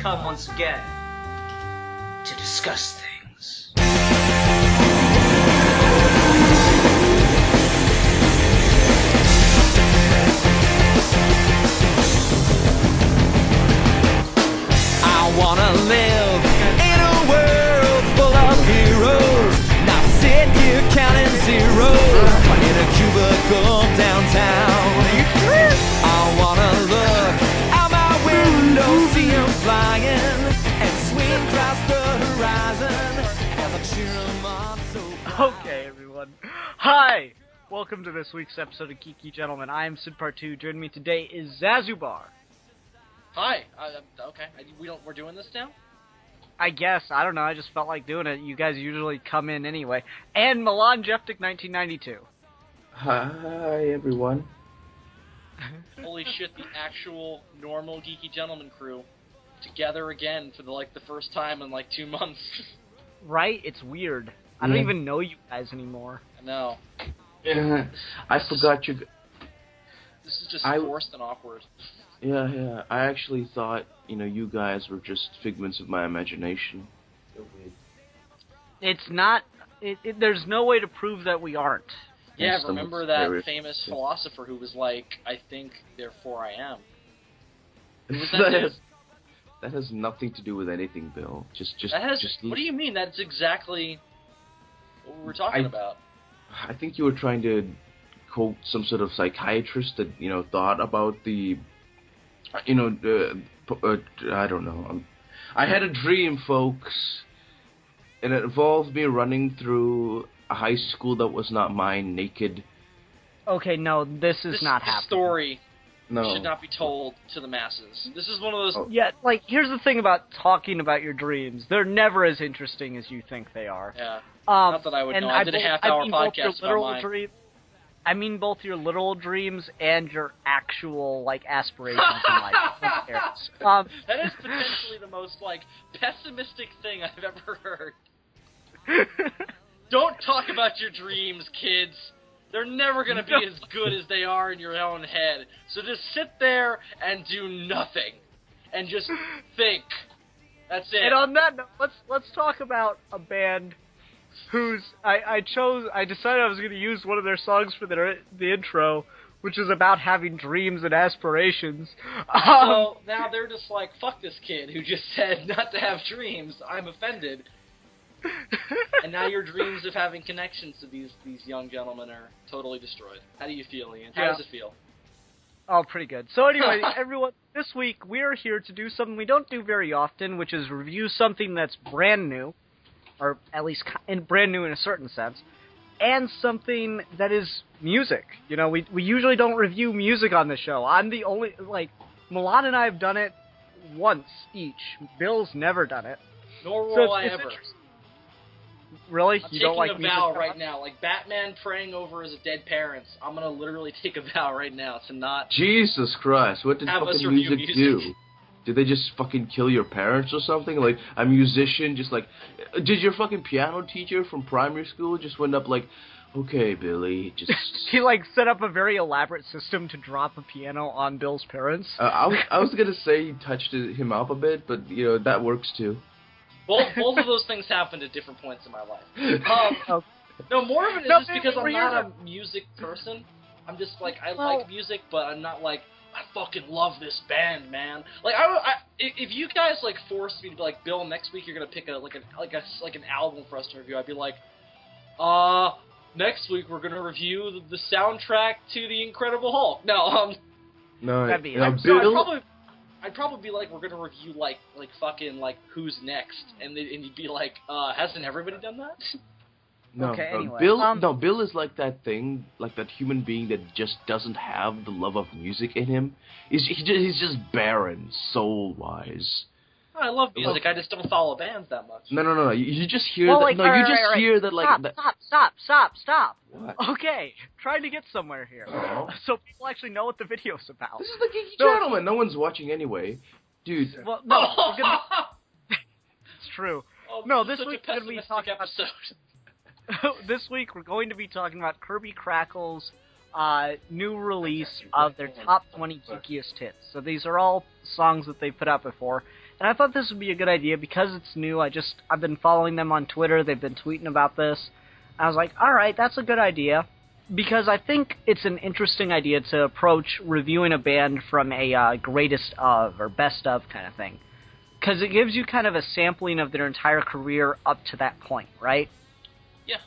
come once again to discuss things. I wanna live in a world full of heroes, not sit here counting zeros in a cubicle downtown. I wanna look out my window, see 'em flying, and swing across the horizon as I cheer 'em on so. Okay, everyone. Hi! Welcome to this week's episode of Geeky Gentlemen. I am Sid Part 2. Joining me today is Zazubar. Hi. Okay. We're doing this now? I guess. I don't know. I just felt like doing it. You guys usually come in anyway. And Milan Jeftik 1992. Hi, everyone. Holy shit, the actual normal Geeky Gentleman crew together again for the first time in 2 months. Right? It's weird. I don't even know you guys anymore. I know. I forgot you. This is just forced and awkward. Yeah. I actually thought, you guys were just figments of my imagination. It's not... there's no way to prove that we aren't. Yeah, remember that famous philosopher who was like, I think, therefore I am. Who was that? That has nothing to do with anything, Bill. What do you mean? That's exactly what we're talking about. I think you were trying to quote some sort of psychiatrist that, thought about the... I don't know. I had a dream, folks, and it involved me running through a high school that was not mine, naked. Okay, no, this is not happening. This story No. should not be told to the masses. This is one of those... Yeah, here's the thing about talking about your dreams. They're never as interesting as you think they are. Yeah, not that I would know. I did a half-hour podcast about mine. I mean both your literal dreams and your actual, aspirations in life. That is potentially the most, pessimistic thing I've ever heard. Don't talk about your dreams, kids. They're never going to be as good as they are in your own head. So just sit there and do nothing. And just think. That's it. And on that note, let's talk about a band whose... I decided I was going to use one of their songs for the intro, which is about having dreams and aspirations. So now they're just like, fuck this kid who just said not to have dreams. I'm offended. And now your dreams of having connections to these young gentlemen are totally destroyed. How do you feel, Ian? How does it feel? Oh, pretty good. So anyway, everyone, this week we're here to do something we don't do very often, which is review something that's brand new, or at least brand new in a certain sense, and something that is music. We usually don't review music on the show. I'm the only, Milan and I have done it once each. Bill's never done it. Nor will I ever. Really? I'm you don't like taking a music vow right now. Like Batman praying over his dead parents. I'm going to literally take a vow right now to not... Jesus Christ, what did fucking music do? Did they just fucking kill your parents or something? Like, a musician just did your fucking piano teacher from primary school just went up okay, Billy, just... He, set up a very elaborate system to drop a piano on Bill's parents? I was going to say he touched him up a bit, but, that works too. Both of those things happened at different points in my life. No, more of it is just because I'm not a music person. I'm just I like music, but I'm not I fucking love this band, man. If you guys forced me to be Bill, next week you're gonna pick an album for us to review, I'd be next week we're gonna review the soundtrack to The Incredible Hulk. No, that'd be Bill. I'd probably be we're gonna review fucking Who's Next, and you'd be hasn't everybody done that? No, okay, anyway. Bill is like that thing, that human being that just doesn't have the love of music in him. He's just barren, soul-wise. I love music. I just don't follow bands that much. No. You just hear that. Hear that. Stop. What? Okay, trying to get somewhere here, so people actually know what the video's about. This is the Geeky Gentleman. No one's watching anyway, dude. Well, no, we're gonna... It's true. Oh, no, this week we're going to be talking about... This week we're going to be talking about Kirby Krackle's new release of their top 20 Geekiest hits. So these are all songs that they put out before. And I thought this would be a good idea because it's new. I've been following them on Twitter. They've been tweeting about this. I was like, all right, that's a good idea. Because I think it's an interesting idea to approach reviewing a band from a greatest of or best of kind of thing. Because it gives you kind of a sampling of their entire career up to that point, right? Yeah.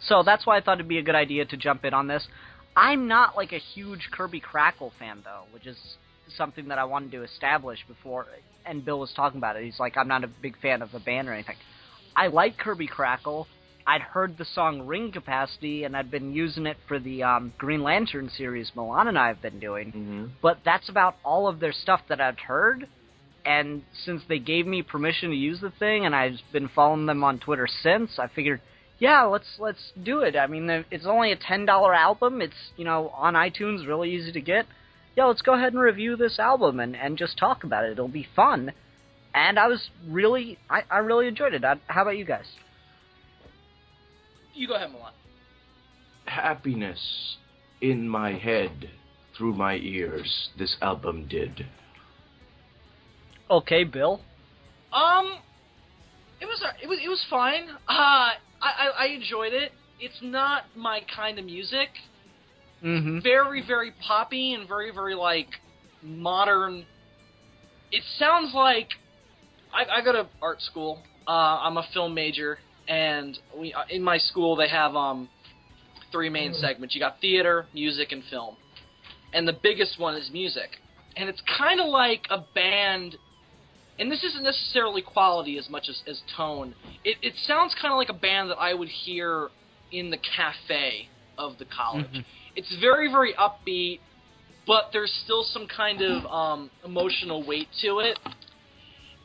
So that's why I thought it'd be a good idea to jump in on this. I'm not like a huge Kirby Krackle fan, though, which is something that I wanted to establish before, and Bill was talking about it. He's like, I'm not a big fan of the band or anything. I like Kirby Krackle. I'd heard the song Ring Capacity, and I'd been using it for the Green Lantern series Milan and I have been doing. Mm-hmm. But that's about all of their stuff that I'd heard. And since they gave me permission to use the thing, and I've been following them on Twitter since, I figured, yeah, let's do it. I mean, it's only a $10 album. It's, on iTunes, really easy to get. Yeah, let's go ahead and review this album and just talk about it. It'll be fun. And I really enjoyed it. How about you guys? You go ahead, Milan. Happiness in my head, through my ears, this album did. Okay, Bill. It was fine. I enjoyed it. It's not my kind of music. Mm-hmm. Very, very poppy and very, very, modern. It sounds like... I go to art school. I'm a film major, and in my school they have 3 main segments. You got theater, music, and film. And the biggest one is music. And it's kind of like a band... And this isn't necessarily quality as much as tone. It sounds kind of like a band that I would hear in the cafe of the college. Mm-hmm. It's very, very upbeat, but there's still some kind of emotional weight to it.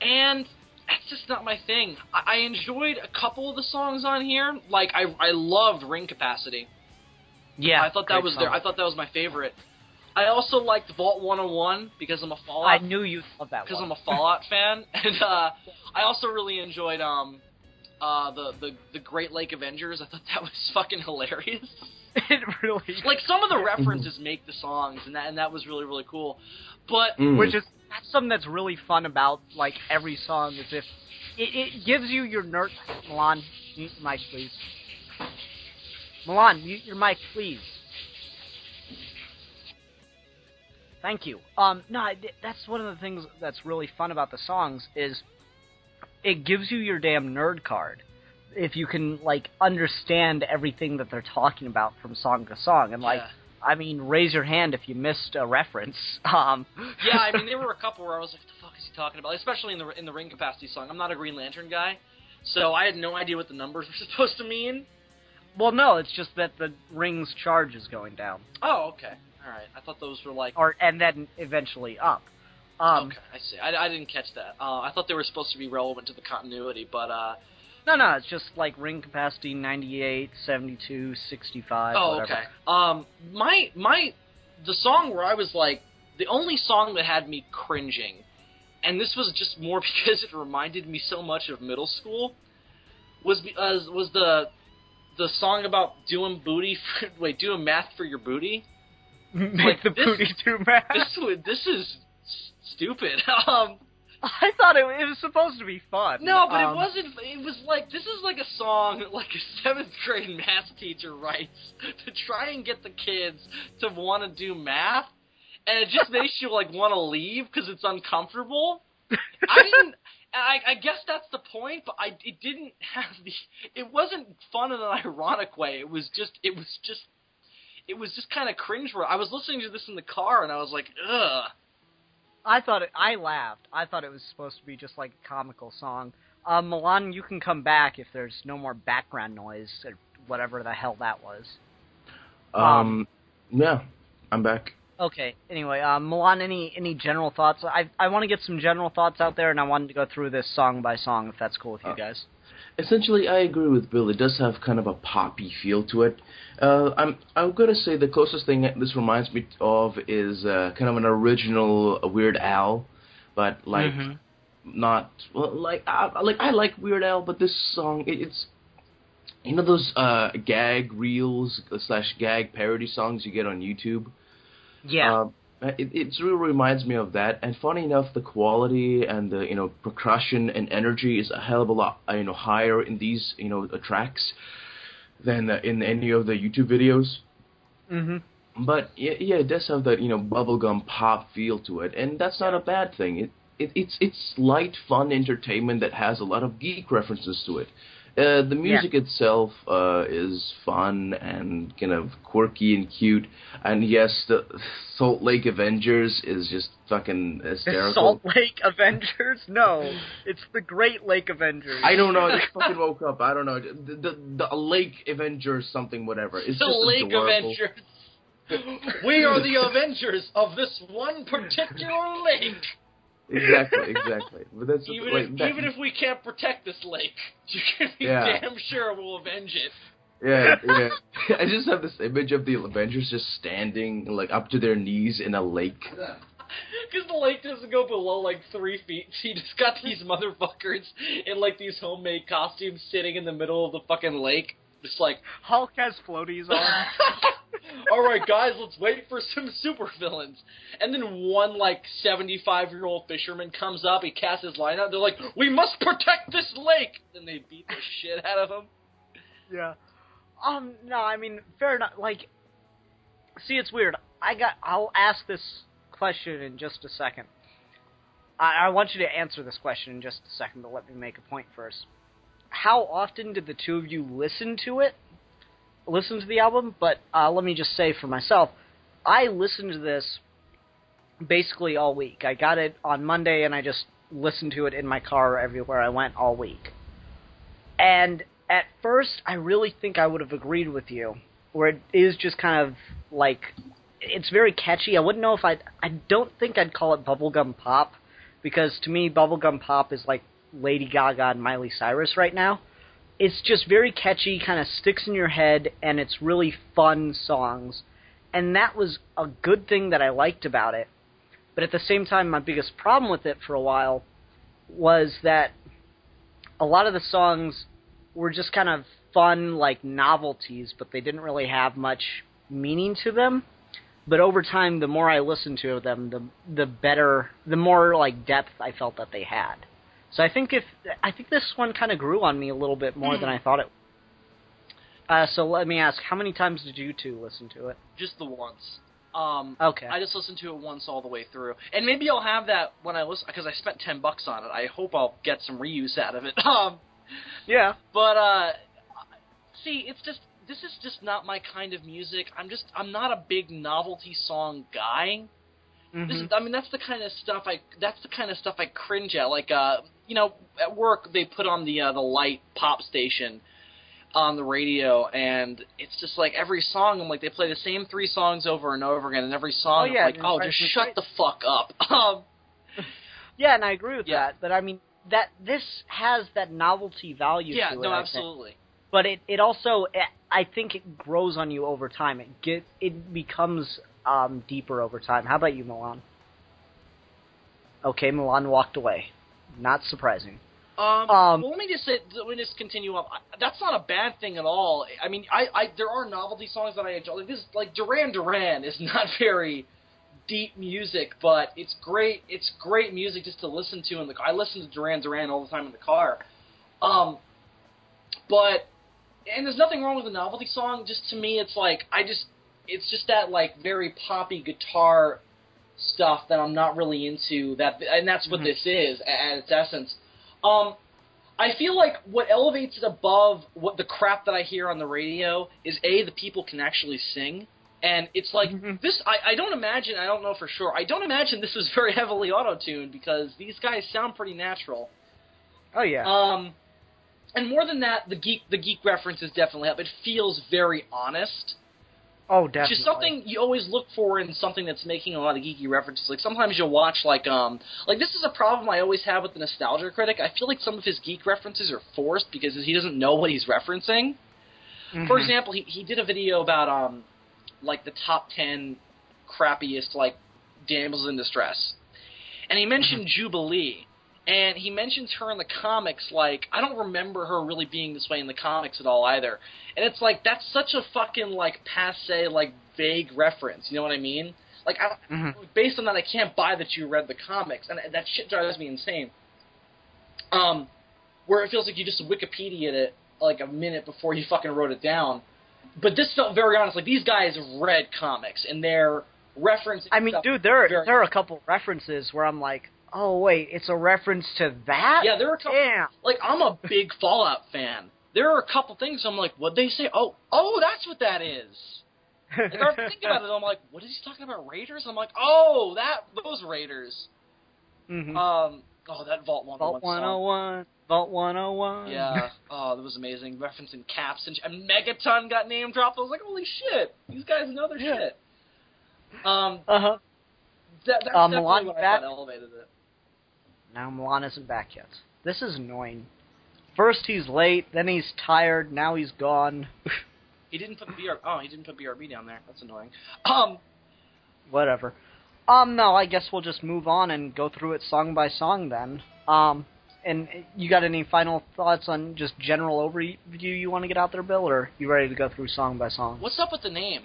And that's just not my thing. I enjoyed a couple of the songs on here. Like, I loved Ring Capacity. Yeah, I thought that was I thought that was my favorite. I also liked Vault 101 because I'm a Fallout. I knew you'd love that one. Because I'm a Fallout fan, and I also really enjoyed the Great Lake Avengers. I thought that was fucking hilarious. It really like some of the references make the songs, and that was really, really cool. But which is that's something that's really fun about like every song is if it gives you your nerd. Milan, mute your mic, please. Milan, mute your mic, please. Thank you. That's one of the things that's really fun about the songs is it gives you your damn nerd card. If you can, understand everything that they're talking about from song to song. And, I mean, raise your hand if you missed a reference. Yeah, I mean, there were a couple where I was like, what the fuck is he talking about? Especially in the Ring Capacity song. I'm not a Green Lantern guy, so I had no idea what the numbers were supposed to mean. Well, no, it's just that the ring's charge is going down. Oh, okay. All right. I thought those were and then eventually up. Okay, I see. I didn't catch that. I thought they were supposed to be relevant to the continuity, but... No, it's just Ring Capacity 98, 72, 65, whatever. Okay. The song where I was the only song that had me cringing, and this was just more because it reminded me so much of middle school, was the song about doing doing math for your booty. Make the booty do math. This is stupid. I thought it was supposed to be fun. No, but it wasn't. It was this is like a song a 7th grade math teacher writes to try and get the kids to want to do math, and it just makes you want to leave because it's uncomfortable. I guess that's the point, but it didn't have it wasn't fun in an ironic way. It was just kind of cringe. I was listening to this in the car, and I was like, ugh. I laughed. I thought it was supposed to be just a comical song. Milan, you can come back if there's no more background noise or whatever the hell that was. Yeah, I'm back. Okay, anyway, Milan, any general thoughts? I want to get some general thoughts out there, and I wanted to go through this song by song, if that's cool with you guys. Essentially, I agree with Bill. It does have kind of a poppy feel to it. I'm gonna say the closest thing that this reminds me of is kind of an original Weird Al, but not I like Weird Al, but this song it's those gag reels / gag parody songs you get on YouTube. Yeah. it really reminds me of that. And funny enough, the quality and the percussion and energy is a hell of a lot higher in these tracks than in any of the YouTube videos. Mm-hmm. But yeah, it does have that bubblegum pop feel to it, and that's not a bad thing. It's light, fun entertainment that has a lot of geek references to it. The music itself is fun and kind of quirky and cute. And yes, the Salt Lake Avengers is just fucking hysterical. The Salt Lake Avengers? No, it's the Great Lake Avengers. I don't know. I just fucking woke up. I don't know. The Lake Avengers something, whatever. It's the just Lake adorable. Avengers. We are the Avengers of this one particular lake. Exactly. But that's even if we can't protect this lake, you can be damn sure we'll avenge it. Yeah. I just have this image of the Avengers just standing like up to their knees in a lake. Because the lake doesn't go below like 3 feet. So you just got these motherfuckers in like these homemade costumes sitting in the middle of the fucking lake. Just like Hulk has floaties on. Alright guys, let's wait for some supervillains. And then one like 75-year-old fisherman comes up, he casts his line out, they're like, we must protect this lake! Then they beat the shit out of him. Yeah. No, I mean, fair enough. Like, see, it's weird. I'll ask this question in just a second. I want you to answer this question in just a second, but let me make a point first. How often did the two of you listen to the album? But let me just say for myself, I listened to this basically all week. I got it on Monday, and I just listened to it in my car everywhere I went all week. And at first, I really think I would have agreed with you, where it is just kind of like, it's very catchy. I wouldn't know if I don't think I'd call it bubblegum pop, because to me, bubblegum pop is like Lady Gaga and Miley Cyrus right now. It's just very catchy, kind of sticks in your head, and it's really fun songs. And that was a good thing that I liked about it. But at the same time, my biggest problem with it for a while was that a lot of the songs were just kind of fun, like novelties, but they didn't really have much meaning to them. But over time, the more I listened to them, the better, the more like depth I felt that they had. So I think this one kind of grew on me a little bit more than I thought it would. So let me ask, how many times did you two listen to it? Just the once. Okay. I just listened to it once all the way through. And maybe I'll have that when I listen, because I spent $10 on it. I hope I'll get some reuse out of it. Yeah. But, see, this is just not my kind of music. I'm not a big novelty song guy. Mm-hmm. That's the kind of stuff I cringe at. Like, at work they put on the light pop station on the radio, and it's just like every song, I'm like, they play the same 3 songs over and over again, and every song, I'm like, oh, just shut the fuck up. Yeah, and I agree with that. But I mean, that this has that novelty value to it. Yeah, no, absolutely. But it also, I think it grows on you over time. It becomes deeper over time. How about you, Milan? Okay, Milan walked away. Not surprising. Well, let me just continue up. That's not a bad thing at all. I mean, there are novelty songs that I enjoy. Like Duran Duran is not very deep music, but it's great. It's great music just to listen to in the car. I listen to Duran Duran all the time in the car. And there's nothing wrong with a novelty song. Just to me, it's like it's just that like very poppy guitar stuff that I'm not really into. And that's what this is at its essence. I feel like what elevates it above what the crap that I hear on the radio is the people can actually sing. And it's like, this, I don't imagine, I don't know for sure, I don't imagine this is very heavily auto-tuned, because these guys sound pretty natural. Oh, yeah. And more than that, the geek references definitely help. It feels very honest. Oh, definitely. Which is something you always look for in something that's making a lot of geeky references. Like, sometimes you'll watch, like this is a problem I always have with the Nostalgia Critic. I feel like some of his geek references are forced because he doesn't know what he's referencing. For example, he did a video about, like, the top 10 crappiest, like, damsels in distress. And he mentioned Jubilee. And he mentions her in the comics, like, I don't remember her really being this way in the comics at all either. And it's like, that's such a fucking, like, passe, like, vague reference, you know what I mean? Like, based on that, I can't buy that you read the comics, and that shit drives me insane. Where it feels like you just Wikipedia'd it like a minute before you fucking wrote it down. But this felt very honest. Like, these guys read comics, and they're referencing. I mean, dude, there are a couple references where I'm like, oh wait, it's a reference to that? Yeah, there are a couple. Damn. Like, I'm a big Fallout fan. There are a couple things I'm like, what'd they say? Oh, that's what that is. Like, I think about it, I'm like, what is he talking about? Raiders? I'm like, oh, those Raiders. Mm-hmm. That Vault 101 Vault 101. Vault 101. Yeah. Oh, that was amazing. Referencing Caps and Megaton got name dropped. I was like, holy shit, these guys know their shit. That's definitely Milan what I back? thought elevated it. Now Milan isn't back yet. This is annoying. First he's late, then he's tired, now he's gone. He didn't put BRB down there. That's annoying. Whatever. No, I guess we'll just move on and go through it song by song then. And you got any final thoughts on just general overview you want to get out there, Bill, or you ready to go through song by song? What's up with the name?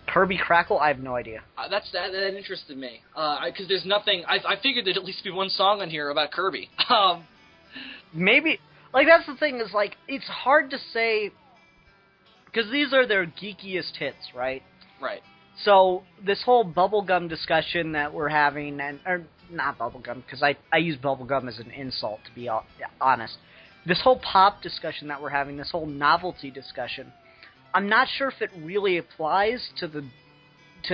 Kirby Krackle? I have no idea. That interested me. Because there's nothing... I figured there'd at least be one song on here about Kirby. Maybe... Like, that's the thing, is, like, it's hard to say... Because these are their geekiest hits, right? Right. So, this whole bubblegum discussion that we're having, or not bubblegum, because I use bubblegum as an insult, to be honest. This whole pop discussion that we're having, this whole novelty discussion, I'm not sure if it really applies to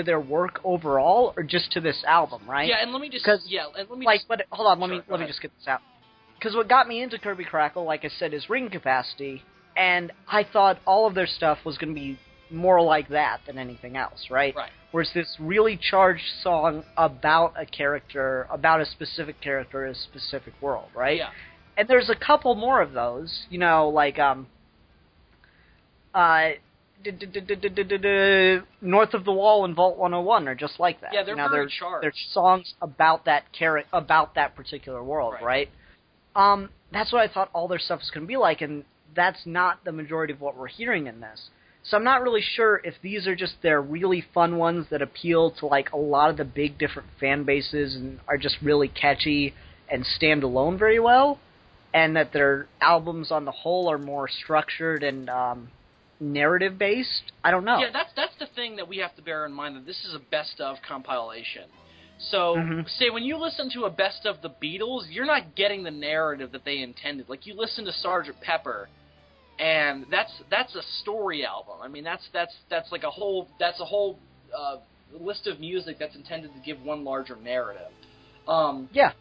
their work overall, or just to this album, right? Yeah, and let me just... hold on, let me just get this out. Because what got me into Kirby Krackle, like I said, is Ring Capacity, and I thought all of their stuff was going to be more like that than anything else, right? Right. Where it's this really charged song about a character, about a specific character in a specific world, right? Yeah. And there's a couple more of those, you know, like, North of the Wall and Vault 101 are just like that. Yeah, they're very charged. They're songs about that about that particular world, right? That's what I thought all their stuff was going to be like, and that's not the majority of what we're hearing in this. So I'm not really sure if these are just their really fun ones that appeal to like a lot of the big different fan bases and are just really catchy and stand alone very well, and that their albums on the whole are more structured and narrative based. I don't know. Yeah, that's the thing that we have to bear in mind, that this is a best of compilation. So, say when you listen to a best of the Beatles, you're not getting the narrative that they intended. Like, you listen to Sgt. Pepper, and that's a story album. I mean, that's like a whole list of music that's intended to give one larger narrative. Yeah.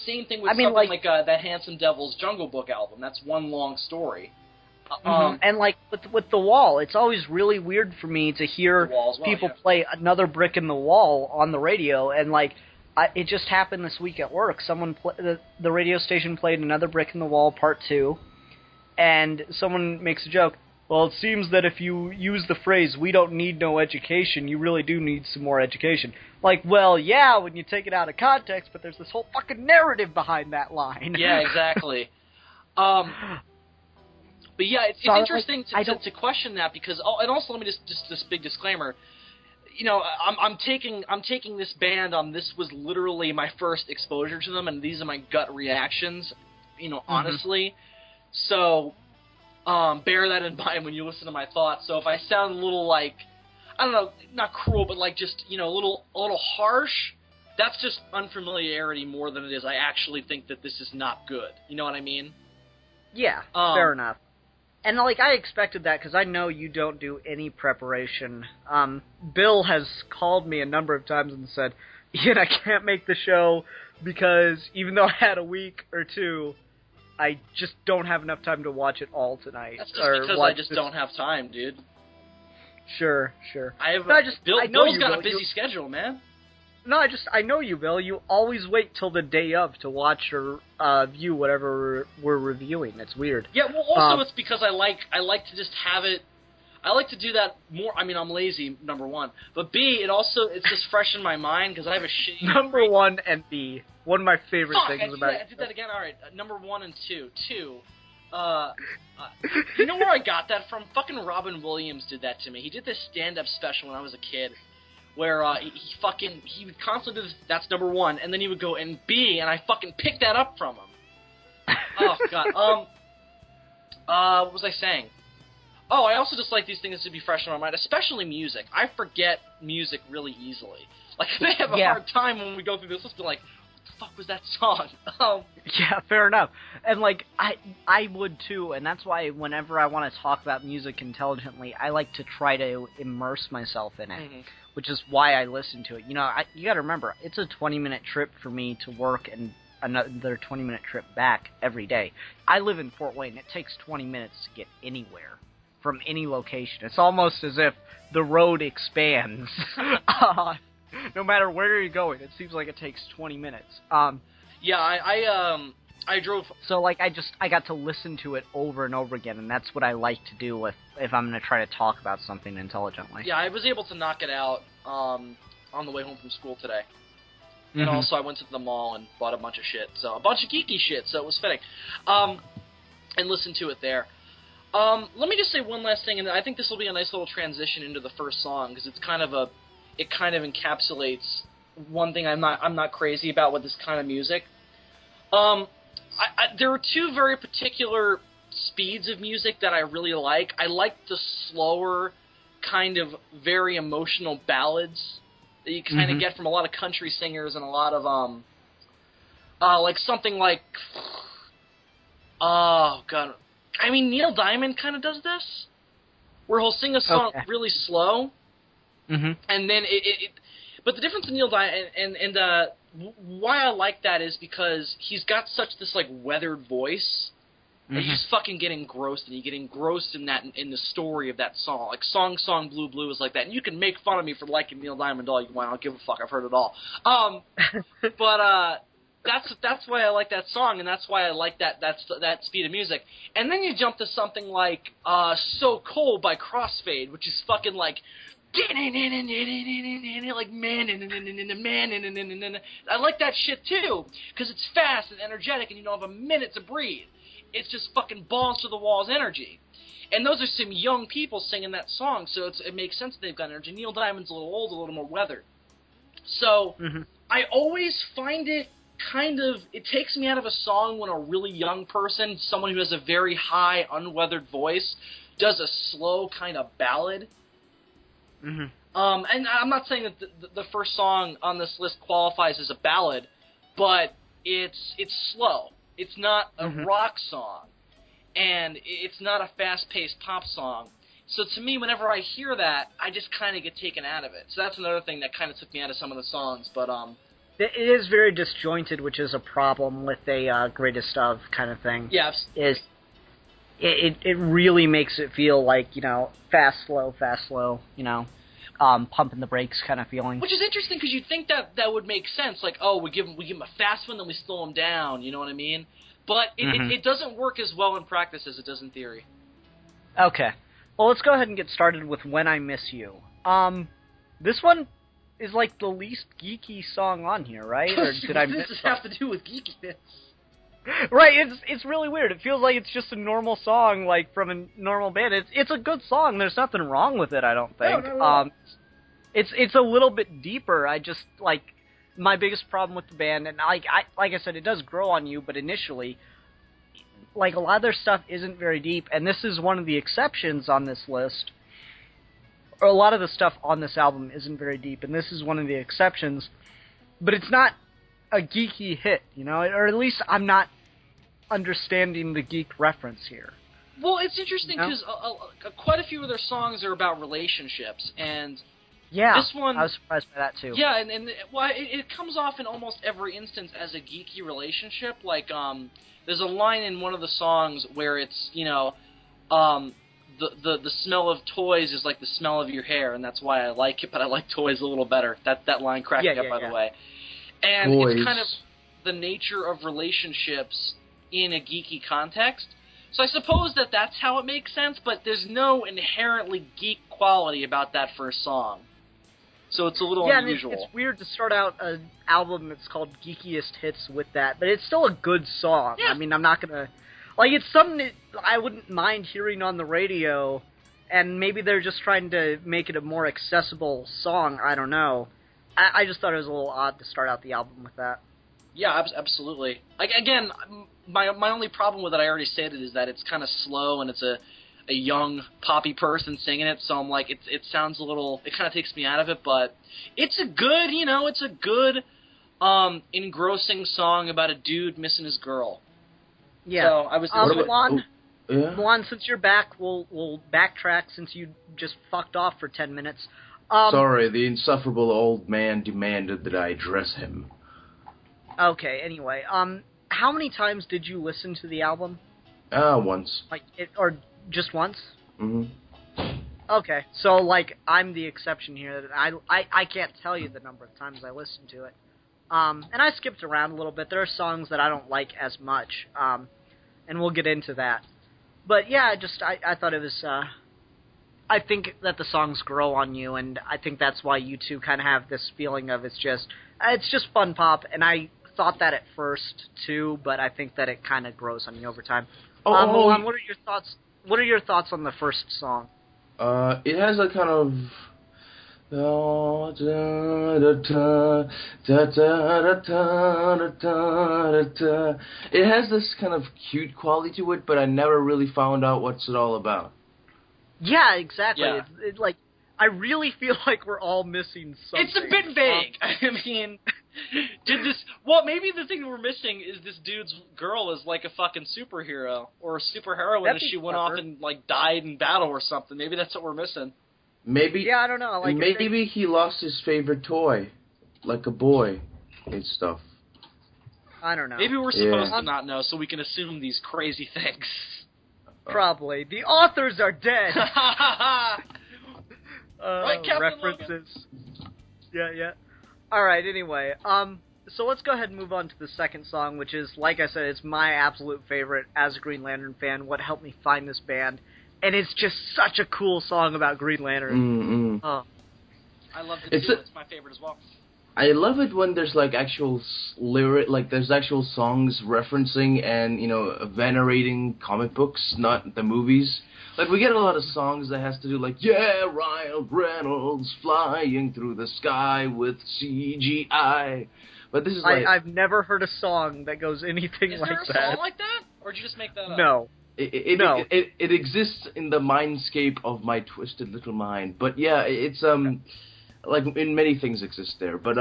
Same thing with something like that Handsome Devil's Jungle Book album. That's one long story. And like with The Wall, it's always really weird for me to hear people play Another Brick in the Wall on the radio, and like it just happened this week at work. Someone the radio station played Another Brick in the Wall Part 2, and someone makes a joke. Well, it seems that if you use the phrase "we don't need no education," you really do need some more education. Like, well, yeah, when you take it out of context, but there's this whole fucking narrative behind that line. Yeah, exactly. But yeah, it's interesting to question that, because and also let me just this big disclaimer. You know, I'm taking this band on. This was literally my first exposure to them, and these are my gut reactions. You know, honestly. So, bear that in mind when you listen to my thoughts. So if I sound a little like, I don't know, not cruel, but like just, you know, a little harsh, that's just unfamiliarity more than it is I actually think that this is not good. You know what I mean? Yeah, fair enough. And, like, I expected that because I know you don't do any preparation. Bill has called me a number of times and said, Ian, I can't make the show because even though I had a week or two, I just don't have enough time to watch it all tonight. That's just because I just don't have time, dude. Sure. Bill's got a busy schedule, man. No, I know you, Bill. You always wait till the day of to watch or view whatever we're reviewing. It's weird. Yeah, well, also it's because I like to just have it. I like to do that more. I mean, I'm lazy, number one, but B, it's just fresh in my mind because I have a shitty. Number one and B, one of my favorite things about it. I did that again. All right, number 1 and 2. You know where I got that from? Fucking Robin Williams did that to me. He did this stand-up special when I was a kid, where he would constantly do this, that's number one, and then he would go in B, and I fucking picked that up from him. Oh, God. What was I saying? Oh, I also just like these things to be fresh in my mind, especially music. I forget music really easily. Like, I have a hard time when we go through this list, be like, what the fuck was that song? Yeah, fair enough. And, like, I would, too, and that's why whenever I want to talk about music intelligently, I like to try to immerse myself in it, which is why I listen to it. You know, you gotta remember, it's a 20-minute trip for me to work and another 20-minute trip back every day. I live in Fort Wayne. It takes 20 minutes to get anywhere from any location. It's almost as if the road expands. No matter where you're going, it seems like it takes 20 minutes. Yeah, I drove... So, like, I got to listen to it over and over again, and that's what I like to do if I'm going to try to talk about something intelligently. Yeah, I was able to knock it out on the way home from school today. And also I went to the mall and bought a bunch of shit. So, a bunch of geeky shit, so it was fitting. And listened to it there. Let me just say one last thing, and I think this will be a nice little transition into the first song, because it kind of encapsulates one thing I'm not crazy about with this kind of music. There are two very particular speeds of music that I really like. I like the slower, kind of very emotional ballads that you kind of get from a lot of country singers and a lot of like something like, oh god, I mean Neil Diamond kind of does this, where he'll sing a song really slow, and then but the difference in Neil Diamond and why I like that is because he's got such this like weathered voice. And you just fucking get engrossed, and you get engrossed in that in the story of that song. Like Song Blue Blue is like that, and you can make fun of me for liking Neil Diamond all you want. I don't give a fuck. I've heard it all. But that's why I like that song, and that's why I like that speed of music. And then you jump to something like So Cold by Crossfade, which is fucking like like man. I like that shit too, because it's fast and energetic, and you don't have a minute to breathe. It's just fucking balls to the walls energy. And those are some young people singing that song, so it makes sense that they've got energy. Neil Diamond's a little old, a little more weathered. So I always find it it takes me out of a song when a really young person, someone who has a very high, unweathered voice, does a slow kind of ballad. And I'm not saying that the first song on this list qualifies as a ballad, but it's slow. It's not a rock song, and it's not a fast-paced pop song. So to me, whenever I hear that, I just kind of get taken out of it. So that's another thing that kind of took me out of some of the songs. But it is very disjointed, which is a problem with a greatest of kind of thing. Yes. It really makes it feel like, you know, fast, slow, you know. Pumping the brakes kind of feeling. Which is interesting because you'd think that would make sense. Like, oh, we give him a fast one, then we slow him down. You know what I mean? But it doesn't work as well in practice as it does in theory. Okay. Well, let's go ahead and get started with When I Miss You. This one is like the least geeky song on here, right? Or did I miss something? This have to do with geekiness? Right, it's really weird. It feels like it's just a normal song, like, from a normal band. It's a good song. There's nothing wrong with it, I don't think. No. It's a little bit deeper. I just, like, my biggest problem with the band, and like I said, it does grow on you, but initially, like, a lot of their stuff isn't very deep, and this is one of the exceptions on this list. Or a lot of the stuff on this album isn't very deep, and this is one of the exceptions. But it's not a geeky hit, you know, or at least I'm not understanding the geek reference here. Well, it's interesting because quite a few of their songs are about relationships, and this one, I was surprised by that too. Yeah, and it comes off in almost every instance as a geeky relationship. Like, there's a line in one of the songs where it's, you know, the smell of toys is like the smell of your hair, and that's why I like it, but I like toys a little better. That line cracked me up, by the way. And it's kind of the nature of relationships in a geeky context. So I suppose that's how it makes sense, but there's no inherently geek quality about that first song. So it's a little unusual. Yeah, it's weird to start out an album that's called Geekiest Hits with that, but it's still a good song. Yeah. I mean, I'm not going to... Like, it's something that I wouldn't mind hearing on the radio and maybe they're just trying to make it a more accessible song. I don't know. I just thought it was a little odd to start out the album with that. Yeah, absolutely. Like, again, my only problem with it, I already stated, is that it's kind of slow and it's a young poppy person singing it. So I'm like, it sounds a little. It kind of takes me out of it, but it's a good, engrossing song about a dude missing his girl. Yeah. So I was. Milan, since you're back, we'll backtrack since you just fucked off for 10 minutes. Sorry, the insufferable old man demanded that I address him. Okay, anyway, how many times did you listen to the album? Once. Or just once? Mm-hmm. Okay, so, like, I'm the exception here. I can't tell you the number of times I listened to it. And I skipped around a little bit. There are songs that I don't like as much, and we'll get into that. But, yeah, I thought it was, I think that the songs grow on you, and I think that's why you two kind of have this feeling of it's just fun pop, and I thought that at first, too, but I think that it kind of grows on you over time. Milan, what are your thoughts? What are your thoughts on the first song? It has a kind of... It has this kind of cute quality to it, but I never really found out what's it all about. Yeah, exactly. Yeah. It's like, I really feel like we're all missing something. It's a bit vague. I mean, well, maybe the thing we're missing is this dude's girl is like a fucking superhero or a superheroine that she went off and like died in battle or something. Maybe that's what we're missing. Maybe. Yeah, I don't know. Maybe he lost his favorite toy, like a boy and stuff. I don't know. Maybe we're supposed to not know, so we can assume these crazy things. Probably. The authors are dead. Right, Captain references. Logan. Yeah. All right. Anyway, so let's go ahead and move on to the second song, which is, like I said, it's my absolute favorite as a Green Lantern fan. What helped me find this band, and it's just such a cool song about Green Lantern. I love it too. It's my favorite as well. I love it when there's like actual there's actual songs referencing and, you know, venerating comic books, not the movies. Like, we get a lot of songs that has to do like, yeah, Ryan Reynolds flying through the sky with CGI. But this is like... I've never heard a song that goes anything like that. Is there a song like that? Or did you just make that up? No. It exists in the mindscape of my twisted little mind. But yeah, it's, like, in many things exist there. But,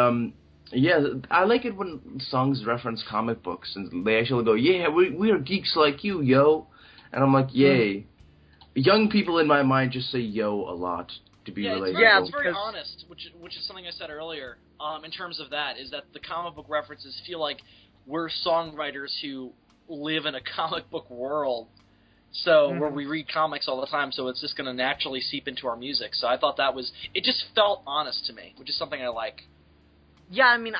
yeah, I like it when songs reference comic books and they actually go, yeah, we are geeks like you, yo. And I'm like, yay. Young people in my mind just say yo a lot to be relatable. Yeah, it's very honest, which is something I said earlier, in terms of that, is that the comic book references feel like we're songwriters who live in a comic book world. So, where we read comics all the time, so it's just going to naturally seep into our music. So I thought it just felt honest to me, which is something I like. Yeah, I mean,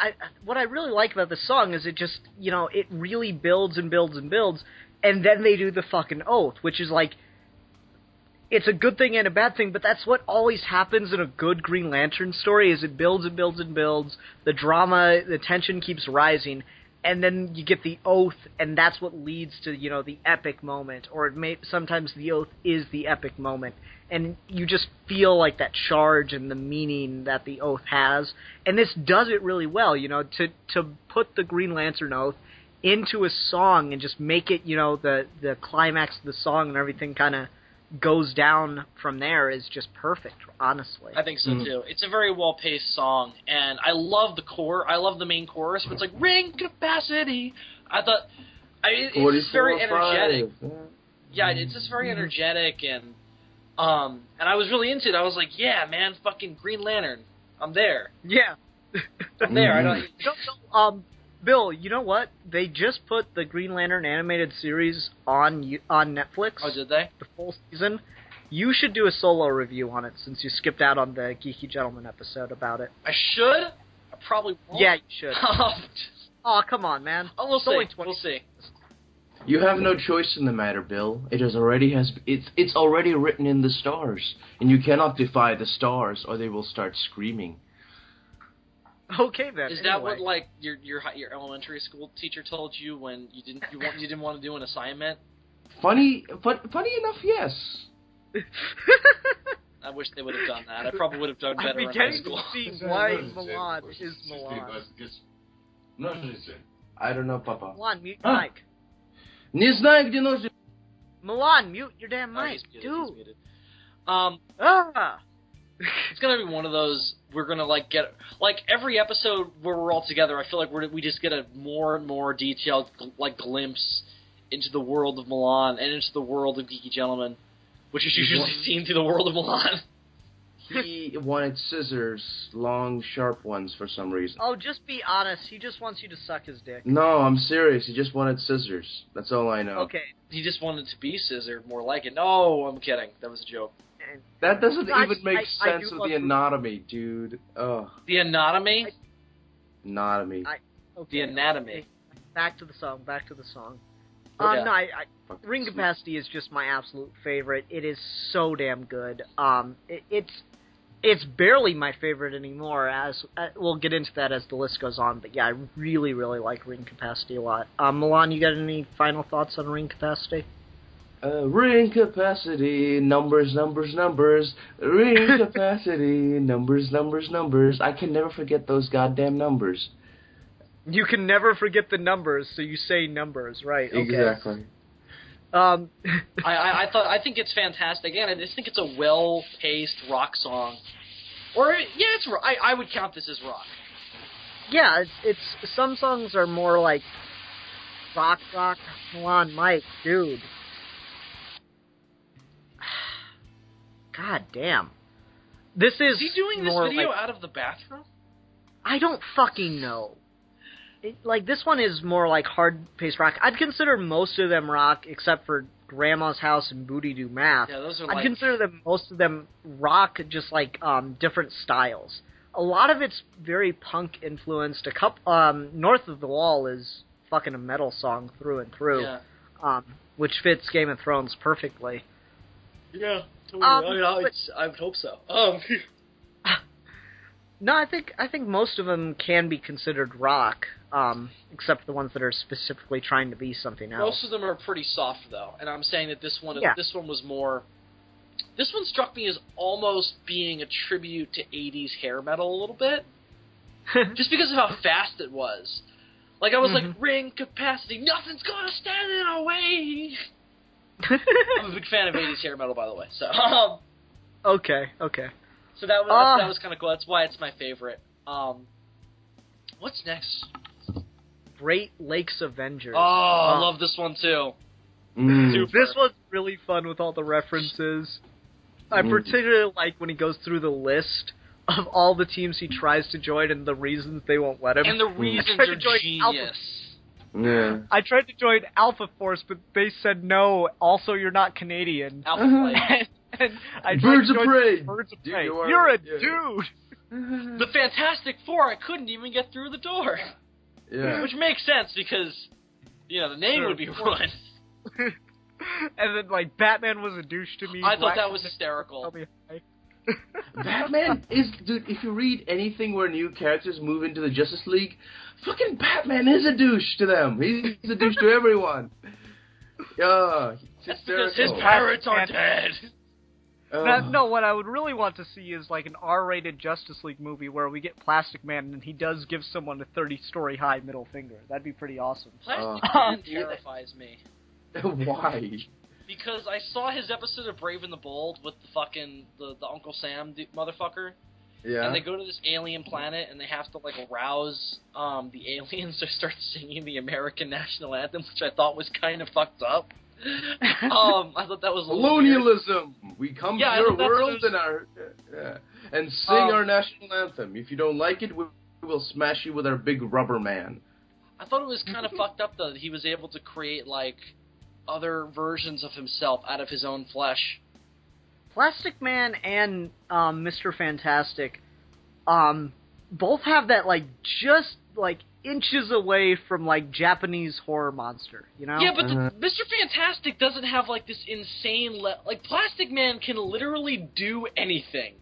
what I really like about the song is it just, you know, it really builds and builds and builds, and then they do the fucking oath, which is like, it's a good thing and a bad thing, but that's what always happens in a good Green Lantern story, is it builds and builds and builds, the drama, the tension keeps rising, and then you get the oath, and that's what leads to, you know, the epic moment, or sometimes the oath is the epic moment, and you just feel like that charge and the meaning that the oath has, and this does it really well, you know, to put the Green Lantern oath into a song and just make it, you know, the climax of the song and everything kind of goes down from there is just perfect, honestly. I think so, too. It's a very well-paced song, and I love the main chorus, but it's like, ring capacity. It's just very energetic. Yeah, it's just very energetic, and I was really into it. I was like, yeah, man, fucking Green Lantern. I'm there. Yeah. I'm there. Bill, you know what? They just put the Green Lantern animated series on Netflix. Oh, did they? The full season. You should do a solo review on it since you skipped out on the Geeky Gentleman episode about it. I should? I probably won't. Yeah, you should. Oh, come on, man. Oh, we'll see. We'll see. You have no choice in the matter, Bill. It's already written in the stars, and you cannot defy the stars, or they will start screaming. Okay, then. Is that what, like, your elementary school teacher told you when you didn't want to do an assignment? Funny enough, yes. I wish they would have done that. I probably would have done better in high beginning school. to see why Milan is Milan. I don't know, Papa. Milan, mute your mic. Не знаю, где ножи. Milan, mute your damn Oh, mic, he's muted, dude. he's muted. It's gonna be one of those, we're gonna, like, get, like, every episode where we're all together, I feel like we just get a more and more detailed, like, glimpse into the world of Milan and into the world of Geeky Gentlemen, which is usually seen through the world of Milan. He wanted scissors, long, sharp ones for some reason. Oh, just be honest. He just wants you to suck his dick. No, I'm serious. He just wanted scissors. That's all I know. Okay. He just wanted to be scissored, more like it. No, I'm kidding. That was a joke. That doesn't I- even make I sense do of love the anatomy, dude. Ugh. The anatomy? Anatomy. Okay. The anatomy. Back to the song. Back to the song. Okay. No, Ring Capacity is just my absolute favorite. It is so damn good. It's barely my favorite anymore. As we'll get into that as the list goes on. But yeah, I really, really like Ring Capacity a lot. Milan, you got any final thoughts on Ring Capacity? Ring capacity, numbers, numbers, numbers. Ring capacity, numbers, numbers, numbers. I can never forget those goddamn numbers. You can never forget the numbers, so you say numbers, right? Okay. Exactly. I think it's fantastic. Again, I just think it's a well-paced rock song. Or, yeah, it's I would count this as rock. Yeah, it's some songs are more like rock. Come on, Mike, dude. God damn. This is he doing this more video like, out of the bathroom? I don't fucking know. This one is more like hard-paced rock. I'd consider most of them rock, except for Grandma's House and Booty Do Math. Yeah, those are I'd consider them most of them rock, just like different styles. A lot of it's very punk-influenced. North of the Wall is fucking a metal song through and through, which fits Game of Thrones perfectly. Yeah, totally. I would hope so. No, I think most of them can be considered rock, except the ones that are specifically trying to be something else. Most of them are pretty soft, though, and I'm saying that this one was more. This one struck me as almost being a tribute to 80s hair metal a little bit, just because of how fast it was. Like I was like, Ring Capacity, nothing's gonna stand in our way. I'm a big fan of 80s hair metal, by the way. So. Okay. So that was kind of cool. That's why it's my favorite. What's next? Great Lakes Avengers. Oh, I love this one too. This one's really fun with all the references. I particularly like when he goes through the list of all the teams he tries to join and the reasons they won't let him. And the reasons are genius. Yeah. I tried to join Alpha Force, but they said no. Also, you're not Canadian. Alpha Flight. And I Birds of Prey. Birds of Dude, Prey. you are- You're a yeah. dude. The Fantastic Four, I couldn't even get through the door. Yeah. Which makes sense because, the name would be ruined. And then, like, Batman was a douche to me. I thought that was hysterical. Batman is, dude, if you read anything where new characters move into the Justice League, fucking Batman is a douche to them. He's a douche to everyone. Yeah. That's because his parents are dead. No, what I would really want to see is like an R-rated Justice League movie where we get Plastic Man and he does give someone a 30-story high middle finger. That'd be pretty awesome. Plastic Man terrifies me. Why? Because I saw his episode of Brave and the Bold with the fucking the Uncle Sam motherfucker. Yeah. And they go to this alien planet and they have to like arouse the aliens to start singing the American national anthem, which I thought was kind of fucked up. I thought that was a little Colonialism. weird. We come Yeah, to your I thought world and sing our national anthem. If you don't like it, we will smash you with our big rubber man. I thought it was kind of fucked up though that he was able to create like other versions of himself out of his own flesh. Plastic Man and Mr. Fantastic both have that like just like inches away from like Japanese horror monster, you know? Yeah, but Mr. Fantastic doesn't have like this insane like Plastic Man can literally do anything.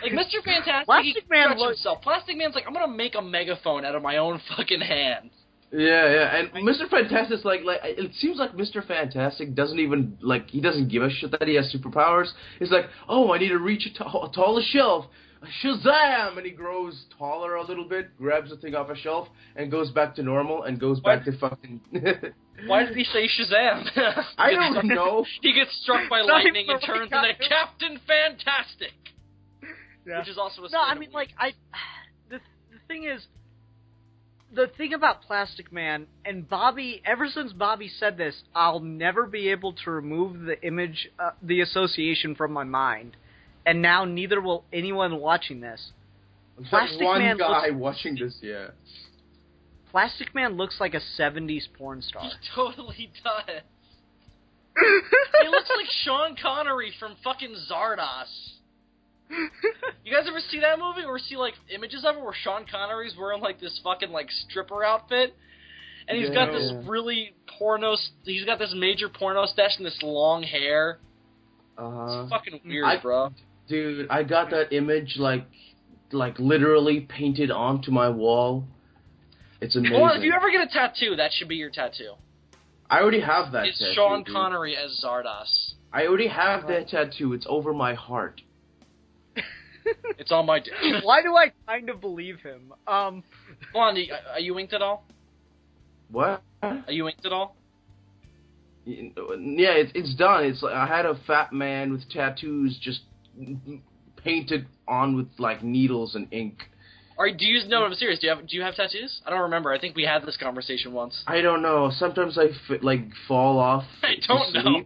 Like Mr. Fantastic, Plastic he Man himself. Plastic Man's like, I'm gonna make a megaphone out of my own fucking hands. Yeah, and Mr. Fantastic's like it seems like Mr. Fantastic doesn't even he doesn't give a shit that he has superpowers. He's like, oh, I need to reach a taller shelf. Shazam! And he grows taller a little bit, grabs the thing off a shelf, and goes back to normal, and goes back to fucking... Why did he say Shazam? I don't know. He gets struck by lightning and turns into Captain Fantastic! Yeah. Which is also a No, I mean, the thing is, the thing about Plastic Man, and Bobby, ever since Bobby said this, I'll never be able to remove the image, the association from my mind. And now neither will anyone watching this. Plastic Man guy watching this, yeah. Plastic Man looks like a 70s porn star. He totally does. He looks like Sean Connery from fucking Zardos. You guys ever see that movie or see images of it where Sean Connery's wearing this fucking stripper outfit? And he's got this really he's got this major porno stash and this long hair. It's fucking weird, bro. Dude, I got that image literally painted onto my wall. It's amazing. Well, if you ever get a tattoo, that should be your tattoo. I already have that it's tattoo. It's Sean Connery as Zardos. I already have that tattoo. It's over my heart. It's on my... Why do I kind of believe him? Come on, are you inked at all? What? Are you inked at all? Yeah, it's done. It's I had a fat man with tattoos just painted on with needles and ink. Do you know? I'm serious. Do you have tattoos? I don't remember. I think we had this conversation once. I don't know. Sometimes I fall off. I don't know.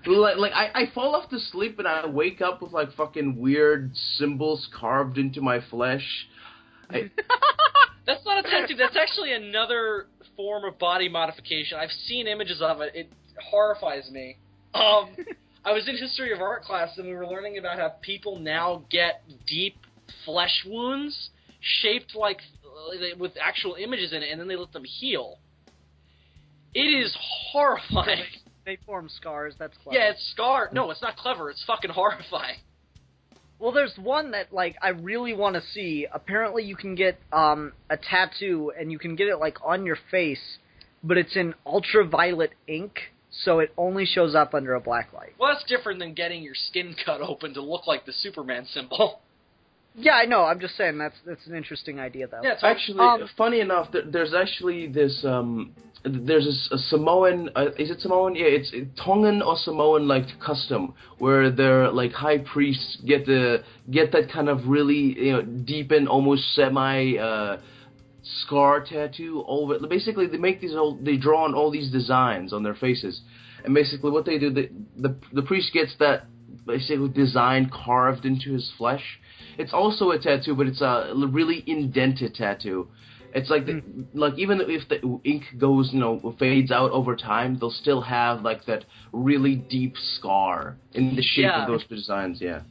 I fall off to sleep and I wake up with fucking weird symbols carved into my flesh. That's not a tattoo. That's actually another form of body modification. I've seen images of it. It horrifies me. I was in history of art class and we were learning about how people now get deep flesh wounds shaped with actual images in it, and then they let them heal. It is horrifying. They form scars. That's clever. Yeah, it's scar. No, it's not clever. It's fucking horrifying. Well, there's one that I really want to see. Apparently, you can get a tattoo, and you can get it on your face, but it's in ultraviolet ink, so it only shows up under a black light. Well, that's different than getting your skin cut open to look like the Superman symbol. Yeah, I know. I'm just saying that's an interesting idea, though. Yeah, it's actually funny enough. There's actually this. There's a Samoan. Is it Samoan? Yeah, it's Tongan or Samoan custom where their high priests get that kind of really deep and almost semi scar tattoo over. Basically, they make they draw on all these designs on their faces, and basically what they do, the priest gets that basically design carved into his flesh. It's also a tattoo, but it's a really indented tattoo. It's even if the ink goes, fades out over time, they'll still have that really deep scar in the shape of those designs. Yeah.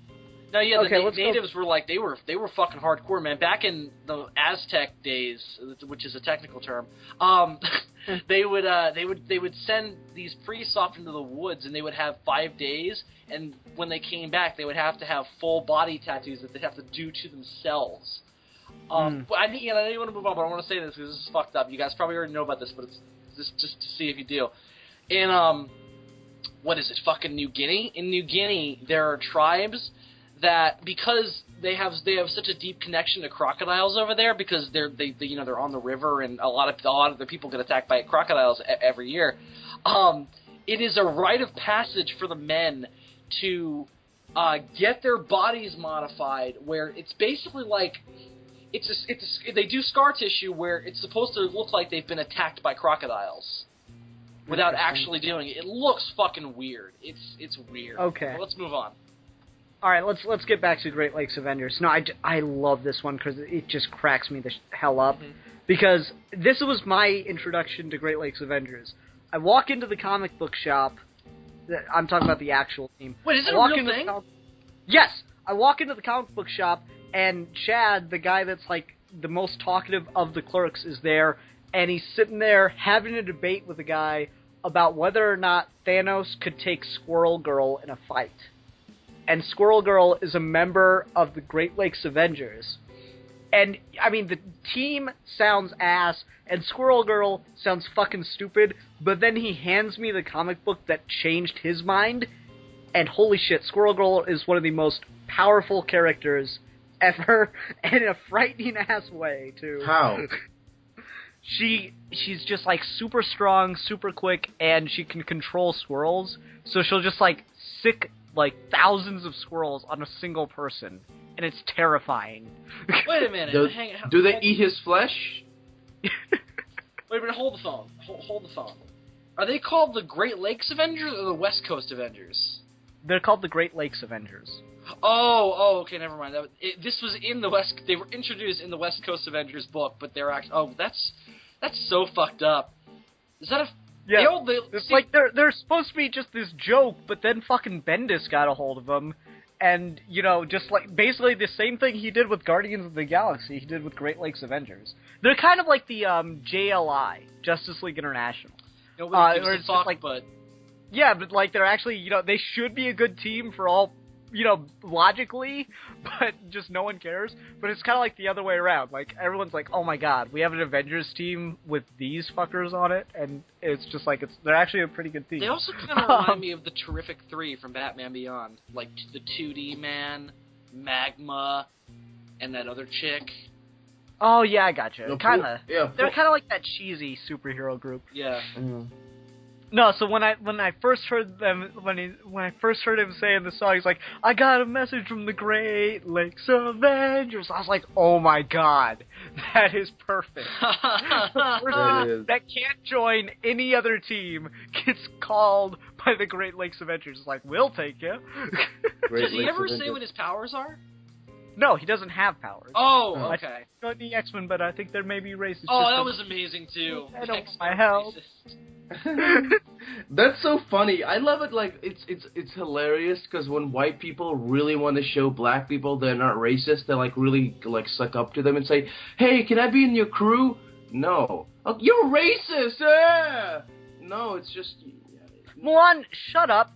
No, yeah, the natives were they were fucking hardcore, man. Back in the Aztec days, which is a technical term, they would send these priests off into the woods, and they would have 5 days, and when they came back, they would have to have full body tattoos that they'd have to do to themselves. But I didn't want to move on, but I want to say this because this is fucked up. You guys probably already know about this, but it's just to see if you do. In what is it? Fucking New Guinea. In New Guinea, there are tribes that because they have such a deep connection to crocodiles over there because they're on the river and a lot of the people get attacked by crocodiles every year. It is a rite of passage for the men to get their bodies modified, where it's basically they do scar tissue where it's supposed to look like they've been attacked by crocodiles without actually doing it. It looks fucking weird. It's weird. Okay. Well, let's move on. All right, let's get back to Great Lakes Avengers. No, I love this one because it just cracks me the hell up. Mm-hmm. Because this was my introduction to Great Lakes Avengers. I walk into the comic book shop. I'm talking about the actual team. Wait, is it a real thing? Yes! I walk into the comic book shop, and Chad, the guy that's the most talkative of the clerks, is there, and he's sitting there having a debate with a guy about whether or not Thanos could take Squirrel Girl in a fight. And Squirrel Girl is a member of the Great Lakes Avengers. And, I mean, the team sounds ass, and Squirrel Girl sounds fucking stupid, but then he hands me the comic book that changed his mind, and holy shit, Squirrel Girl is one of the most powerful characters ever, and in a frightening-ass way, too. How? She's just, like, super strong, super quick, and she can control squirrels, so she'll just, like, sick, like, thousands of squirrels on a single person. And it's terrifying. Wait a minute. Do they eat his flesh? Wait a minute. Hold the phone. Hold the phone. Are they called the Great Lakes Avengers or the West Coast Avengers? They're called the Great Lakes Avengers. Oh, okay. Never mind. This was in the West. They were introduced in the West Coast Avengers book, but they're actually. Oh, that's so fucked up. Is that a? Yeah. It's like they're supposed to be just this joke, but then fucking Bendis got a hold of them. And, you know, just like, basically the same thing he did with Guardians of the Galaxy, he did with Great Lakes Avengers. They're kind of like the, JLI, Justice League International. Nobody gives a fuck, like, but... Yeah, but, like, they're actually, you know, they should be a good team for all, you know, logically, but just no one cares. But it's kind of like the other way around. Like, everyone's like, oh my god, we have an Avengers team with these fuckers on it, and it's just like, they're actually a pretty good team. They also kind of remind me of the Terrific Three from Batman Beyond. Like, the 2D Man, Magma, and that other chick. Oh, yeah, I gotcha. Kind of. Yeah, they're kind of like that cheesy superhero group. Yeah. Mm. No, so when I first heard them when I first heard him saying the song, he's like, "I got a message from the Great Lakes Avengers." I was like, "Oh my god, that is perfect." The person that can't join any other team gets called by the Great Lakes Avengers. It's like, "We'll take you." Does he ever say what his powers are? No, he doesn't have powers. Oh, okay. I don't the X-Men, but I think there may be racist. Oh, that was amazing too. I don't want my help. That's so funny. I love it. Like it's hilarious because when white people really want to show black people they're not racist, they like really like suck up to them and say, "Hey, can I be in your crew?" No. Oh, you're racist. No, it's just. Milan, shut up.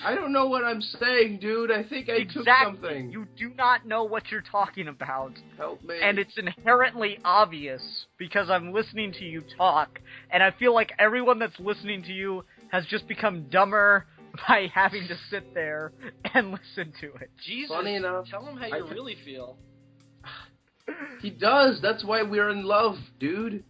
I don't know what I'm saying, dude. I think I took something. You do not know what you're talking about. Help me. And it's inherently obvious because I'm listening to you talk, and I feel like everyone that's listening to you has just become dumber by having to sit there and listen to it. Jesus, funny enough, tell him how you really feel. He does. That's why we're in love, dude.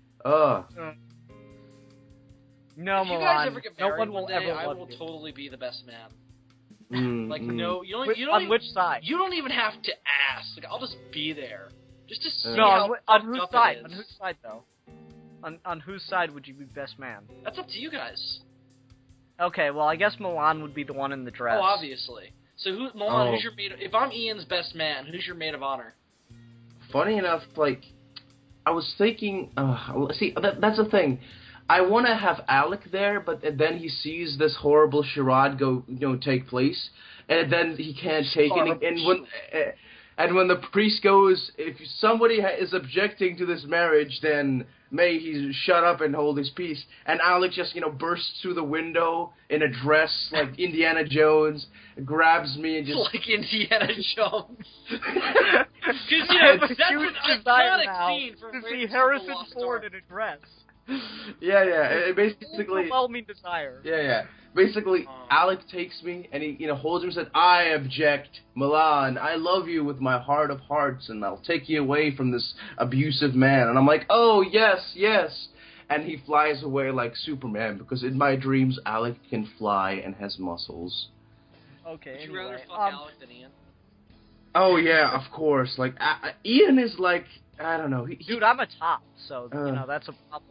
No, if you guys ever get married no one will day, ever I love will you. totally be the best man. Like no, you don't. On even, which side? You don't even have to ask. Like, I'll just be there, just to see No, how on fucked whose up side? it is. On whose side though? On whose side would you be best man? That's up to you guys. Okay, well I guess Milan would be the one in the dress. Oh, obviously. So Milan, who's your maid? If I'm Ian's best man, who's your maid of honor? Funny enough, like I was thinking. See, that's the thing. I want to have Alec there, but then he sees this horrible charade take place, and then he can't take it. And when the priest goes, if somebody is objecting to this marriage, then may he shut up and hold his peace. And Alec just bursts through the window in a dress like Indiana Jones, grabs me and just like Indiana Jones. Because that's an iconic scene from to see Harrison Ford in a dress. Yeah. It basically. Overwhelming desire. Yeah. Basically, Alec takes me and he, holds him and says, "I object, Milan. I love you with my heart of hearts, and I'll take you away from this abusive man." And I'm like, "Oh yes." And he flies away like Superman because in my dreams, Alec can fly and has muscles. Okay. Would you anyway, rather fuck Alec than Ian? Oh yeah, of course. Like Ian is like, I don't know. Dude, I'm a top, so that's a problem.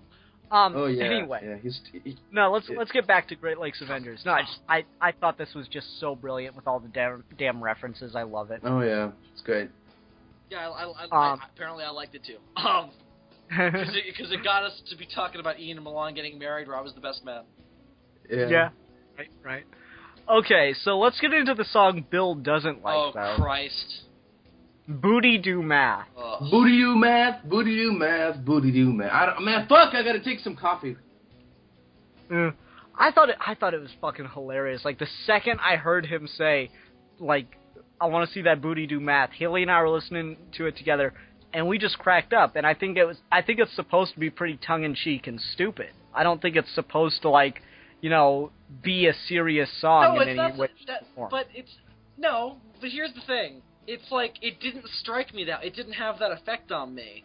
Oh yeah. Anyway, yeah, no, let's get back to Great Lakes Avengers. No, I thought this was just so brilliant with all the damn references. I love it. Oh yeah, it's great. Yeah, apparently I liked it too. Because it got us to be talking about Ian and Milan getting married, where I was the best man. Yeah. Right. Okay, so let's get into the song Bill doesn't like. Oh Christ. Booty do math. Ugh. Booty do math. Man, fuck! I gotta take some coffee. I thought it was fucking hilarious. Like the second I heard him say, like, "I want to see that booty do math," Haley and I were listening to it together. and we just cracked up. And I think it's supposed to be pretty tongue-in-cheek and stupid. I don't think it's supposed to, like, you know, be a serious song in any way. But here's the thing. It's like, it didn't strike me that, it didn't have that effect on me.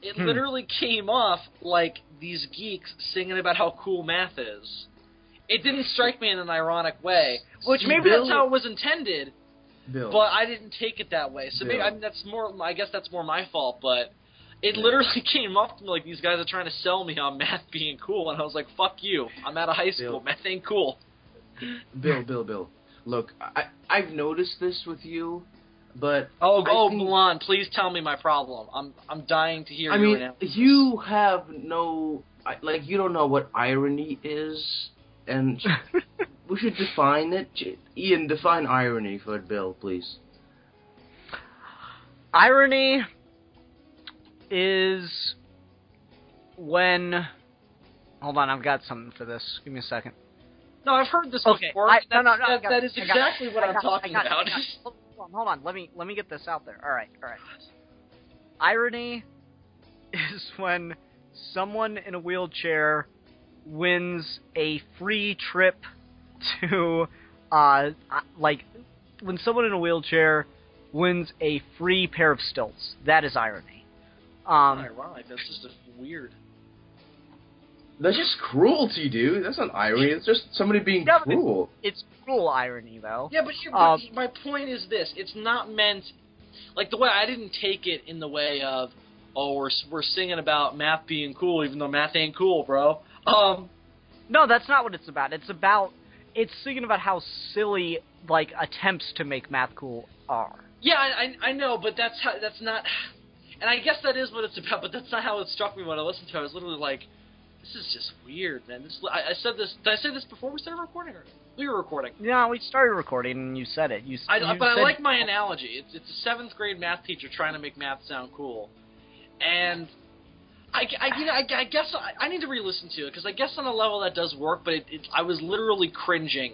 It literally came off like these geeks singing about how cool math is. It didn't strike me in an ironic way, which maybe that's how it was intended, but I didn't take it that way. So maybe I guess that's more my fault, but it literally came off to me like these guys are trying to sell me on math being cool, and I was like, fuck you. I'm out of high school. Math ain't cool. Bill. Look, I've noticed this with you, but Milan, please tell me my problem. I'm dying to hear your analysis. You have no, like, you don't know what irony is, and we should define it. Ian, define irony for Bill, please. Irony is when... Hold on, I've got something for this. Give me a second. No, I've heard this before. That is exactly what I'm talking about. Hold on. Let me get this out there. All right. Irony is when someone in a wheelchair wins a free trip to, like, when someone in a wheelchair wins a free pair of stilts. That is irony. Ironic. That's just weird. That's just cruelty, dude. That's not irony. It's just somebody being cruel. It's cruel irony, though. Yeah, but my point is this. It's not meant... Like, the way I didn't take it in the way of, we're singing about math being cool, even though math ain't cool, bro. No, that's not what it's about. It's singing about how silly, like, attempts to make math cool are. Yeah, I know, but that's not... And I guess that is what it's about, but that's not how it struck me when I listened to it. I was literally like... This is just weird, man. I said this. Did I say this before we started recording? Or we were recording. No, we started recording, and you said it. I like my analogy. It's a 7th grade math teacher trying to make math sound cool, and I guess I need to re-listen to it because I guess on a level that does work, but I was literally cringing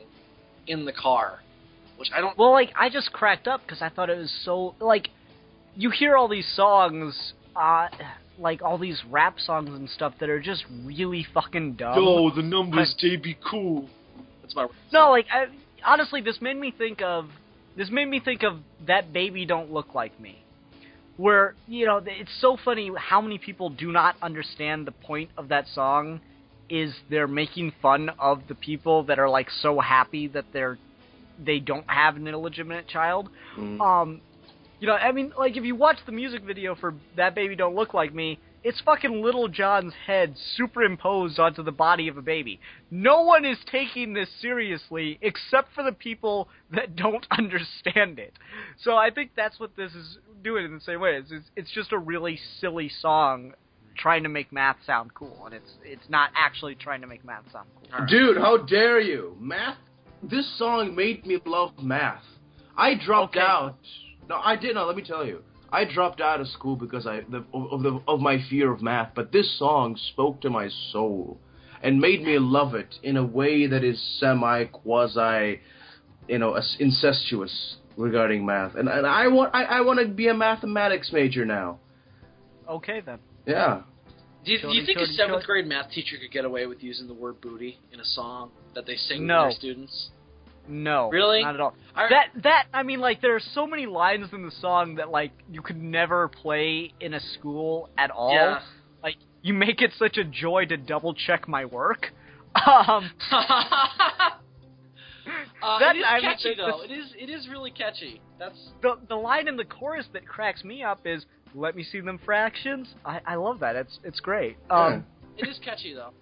in the car, which I don't. Well, like, I just cracked up because I thought it was so, like, you hear all these songs. Like, all these rap songs and stuff that are just really fucking dumb. Yo, the numbers, JB Cool. That's my... No, like, honestly, this made me think of That Baby Don't Look Like Me. Where, you know, it's so funny how many people do not understand the point of that song is they're making fun of the people that are, like, so happy that they don't have an illegitimate child. You know, I mean, like, if you watch the music video for That Baby Don't Look Like Me, it's fucking Little John's head superimposed onto the body of a baby. No one is taking this seriously except for the people that don't understand it. So I think that's what this is doing in the same way. It's just a really silly song trying to make math sound cool, and it's not actually trying to make math sound cool. Right. Dude, how dare you? Math? This song made me love math. I dropped out... No, I did not. Let me tell you, I dropped out of school because of my fear of math. But this song spoke to my soul and made me love it in a way that is quasi, you know, incestuous regarding math. And I want to be a mathematics major now. Okay then. Yeah. Do you think a 7th grade math teacher could get away with using the word booty in a song that they sing to their students? No. Really? Not at all. I mean, like, there are so many lines in the song that, like, you could never play in a school at all. Yeah. Like, you make it such a joy to double-check my work. It is catchy, though. It is really catchy. That's... The line in the chorus that cracks me up is, "Let me see them fractions." I love that. It's great. It is catchy, though.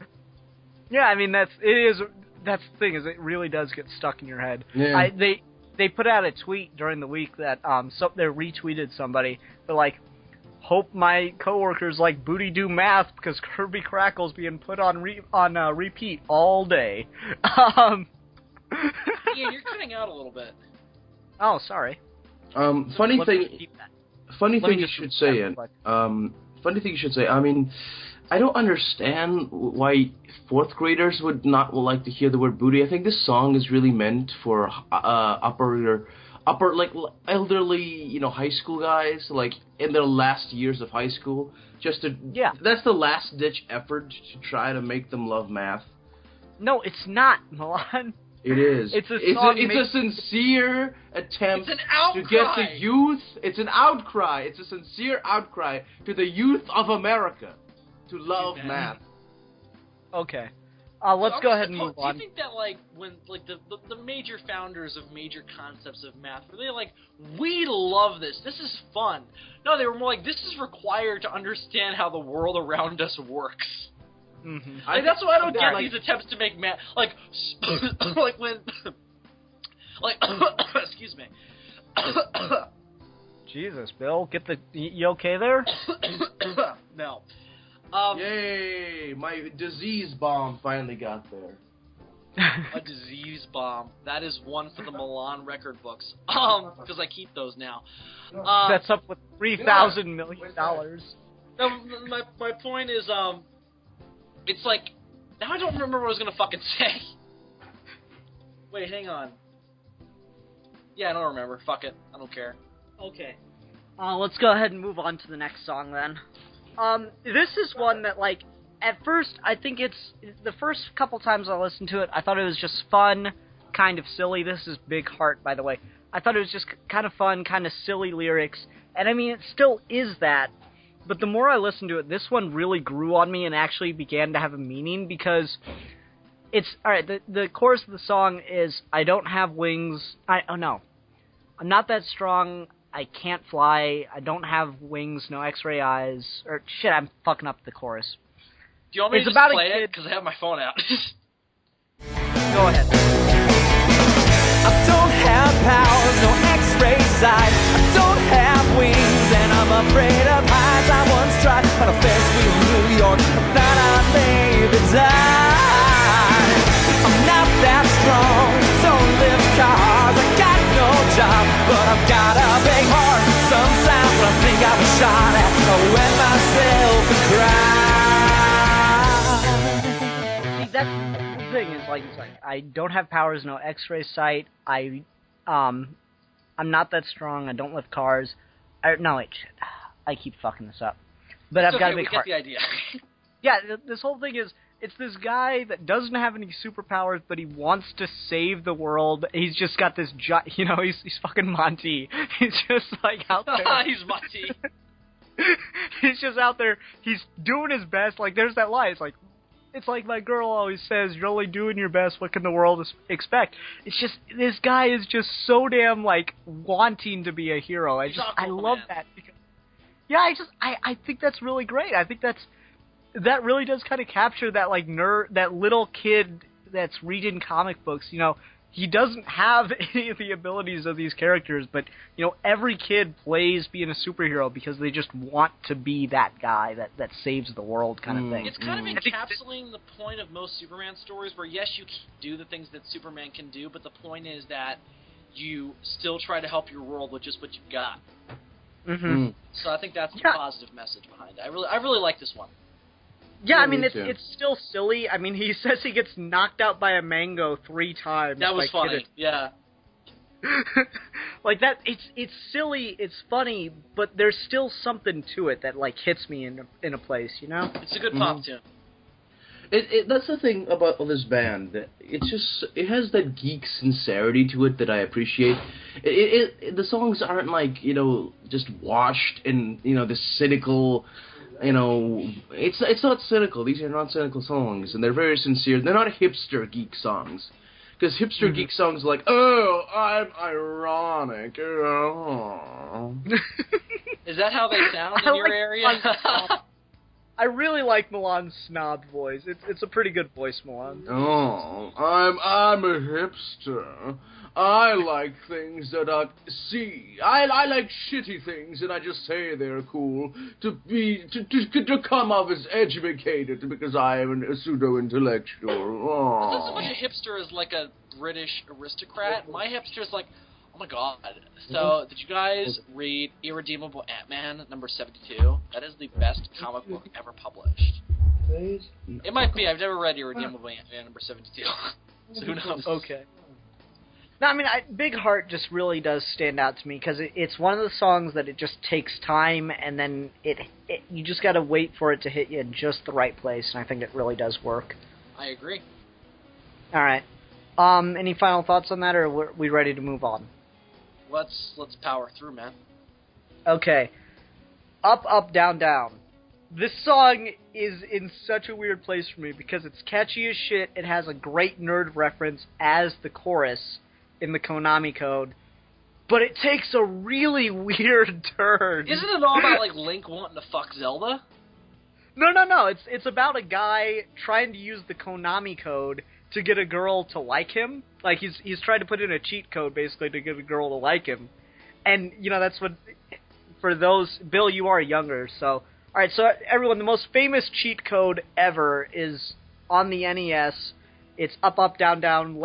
Yeah, I mean, that's the thing, is it really does get stuck in your head. Yeah. They put out a tweet during the week that they retweeted somebody. They're like, "Hope my coworkers like booty do math because Kirby Krackle's being put on repeat all day." Yeah, you're cutting out a little bit. Oh, sorry. Funny thing you should say, I mean, I don't understand why 4th graders would not like to hear the word booty. I think this song is really meant for upper elderly, high school guys, like in their last years of high school, that's the last ditch effort to try to make them love math. No, it's not, Milan. It is. It's a sincere attempt to get the youth. It's an outcry. It's a sincere outcry to the youth of America to love math. Okay. Let's go ahead and move on. Do you think that, when the major founders of major concepts of math, were they like, we love this, this is fun? No, they were more like, this is required to understand how the world around us works. Mm-hmm. That's why I don't get these attempts to make math, excuse me. Jesus, Bill, you okay there? No. Yay! My disease bomb finally got there. A disease bomb. That is one for the Milan record books. Because I keep those now. That's up with $3,000 million. No, my point is, it's like, now I don't remember what I was gonna fucking say. Wait, hang on. Yeah, I don't remember. Fuck it. I don't care. Okay. Let's go ahead and move on to the next song then. This is one that, at first, I think the first couple times I listened to it, I thought it was just fun, kind of silly. This is Big Heart, by the way. I thought it was just kind of fun, kind of silly lyrics, and I mean, it still is that, but the more I listened to it, this one really grew on me and actually began to have a meaning, because alright, the chorus of the song is, I don't have wings, I'm not that strong, I can't fly, I don't have wings, no x-ray eyes, or shit, I'm fucking up the chorus. Do you want me to just play it? Because I have my phone out. Go ahead. I don't have powers, no x-ray sight, I don't have wings, and I'm afraid of heights. I once tried on a Ferris wheel in New York, I thought I'd maybe die. I'm not that strong, don't lift cars, I got no job, but I've got a big heart. Sometimes when I think I've been shot at, I wet myself and cry. See, that's the thing, is like I don't have powers, no x-ray sight, I'm not that strong, I don't lift cars. I keep fucking this up. But I've got a big heart. We get the idea. Yeah, this whole thing is, it's this guy that doesn't have any superpowers, but he wants to save the world. He's just got this, he's fucking Monty. He's just, out there. He's Monty. He's just out there, he's doing his best. There's that line, it's like my girl always says, you're only doing your best, what can the world expect? It's just, this guy is just so damn, wanting to be a hero. I love that. Because, yeah, I think that's really great. I think that really does kind of capture that, that little kid that's reading comic books, he doesn't have any of the abilities of these characters, but, every kid plays being a superhero because they just want to be that guy that saves the world kind of thing. It's kind of encapsulating the point of most Superman stories where, yes, you can do the things that Superman can do, but the point is that you still try to help your world with just what you've got. Mm-hmm. So I think that's the positive message behind it. I really like this one. Yeah, I mean, it's still silly. I mean, he says he gets knocked out by a mango 3 times. That was funny, yeah. that, it's silly, it's funny, but there's still something to it that, hits me in a place, It's a good pop tune. That's the thing about this band. It has that geek sincerity to it that I appreciate. The songs aren't just washed in, this cynical... it's not cynical. These are not cynical songs, and they're very sincere. They're not hipster geek songs. Because hipster geek songs are like, oh, I'm ironic. Oh. Is that how they sound in your area? I really like Milan's snob voice. It's a pretty good voice, Milan. Oh, I'm a hipster. I like things that are... See, I like shitty things, and I just say they're cool to come off as educated because I am a pseudo-intellectual. Oh. It's not so much a hipster as a British aristocrat. My hipster's oh my god. So, did you guys read Irredeemable Ant-Man number 72? That is the best comic book ever published. It might be. I've never read Irredeemable Ant-Man number 72. So who knows? Okay. No, I mean, Big Heart just really does stand out to me because it's one of the songs that it just takes time, and then you just got to wait for it to hit you in just the right place, and I think it really does work. I agree. All right. Any final thoughts on that, or are we ready to move on? Let's power through, man. Okay. Up, Up, Down, Down. This song is in such a weird place for me because it's catchy as shit. It has a great nerd reference as the chorus in the Konami code, but it takes a really weird turn. Isn't it all about, like, Link wanting to fuck Zelda? No. It's about a guy trying to use the Konami code to get a girl to like him. Like, he's trying to put in a cheat code, basically, to get a girl to like him. And, that's what... For those... Bill, you are younger, so... Alright, so everyone, the most famous cheat code ever is on the NES. It's up, up, down, down,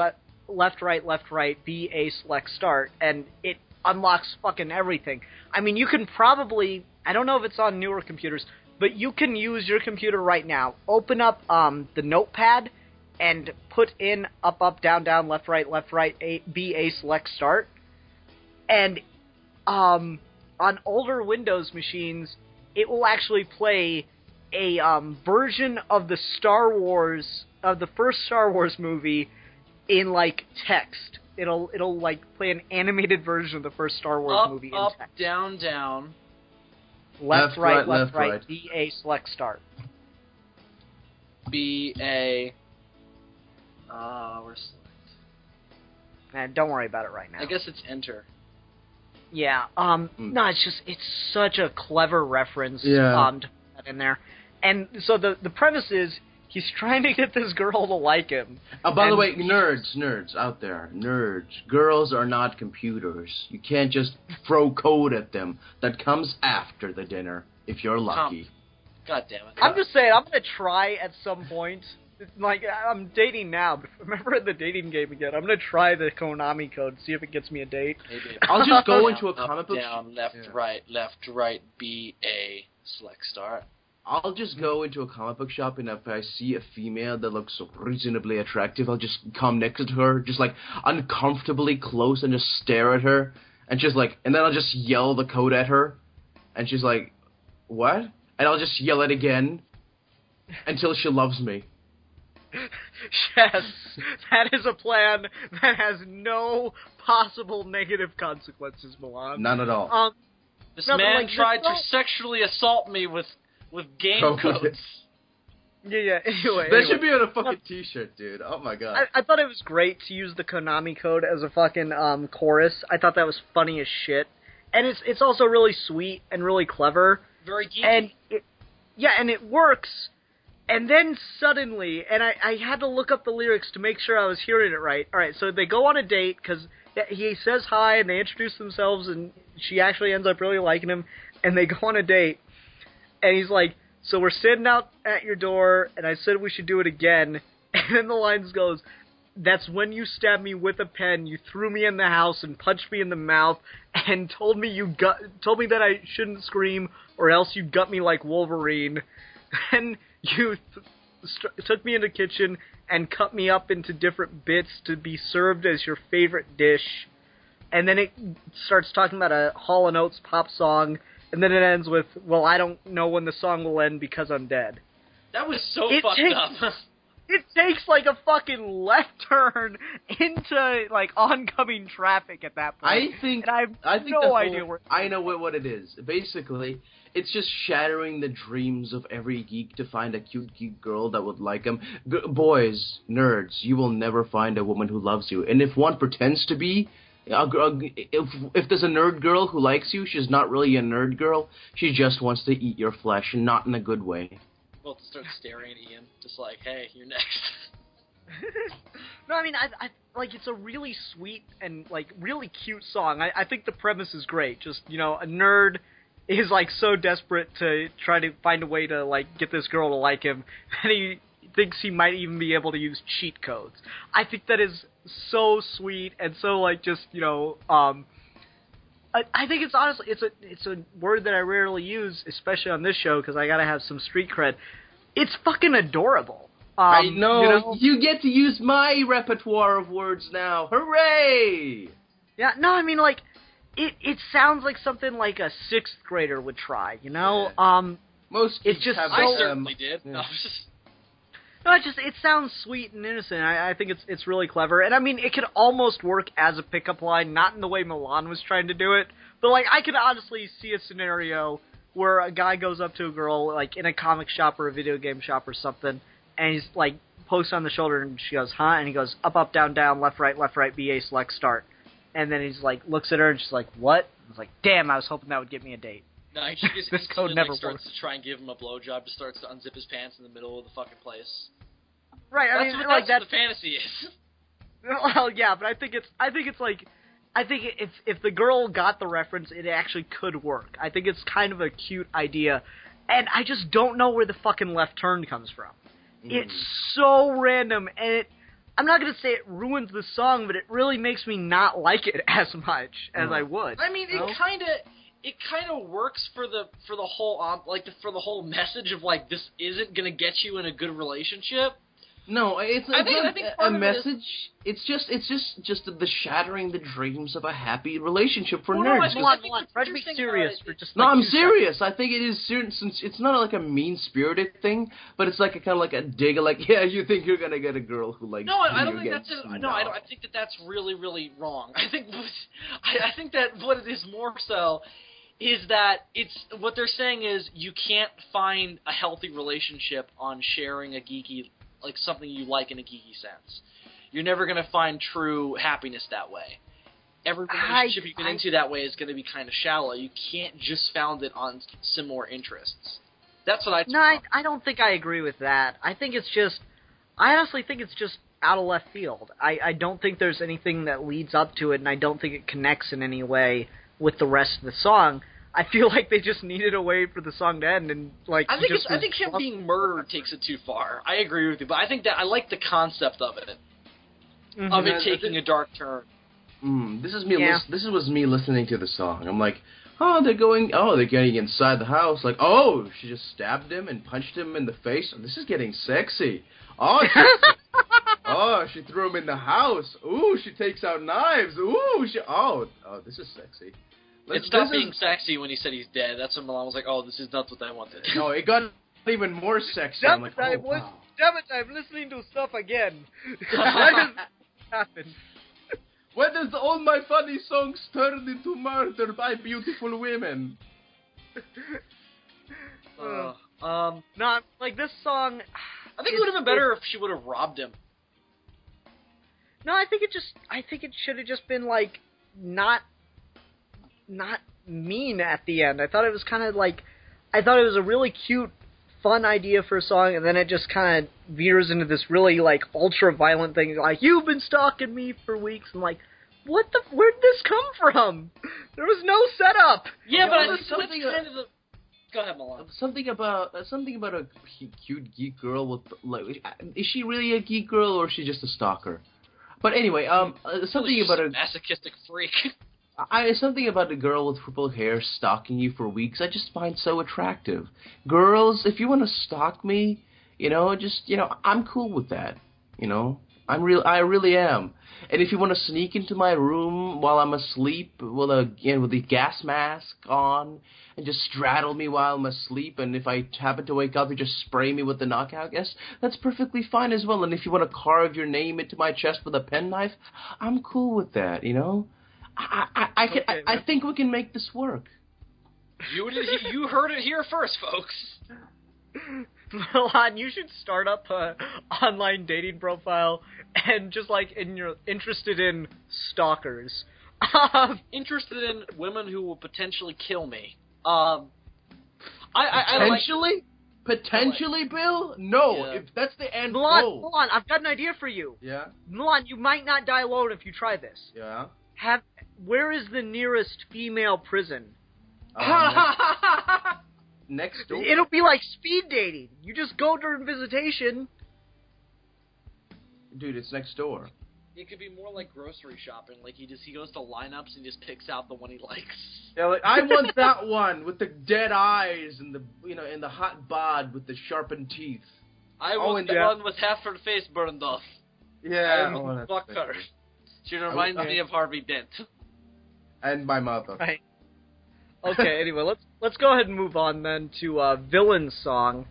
left, right, B, A, select, start, and it unlocks fucking everything. I mean, you can probably... I don't know if it's on newer computers, but you can use your computer right now. Open up the notepad and put in up, up, down, down, left, right, A, B, A, select, start. And on older Windows machines, it will actually play a version of the first Star Wars movie in, like, text. It'll like play an animated version of the first Star Wars movie in text. Up, down, down. Left, right, B, A, select, start. B, A, where's select? Don't worry about it right now. I guess it's enter. Yeah, no, it's such a clever reference, Yeah. to put that in there. And so the premise is, he's trying to get this girl to like him. By the way, nerds out there, girls are not computers. You can't just throw code at them. That comes after the dinner, if you're lucky. God damn it. I'm just saying, I'm going to try at some point. Like, I'm dating now, but remember in the dating game again, I'm going to try the Konami code, see if it gets me a date. Hey, baby. I'll just go into a Up, comic book... down, left, right, B, A, select, start. I'll just go into a comic book shop, and if I see a female that looks reasonably attractive, I'll just come next to her, just, like, uncomfortably close, and just stare at her, and just, like, and then I'll just yell the code at her, and she's like, what? And I'll just yell it again, until she loves me. Yes, that is a plan that has no possible negative consequences, Milan. None at all. This man tried to sexually assault me with game codes. Yeah, anyway. That should be on a fucking t-shirt, dude. Oh my god. I thought it was great to use the Konami code as a fucking chorus. I thought that was funny as shit. And it's also really sweet and really clever. Very geeky. And it works. And then suddenly, and I had to look up the lyrics to make sure I was hearing it right. All right, so they go on a date because he says hi and they introduce themselves, and she actually ends up really liking him. And they go on a date, and he's like, "So we're sitting out at your door, and I said we should do it again." And then the lines goes, "That's when you stabbed me with a pen. You threw me in the house and punched me in the mouth, and told me that I shouldn't scream, or else you gut me like Wolverine." And you took me in the kitchen and cut me up into different bits to be served as your favorite dish. And then it starts talking about a Hall & Oates pop song, and then it ends with, "Well, I don't know when the song will end because I'm dead." That was so fucked up. It takes, like, a fucking left turn into, like, oncoming traffic at that point. I think no idea where... I know what it is. Basically, it's just shattering the dreams of every geek to find a cute geek girl that would like him. Boys, nerds, you will never find a woman who loves you. And if one pretends to be, if there's a nerd girl who likes you, she's not really a nerd girl. She just wants to eat your flesh, and not in a good way. Well, start staring at Ian, just like, hey, you're next. No, I mean, I like, it's a really sweet and, like, really cute song. I think the premise is great. Just, a nerd is, like, so desperate to try to find a way to, like, get this girl to like him that he thinks he might even be able to use cheat codes. I think that is so sweet and so, like, just, I think it's honestly, it's a word that I rarely use, especially on this show, because I gotta have some street cred. It's fucking adorable. I know. You know. You get to use my repertoire of words now. Hooray! Yeah, no, I mean, like, it sounds like something like a 6th grader would try, you know? Yeah. Most it's kids just have I certainly did. Yeah. No, No, it sounds sweet and innocent. I think it's really clever. And I mean, it could almost work as a pickup line, not in the way Milan was trying to do it, but like I could honestly see a scenario where a guy goes up to a girl, like in a comic shop or a video game shop or something, and he's like posts on the shoulder and she goes, huh? And he goes, up, down, left, right, BA, select, start. And then he's like, looks at her and she's like, what? I was like, damn, I was hoping that would get me a date. no, she just This code never starts works. to try and give him a blowjob, just starts to unzip his pants in the middle of the fucking place. Right, I That's mean, what, like that's what the fantasy is. Well, yeah, but I think if the girl got the reference, it actually could work. I think it's kind of a cute idea, and I just don't know where the fucking left turn comes from. It's so random, and I'm not gonna say it ruins the song, but it really makes me not like it as much as I would. I mean, it kind of works for the whole message of like this isn't gonna get you in a good relationship. No, it's I think a message. It's just the shattering the dreams of a happy relationship for nerds. Fred, be serious for just. No, like I'm 2 serious. I think it is serious, since it's not like a mean-spirited thing, but it's like a kind of like a dig, like, yeah, you think you're gonna get a girl who likes No, I don't video think games. that's it. No, I think that's really, really wrong. I think that what it is more so is that it's what they're saying is you can't find a healthy relationship on sharing a geeky, like something you like in a geeky sense. You're never going to find true happiness that way. Every relationship you get into that way is going to be kind of shallow. You can't just found it on similar interests. That's what I... No, I don't think I agree with that. I honestly think it's just out of left field. I don't think there's anything that leads up to it, and I don't think it connects in any way with the rest of the song. I feel like they just needed a way for the song to end, and like I think him being murdered takes it too far. I agree with you, but I think that I like the concept of it, of it taking a dark turn. This is me. Yeah. This was me listening to the song. I'm like, they're getting inside the house. Like, oh, she just stabbed him and punched him in the face. This is getting sexy. Oh, she threw him in the house. Ooh, she takes out knives. Ooh, this is sexy. It stopped being sexy when he said he's dead. That's when Milan was like, oh, this is not what I wanted. No, it got even more sexy. I'm like, damn it, I'm listening to stuff again. What has happened? When does all my funny songs turn into murder by beautiful women? No, like this song... I think it would have been better if she would have robbed him. No, I think it should have just been, like, not mean at the end. I thought it was kind of like, I thought it was a really cute, fun idea for a song, and then it just kind of veers into this really, like, ultra-violent thing, like, you've been stalking me for weeks, and like, where'd this come from? There was no setup! Yeah, but I think something kind of the... Go ahead, Milan. Something about a cute geek girl with, like, is she really a geek girl, or is she just a stalker? But anyway, something about a masochistic freak. Something about a girl with purple hair stalking you for weeks, I just find so attractive. Girls, if you want to stalk me, I'm cool with that. I really am. And if you want to sneak into my room while I'm asleep with the gas mask on and just straddle me while I'm asleep, and if I happen to wake up, you just spray me with the knockout gas, that's perfectly fine as well. And if you want to carve your name into my chest with a penknife, I'm cool with that, I think we can make this work. You heard it here first, folks. Milan, you should start up an online dating profile and just you're interested in stalkers. Interested in women who will potentially kill me. Potentially, Bill? No, if that's the end goal. Milan, I've got an idea for you. Yeah? Milan, you might not die alone if you try this. Yeah? Where is the nearest female prison? Next door. It'll be like speed dating. You just go during visitation. Dude, it's next door. It could be more like grocery shopping. Like he goes to lineups and just picks out the one he likes. Yeah, like, I want that one with the dead eyes and the hot bod with the sharpened teeth. I was the one with half her face burned off. Yeah. Fuck her. She reminds me of Harvey Dent. And my mother. Right. Okay, anyway, let's go ahead and move on then to Villain Song.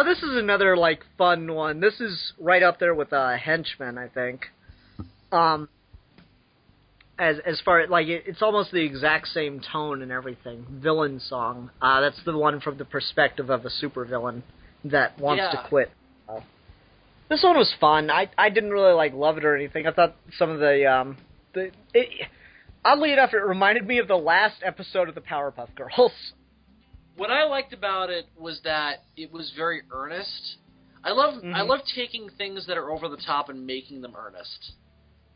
This is another, like, fun one. This is right up there with Henchman, I think. As far as, like, it's almost the exact same tone and everything. Villain Song. That's the one from the perspective of a supervillain that wants to quit. This one was fun. I didn't really, like, love it or anything. I thought some of oddly enough, it reminded me of the last episode of the Powerpuff Girls. What I liked about it was that it was very earnest. I love taking things that are over the top and making them earnest.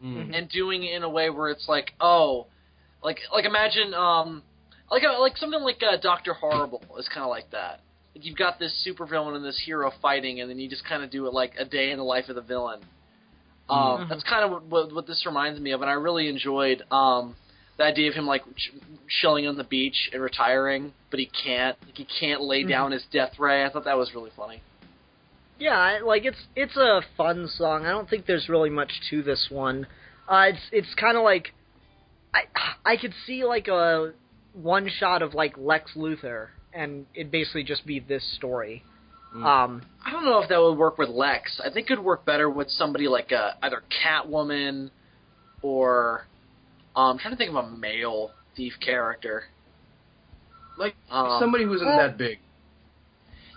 Mm-hmm. And doing it in a way where it's like, like imagine, like something like Dr. Horrible is kind of like that. Like you've got this supervillain and this hero fighting, and then you just kind of do it like a day in the life of the villain. That's kind of what this reminds me of, and I really enjoyed the idea of him like chilling on the beach and retiring, but he can't. Like, he can't lay down his death ray. I thought that was really funny. Yeah, like it's a fun song. I don't think there's really much to this one. It's kind of like I could see like a one shot of like Lex Luthor, and it'd basically just be this story. I don't know if that would work with Lex. I think it would work better with somebody like either Catwoman or I'm trying to think of a male thief character. Like somebody who isn't that big.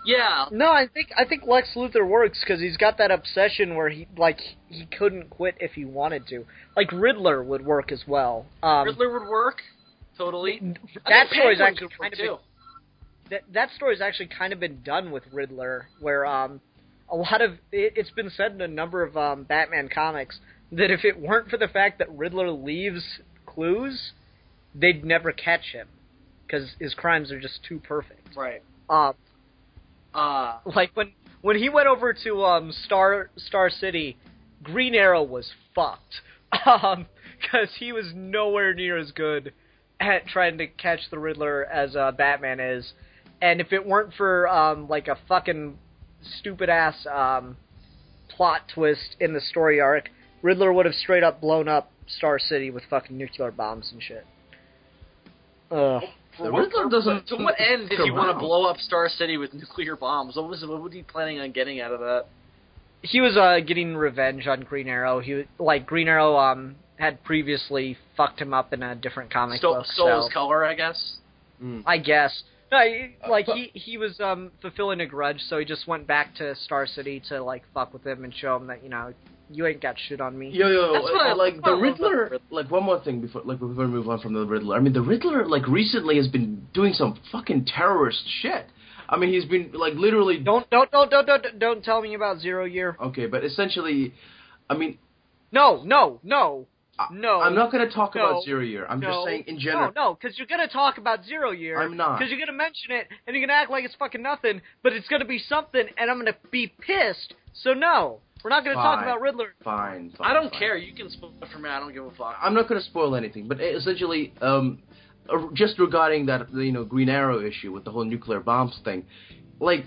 Yeah. No, I think Lex Luthor works because he's got that obsession where he couldn't quit if he wanted to. Like Riddler would work as well. Riddler would work totally. That story's actually kind of that story's actually kind of been done with Riddler, where a lot of it's been said in a number of Batman comics that if it weren't for the fact that Riddler leaves clues, they'd never catch him because his crimes are just too perfect. Right. Like when he went over to Star City, Green Arrow was fucked because he was nowhere near as good at trying to catch the Riddler as Batman is. And if it weren't for like a fucking stupid ass plot twist in the story arc, Riddler would have straight up blown up Star City with fucking nuclear bombs and shit. Riddler doesn't. To what end did he want to blow up Star City with nuclear bombs? What was he planning on getting out of that? He was getting revenge on Green Arrow. Green Arrow had previously fucked him up in a different comic book. Stole his color, I guess. I guess. No, he was fulfilling a grudge, so he just went back to Star City to like fuck with him and show him that you ain't got shit on me. The Riddler. Like one more thing before we move on from the Riddler. I mean, the Riddler like recently has been doing some fucking terrorist shit. I mean, he's been like literally. Don't tell me about Zero Year. Okay, but essentially, I mean. No. I'm not going to talk about Zero Year. I'm just saying in general. No, because you're going to talk about 0 Year. I'm not. Because you're going to mention it, and you're going to act like it's fucking nothing, but it's going to be something, and I'm going to be pissed. So no, we're not going to talk about Riddler. Fine. I don't care. You can spoil it for me. I don't give a fuck. I'm not going to spoil anything, but essentially, just regarding that, Green Arrow issue with the whole nuclear bombs thing, like,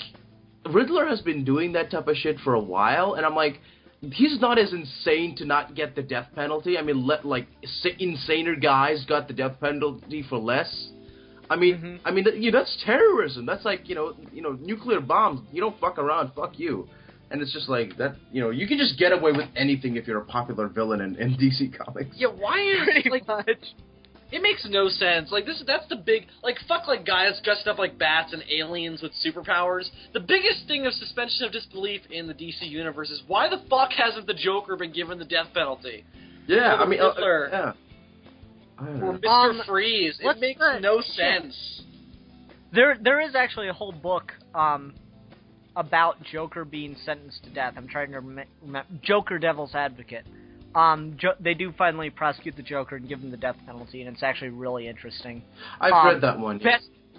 Riddler has been doing that type of shit for a while, and I'm like, he's not as insane to not get the death penalty. I mean, insaner guys got the death penalty for less. I mean, that's terrorism. That's like, nuclear bombs. You don't fuck around. Fuck you. And it's just like that. You can just get away with anything if you're a popular villain in DC Comics. Yeah, why is pretty much? It makes no sense. Like that's the big fuck guys dressed up like bats and aliens with superpowers. The biggest thing of suspension of disbelief in the DC universe is why the fuck hasn't the Joker been given the death penalty? Yeah, I mean, yeah. Or Mr. Freeze. It makes no sense. There is actually a whole book about Joker being sentenced to death. I'm trying to remember. Joker Devil's Advocate. They do finally prosecute the Joker and give him the death penalty, and it's actually really interesting. I've read that one.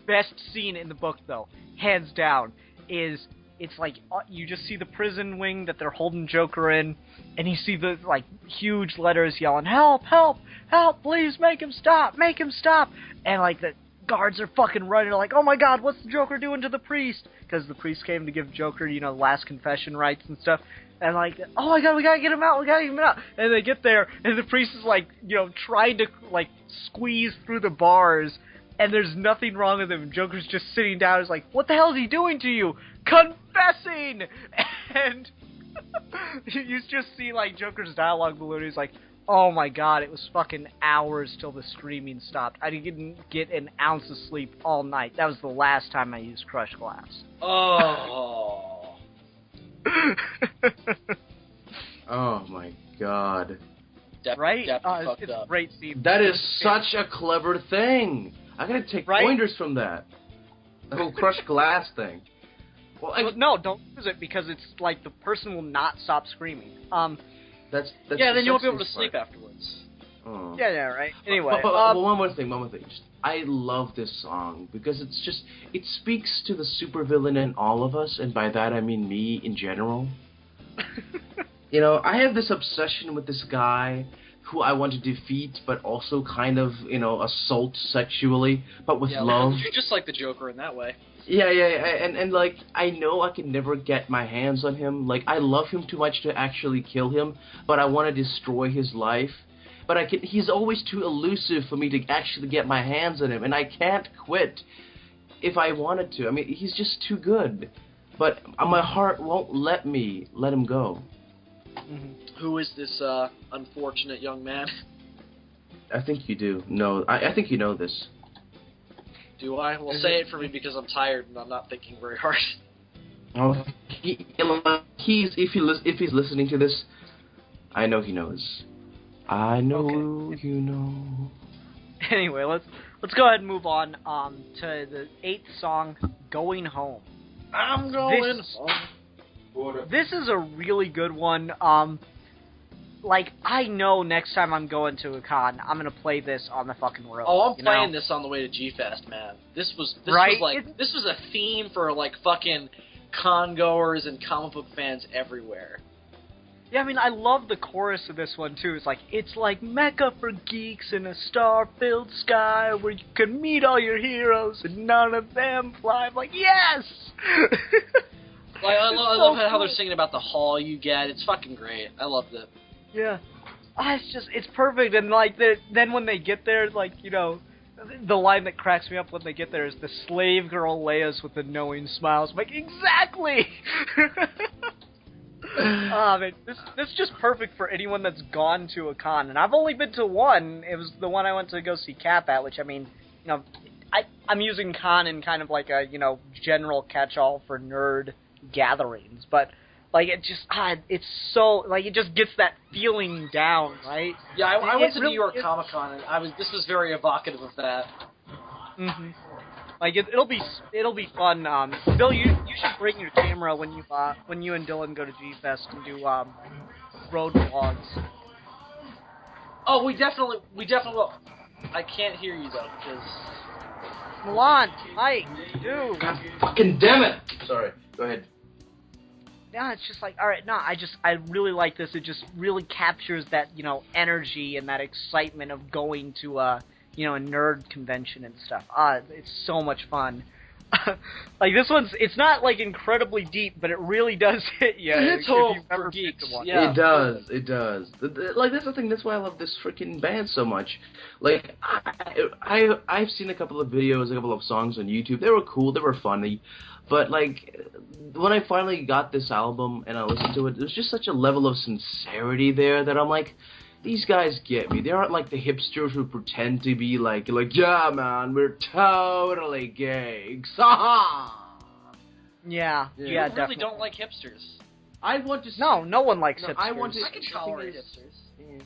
Best scene in the book, though, hands down, is it's like you just see the prison wing that they're holding Joker in, and you see the huge letters yelling, "Help! Help! Help! Please make him stop! Make him stop!" And guards are fucking running, like, oh my god, what's the Joker doing to the priest? Because the priest came to give Joker, you know, last confession rites and stuff. And like, oh my god, we gotta get him out, And they get there, and the priest is like, you know, trying to, like, squeeze through the bars, and there's nothing wrong with him. Joker's just sitting down, he's like, what the hell is he doing to you? Confessing! And you just see, like, Joker's dialogue balloon, he's like, oh my god, it was fucking hours till the screaming stopped. I didn't get an ounce of sleep all night. That was the last time I used crushed glass. Oh. Oh my god. Right? It's a great scene. That is such a clever thing. I gotta take pointers from that. The whole crushed glass thing. Well, no, don't use it because it's like the person will not stop screaming. That's yeah, then you won't be able to sleep afterwards. Oh. Yeah, right. Anyway. But one more thing. I love this song because it speaks to the supervillain in all of us, and by that I mean me in general. You know, I have this obsession with this guy who I want to defeat, but also kind of, you know, assault sexually, but with love. You're just like the Joker in that way. Yeah, and like, I know I can never get my hands on him. Like, I love him too much to actually kill him, but I want to destroy his life. But he's always too elusive for me to actually get my hands on him, and I can't quit if I wanted to. I mean, he's just too good. But my heart won't let me let him go. Mm-hmm. Who is this unfortunate young man? I think you do. No, I think you know this. Do I? Well, say it for me because I'm tired and I'm not thinking very hard. Oh, if he's listening to this, I know he knows. I know you know. Anyway, let's go ahead and move on to the 8th song, "Going Home." I'm going home. This is a really good one. Like, I know next time I'm going to a con, I'm gonna play this on the fucking road. Oh, I'm playing this on the way to G-Fest, man. This was a theme for like fucking con goers and comic book fans everywhere. Yeah, I mean, I love the chorus of this one too. It's like Mecca for geeks in a star-filled sky where you can meet all your heroes and none of them fly. I'm like, yes. Like, I love how they're singing about the haul you get. It's fucking great. I loved it. Yeah. It's perfect. And, like, then when they get there, like, you know, the line that cracks me up when they get there is the slave girl Leia's with the knowing smiles. I'm like, exactly! Man, this is just perfect for anyone that's gone to a con. And I've only been to one. It was the one I went to go see Cap at, which, I mean, you know, I'm using con in kind of like a, you know, general catch-all for nerd gatherings, but like it just it's so like it just gets that feeling down, right? Yeah, I went to New York Comic Con and this was very evocative of that. Mm-hmm. Like it'll be fun. Bill, you should bring your camera when you and Dylan go to G-Fest and do road vlogs. Oh, we definitely will. I can't hear you though because Milan, Mike, dude. God fucking damn it! Sorry, go ahead. Yeah, it's just like, alright, no, I really like this. It just really captures that, you know, energy and that excitement of going to a nerd convention and stuff. It's so much fun. Like, this one's, it's not, like, incredibly deep, but it really does hit you. It hits home for geeks. Yeah. It does. Like, that's the thing, that's why I love this freaking band so much. Like, I've seen a couple of videos, a couple of songs on YouTube. They were cool, they were funny. But, like, when I finally got this album and I listened to it, there's just such a level of sincerity there that I'm like, these guys get me. They aren't like the hipsters who pretend to be like, yeah, man, we're totally gay. Yeah, I definitely. really don't like hipsters. I want to. No one likes hipsters. I can tolerate hipsters. Yeah.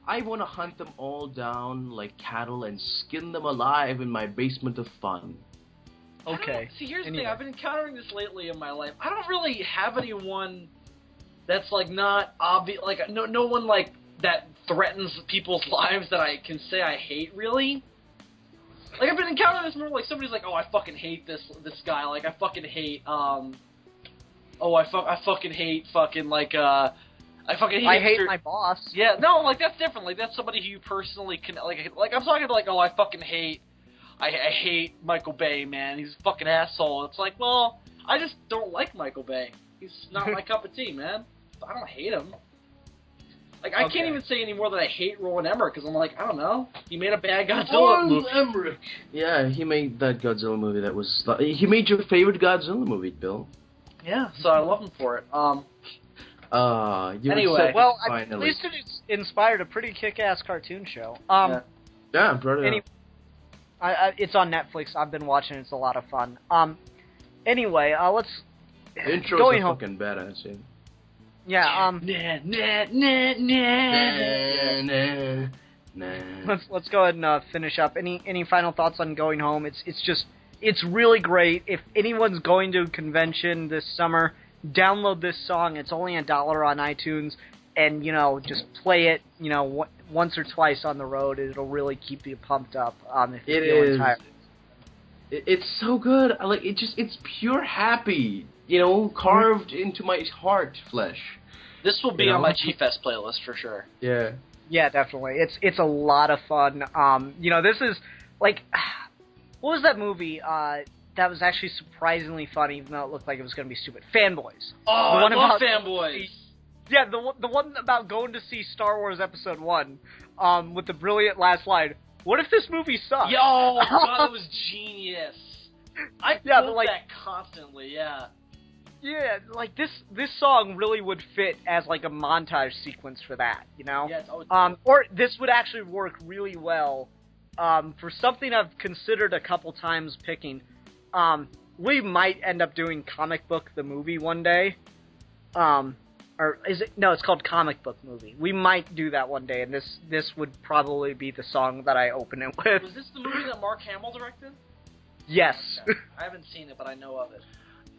I want to hunt them all down like cattle and skin them alive in my basement of fun. Okay. See, here's the thing. I've been encountering this lately in my life. I don't really have anyone that's like not obvious. Like no one like that threatens people's lives that I can say I hate. Really. Like I've been encountering this more like somebody's like, oh, I fucking hate this guy. Like I fucking hate I fucking hate fucking like I fucking hate. I hate my boss. Yeah, no, like that's different. Like that's somebody who you personally can like I'm talking like, oh, I fucking hate I hate Michael Bay, man. He's a fucking asshole. It's like, well, I just don't like Michael Bay. He's not my cup of tea, man. I don't hate him. Like, I can't even say anymore that I hate Roland Emmerich, because I'm like, I don't know. He made a bad Godzilla movie. Emmerich. Yeah, he made that Godzilla movie that was... He made your favorite Godzilla movie, Bill. Yeah, so I love him for it. Anyway, well, at least it inspired a pretty kick-ass cartoon show. Yeah, I'm proud of it. It's on Netflix. I've been watching it. It's a lot of fun. Anyway, let's... The intro's going are fucking badass, yeah. Yeah, Let's go ahead and finish up. Any final thoughts on Going Home? It's really great. If anyone's going to a convention this summer, download this song. It's only $1 on iTunes, and just play it. Once or twice on the road. It'll really keep you pumped up. If you're feeling tired. It's so good. It's pure happy. Carved into my heart flesh. This will be on my G-Fest playlist for sure. Yeah. Yeah, definitely. It's a lot of fun. This is like, what was that movie that was actually surprisingly funny, even though it looked like it was going to be stupid? Fanboys. Oh, I love Fanboys. Yeah, the one about going to see Star Wars Episode 1 with the brilliant last line. What if this movie sucks? Yo, God, that was genius. I quote that constantly. Yeah. Yeah, like this song really would fit as like a montage sequence for that, Yeah, or this would actually work really well for something I've considered a couple times picking. We might end up doing Comic Book the movie one day. Or is it? No, it's called Comic Book Movie. We might do that one day, and this would probably be the song that I open it with. Was this the movie that Mark Hamill directed? Yes. Okay. I haven't seen it, but I know of it.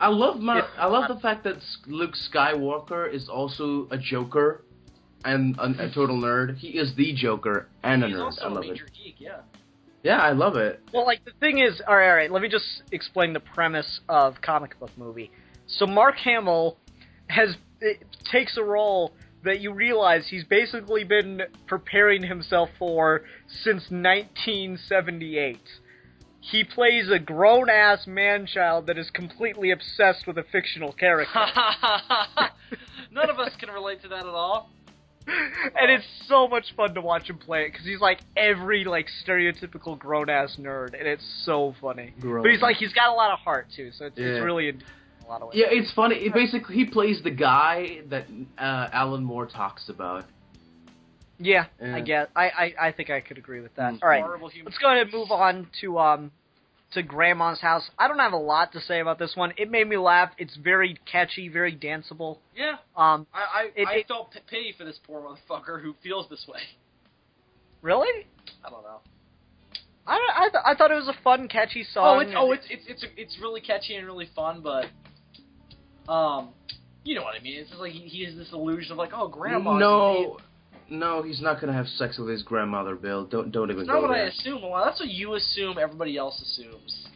I love the fact that Luke Skywalker is also a Joker and a total nerd. He is the Joker and a nerd. He's also a major geek, yeah. Yeah, I love it. Well, like, the thing is... All right, let me just explain the premise of Comic Book Movie. So Mark Hamill takes a role that you realize he's basically been preparing himself for since 1978. He plays a grown-ass man-child that is completely obsessed with a fictional character. None of us can relate to that at all. And it's so much fun to watch him play it, because he's like every stereotypical grown-ass nerd, and it's so funny. But he's got a lot of heart, too, so it's really... A lot of ways. Yeah, it's funny. Basically, he plays the guy that Alan Moore talks about. Yeah, I guess. I think I could agree with that. All right, let's go ahead and move on to Grandma's House. I don't have a lot to say about this one. It made me laugh. It's very catchy, very danceable. Yeah. I felt pity for this poor motherfucker who feels this way. Really? I don't know. I thought it was a fun, catchy song. It's really catchy and really fun, but you know what I mean. It's just like he has this illusion of like, oh, grandma. No, he's not gonna have sex with his grandmother, Bill. Don't even go there. That's not what I assume. Well, that's what you assume. Everybody else assumes.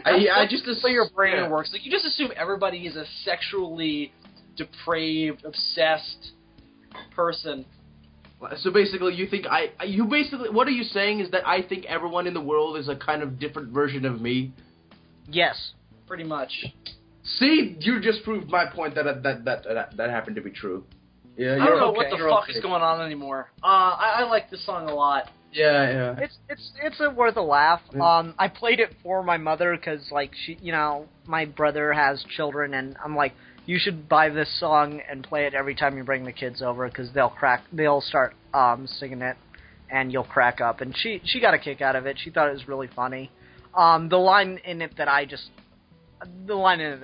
I just assume your brain works. Like you just assume everybody is a sexually depraved, obsessed person. So basically, what are you saying is that I think everyone in the world is a kind of different version of me? Yes, pretty much. See, you just proved my point that happened to be true. Yeah, I don't know what the fuck is going on anymore. I like this song a lot. Yeah. It's worth a laugh. Yeah. I played it for my mother because she, my brother has children, and I'm like, you should buy this song and play it every time you bring the kids over because they'll start singing it, and you'll crack up. And she got a kick out of it. She thought it was really funny. The line in it that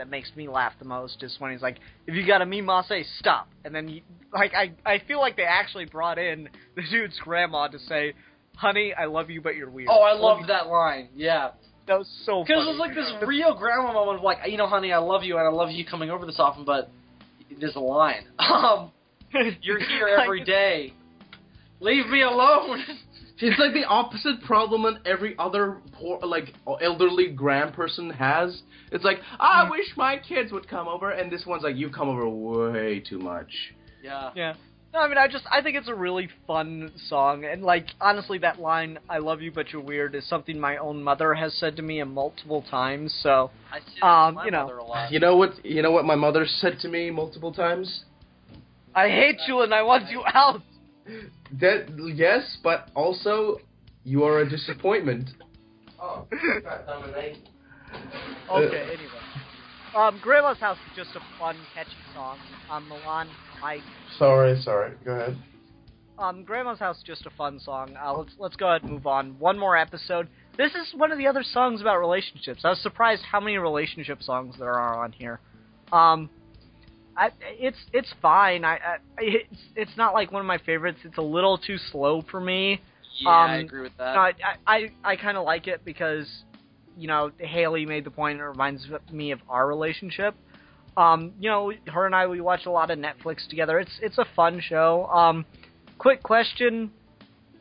makes me laugh the most is when he's like, if you got a mima, say stop. And then, I feel like they actually brought in the dude's grandma to say, honey, I love you, but you're weird. Oh, I loved that line, yeah. That was so funny. Because it was like this real grandma moment of like, honey, I love you, and I love you coming over this often, but there's a line. You're here every day. Leave me alone. It's like the opposite problem that every other poor, elderly grand person has. It's like, I wish my kids would come over, and this one's like, you come over way too much. Yeah. Yeah. No, I mean, I think it's a really fun song, and, like, honestly, that line, I love you, but you're weird, is something my own mother has said to me multiple times, so, I see my mother a lot. You know what my mother said to me multiple times? I hate you and I want you out! Yes, but also, you are a disappointment. Oh, dominate. Okay, anyway. Grandma's House is just a fun, catchy song. Milan, Sorry, go ahead. Grandma's House is just a fun song. Let's go ahead and move on. One more episode. This is one of the other songs about relationships. I was surprised how many relationship songs there are on here. It's fine. It's not like one of my favorites. It's a little too slow for me. Yeah, I agree with that. I kind of like it because, you know, Haley made the point. It reminds me of our relationship. You know, her and I, we watch a lot of Netflix together. It's a fun show. Quick question: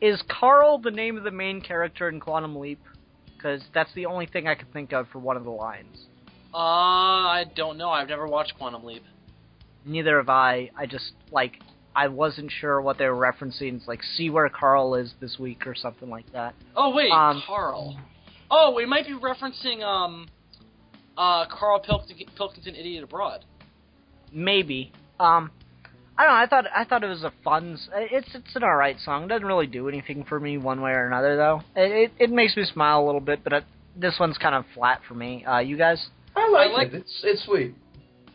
is Carl the name of the main character in Quantum Leap? Because that's the only thing I could think of for one of the lines. I don't know. I've never watched Quantum Leap. Neither have I. I just, like, I wasn't sure what they were referencing. It's like, see where Carl is this week or something like that. Oh, wait, Carl. Oh, we might be referencing, Carl Pilkington, Idiot Abroad. Maybe. I don't know, I thought it was a fun... It's an alright song. It doesn't really do anything for me one way or another, though. It makes me smile a little bit, but this one's kind of flat for me. You guys? I like it. It's sweet.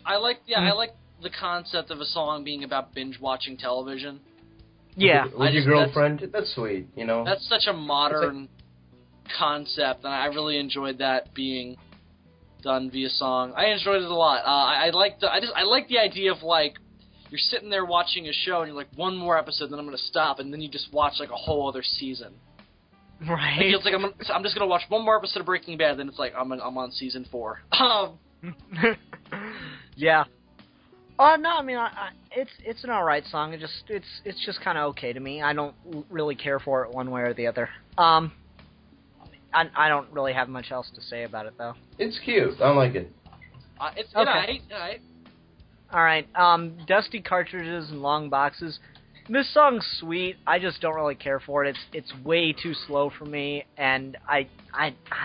I like the concept of a song being about binge-watching television. Yeah. With your girlfriend, that's sweet, you know? That's such a modern concept, and I really enjoyed that being done via song. I enjoyed it a lot. I like the idea of, like, you're sitting there watching a show, and you're like, one more episode, then I'm going to stop, and then you just watch, like, a whole other season. Right. It feels like I'm just going to watch one more episode of Breaking Bad, then it's like, I'm on season 4. Yeah. No, I mean, it's an alright song. It's just kind of okay to me. I don't really care for it one way or the other. I don't really have much else to say about it, though. It's cute. I like it. It's okay. Alright, Dusty Cartridges and Long Boxes. This song's sweet. I just don't really care for it. It's way too slow for me, and I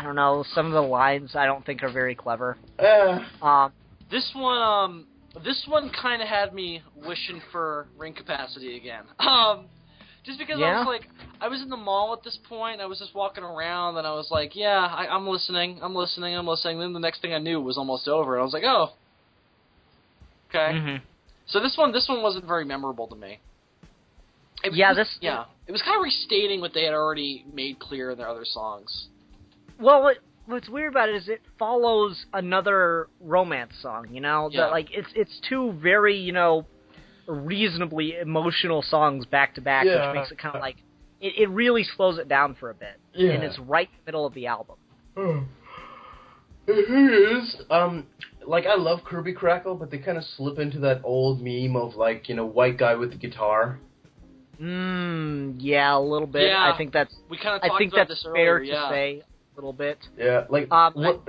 don't know. Some of the lines I don't think are very clever. This one kind of had me wishing for ring capacity again. Just because I was in the mall at this point, I was just walking around, and I was like, yeah, I'm listening. Then the next thing I knew it was almost over, and I was like, oh. Okay. Mm-hmm. So this one wasn't very memorable to me. It was kind of restating what they had already made clear in their other songs. Well, what's weird about it is it follows another romance song, you know? Yeah. It's two very, you know, reasonably emotional songs back to back, which makes it kind of like... It really slows it down for a bit. Yeah. And it's right in the middle of the album. It is. Like, I love Kirby Krackle, but they kind of slip into that old meme of, like, you know, white guy with the guitar. Yeah, a little bit. Yeah, I think that's... We kind of talked about this earlier, fair to say. Little bit. Yeah, like,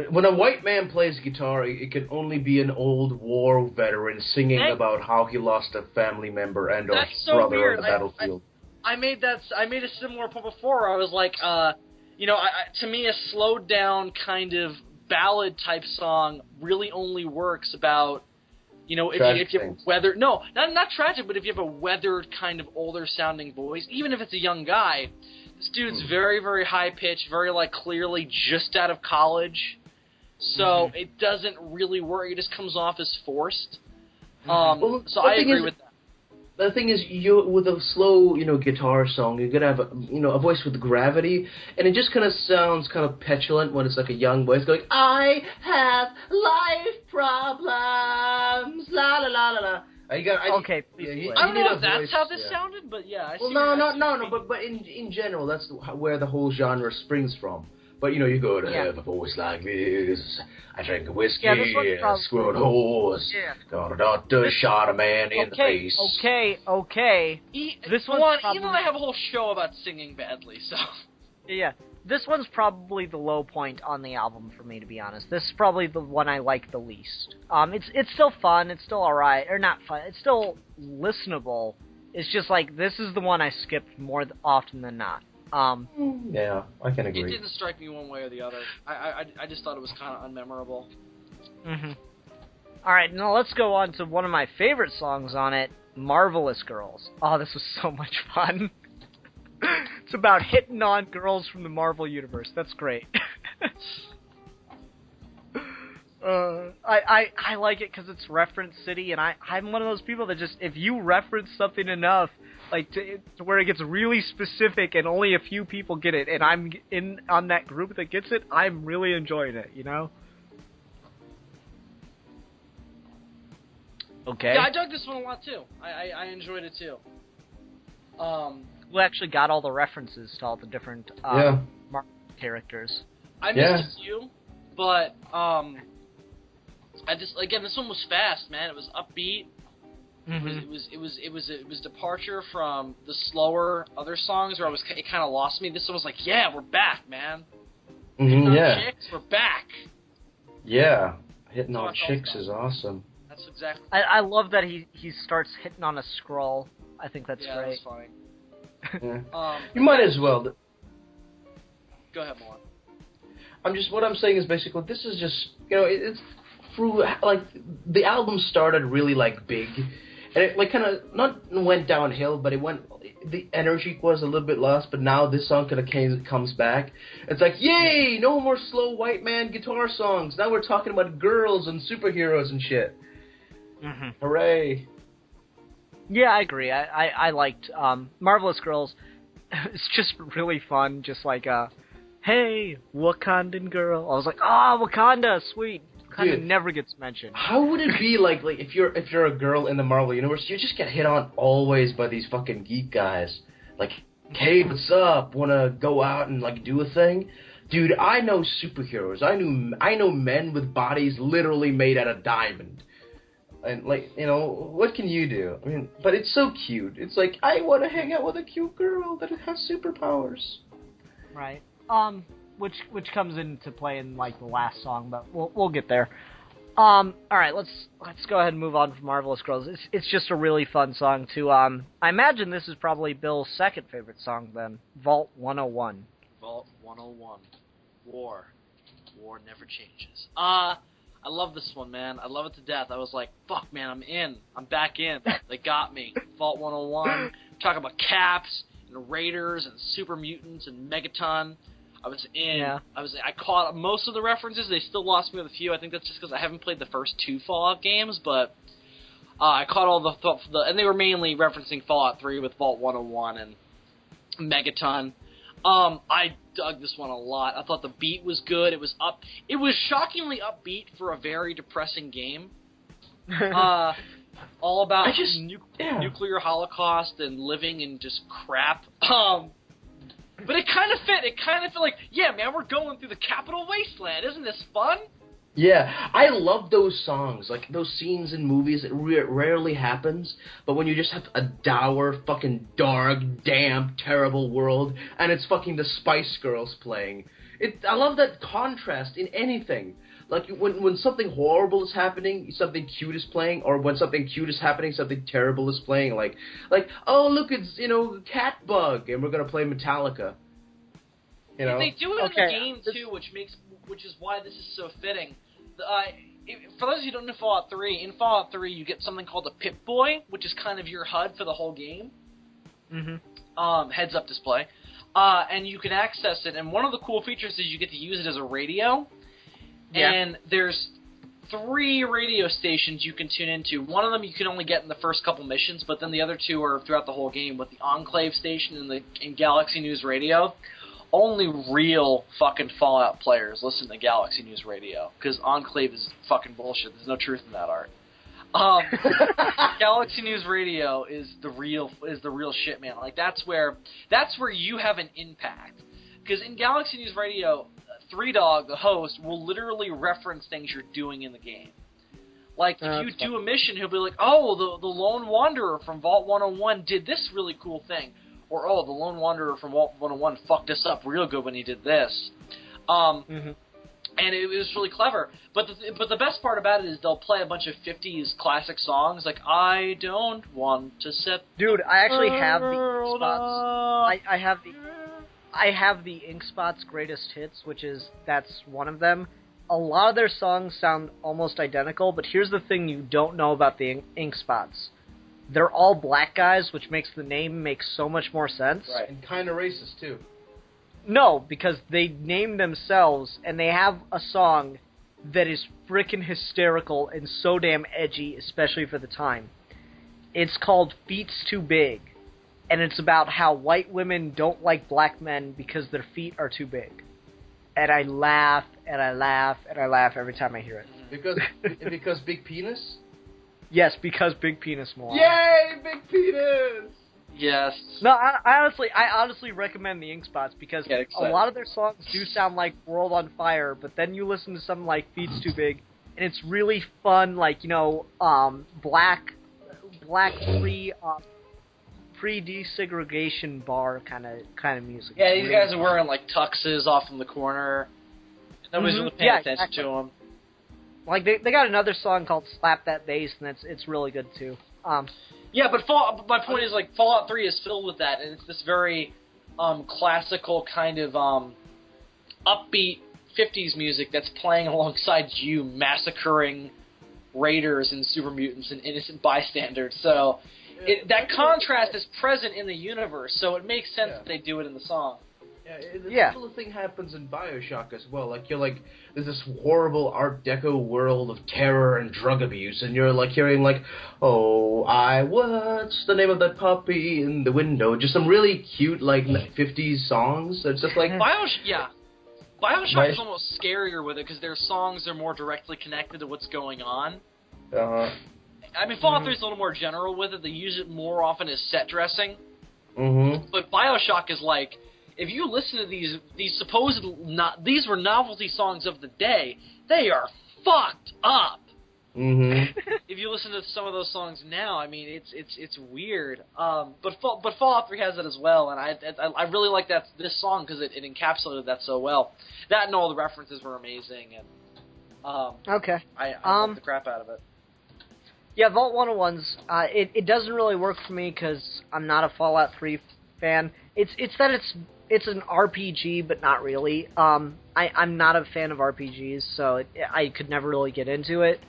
when a white man plays guitar, it can only be an old war veteran singing about how he lost a family member and or brother on the battlefield. I made a similar point before. I was like, you know, to me, a slowed down kind of ballad type song really only works about, you know, if you have a weathered, not tragic, but if you have a weathered kind of older sounding voice, even if it's a young guy. This dude's very, very high-pitched, very, like, clearly just out of college. So it doesn't really work. It just comes off as forced. So I agree with that. The thing is, with a slow, you know, guitar song, you're gonna have, a voice with gravity, and it just kind of sounds kind of petulant when it's like a young voice going, I have life problems, la la la la la. Okay, please. I don't know if that's how this sounded, but yeah. I see no. But in general, that's where the whole genre springs from. But, you know, you go to have a voice like this. I drank a whiskey, squirrel horse, got a doctor, shot a man in the face. Okay. This one's probably... Even though I have a whole show about singing badly, so... Yeah. This one's probably the low point on the album for me, to be honest. This is probably the one I like the least. It's still fun. It's still alright. Or not fun. It's still listenable. It's just like, this is the one I skipped more often than not. Yeah, I can agree. It didn't strike me one way or the other. I just thought it was kind of unmemorable. Mm-hmm. Alright, now let's go on to one of my favorite songs on it, Marvelous Girls. Oh, this was so much fun. It's about hitting on girls from the Marvel Universe. That's great. I like it because it's reference city, and I'm one of those people that just, if you reference something enough, like to where it gets really specific and only a few people get it, and I'm on that group that gets it, I'm really enjoying it, you know? Okay. Yeah, I dug this one a lot too. I enjoyed it too. We actually got all the references to all the different Marvel characters. I missed a few, but I just, again, this one was fast, man. It was upbeat. Mm-hmm. It was departure from the slower other songs where it kind of lost me. This one was like, yeah, we're back, man. Mm-hmm, yeah. Chicks, we're back. Yeah, hitting on chicks is awesome. That's exactly. I love that he starts hitting on a scroll. I think that's great. Yeah, that's funny. Yeah. You might as well. Go ahead, Milan. What I'm saying is basically, this is just, it's through, like, the album started really, like, big, and it, like, kind of, not went downhill, but the energy was a little bit lost, but now this song kind of comes back. It's like, yay, no more slow white man guitar songs, now we're talking about girls and superheroes and shit. Mm-hmm. Hooray. Yeah, I agree. I liked Marvelous Girls. It's just really fun, just like, hey, Wakandan girl. I was like, Wakanda, sweet. Wakanda never gets mentioned. How would it be like if you're a girl in the Marvel Universe, you just get hit on always by these fucking geek guys. Like, hey, what's up? Wanna go out and, like, do a thing? Dude, I know superheroes. I know men with bodies literally made out of diamond. And, like, what can you do? I mean, but it's so cute. It's like, I want to hang out with a cute girl that has superpowers. Right. Which comes into play in, like, the last song, but we'll get there. Alright, let's go ahead and move on from Marvelous Girls. It's just a really fun song, too. I imagine this is probably Bill's second favorite song, then. Vault 101. Vault 101. War never changes. I love this one, man. I love it to death. I was like, fuck, man, I'm in. I'm back in. They got me. Vault 101. Talking about Caps and Raiders and Super Mutants and Megaton. I was in. Yeah. I caught most of the references. They still lost me with a few. I think that's just because I haven't played the first two Fallout games, but I caught all the and they were mainly referencing Fallout 3 with Vault 101 and Megaton. I dug this one a lot. I thought the beat was good. It was shockingly upbeat for a very depressing game. All about nuclear holocaust and living in just crap. But it kind of fit. It kind of felt like, yeah, man, we're going through the Capital Wasteland. Isn't this fun? Yeah, I love those songs, like those scenes in movies. It rarely happens, but when you just have a dour, fucking dark, damp, terrible world, and it's fucking the Spice Girls playing. I love that contrast in anything. Like when something horrible is happening, something cute is playing, or when something cute is happening, something terrible is playing. Like oh look, it's Catbug, and we're gonna play Metallica. They do it in the game too, which is why this is so fitting. For those who don't know Fallout 3, in Fallout 3 you get something called a Pip-Boy, which is kind of your HUD for the whole game. Mm-hmm. Heads-up display. And you can access it, and one of the cool features is you get to use it as a radio. Yeah. And there's 3 radio stations you can tune into. One of them you can only get in the first couple missions, but then the other 2 are throughout the whole game, with the Enclave station and Galaxy News Radio. Only real fucking Fallout players listen to Galaxy News Radio, because Enclave is fucking bullshit. There's no truth in that art. Galaxy News Radio is the real shit, man. Like that's where you have an impact, because in Galaxy News Radio, Three Dog, the host, will literally reference things you're doing in the game. Like if you do a mission, he'll be like, "Oh, the Lone Wanderer from Vault 101 did this really cool thing." Or, oh, the Lone Wanderer from Vault 101 fucked us up real good when he did this. And and it was really clever. But the best part about it is they'll play a bunch of 50s classic songs, like I Don't Want to Set. Dude, I actually have the ink spots. I have the ink spots greatest hits, that's one of them. A lot of their songs sound almost identical, but here's the thing you don't know about the ink spots. They're all black guys, which makes the name make so much more sense. Right, and kind of racist, too. No, because they named themselves, and they have a song that is frickin' hysterical and so damn edgy, especially for the time. It's called Feet's Too Big, and it's about how white women don't like black men because their feet are too big. And I laugh, and I laugh, and I laugh every time I hear it. Because big penis? Yes, because big penis more. Yay, big penis! Yes. No, I honestly recommend the ink spots because a lot of their songs do sound like World on Fire, but then you listen to something like Feet's Too Big, and it's really fun, like, black pre-desegregation bar kind of music. Yeah, these guys are wearing like tuxes off in the corner. Nobody's really paying attention to them. Like they got another song called "Slap That Bass," and it's really good too. Yeah, but my point is, like, Fallout 3 is filled with that, and it's this very classical kind of upbeat 50s music that's playing alongside you massacring raiders and super mutants and innocent bystanders. So that contrast is present in the universe, so it makes sense that they do it in the song. Yeah, similar thing happens in BioShock as well. Like, there's this horrible Art Deco world of terror and drug abuse, and you're, like, hearing, like, oh, what's the name of that puppy in the window? Just some really cute, like, 50s songs. It's just like... BioShock is almost scarier with it, because their songs are more directly connected to what's going on. I mean, Fallout 3 is a little more general with it. They use it more often as set dressing. Mm-hmm. But BioShock is like... If you listen to these these were novelty songs of the day, they are fucked up. Mm-hmm. If you listen to some of those songs now, I mean, it's weird. But Fallout 3 has it as well, and I really like this song because it encapsulated that so well. That and all the references were amazing, and okay, I loved the crap out of it. Yeah, Vault 101's it doesn't really work for me because I'm not a Fallout 3 fan. It's that it's an RPG, but not really. I'm not a fan of RPGs, so I could never really get into it.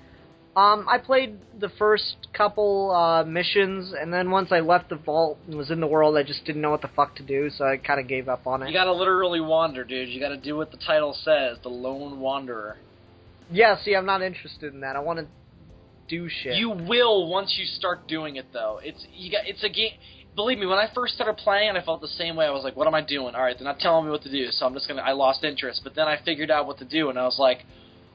I played the first couple missions, and then once I left the vault and was in the world, I just didn't know what the fuck to do, so I kind of gave up on it. You gotta literally wander, dude. You gotta do what the title says, the Lone Wanderer. Yeah, see, I'm not interested in that. I want to do shit. You will once you start doing it, though. It's a game... Believe me, when I first started playing, I felt the same way. I was like, what am I doing? All right, they're not telling me what to do, so I lost interest. But then I figured out what to do, and I was like,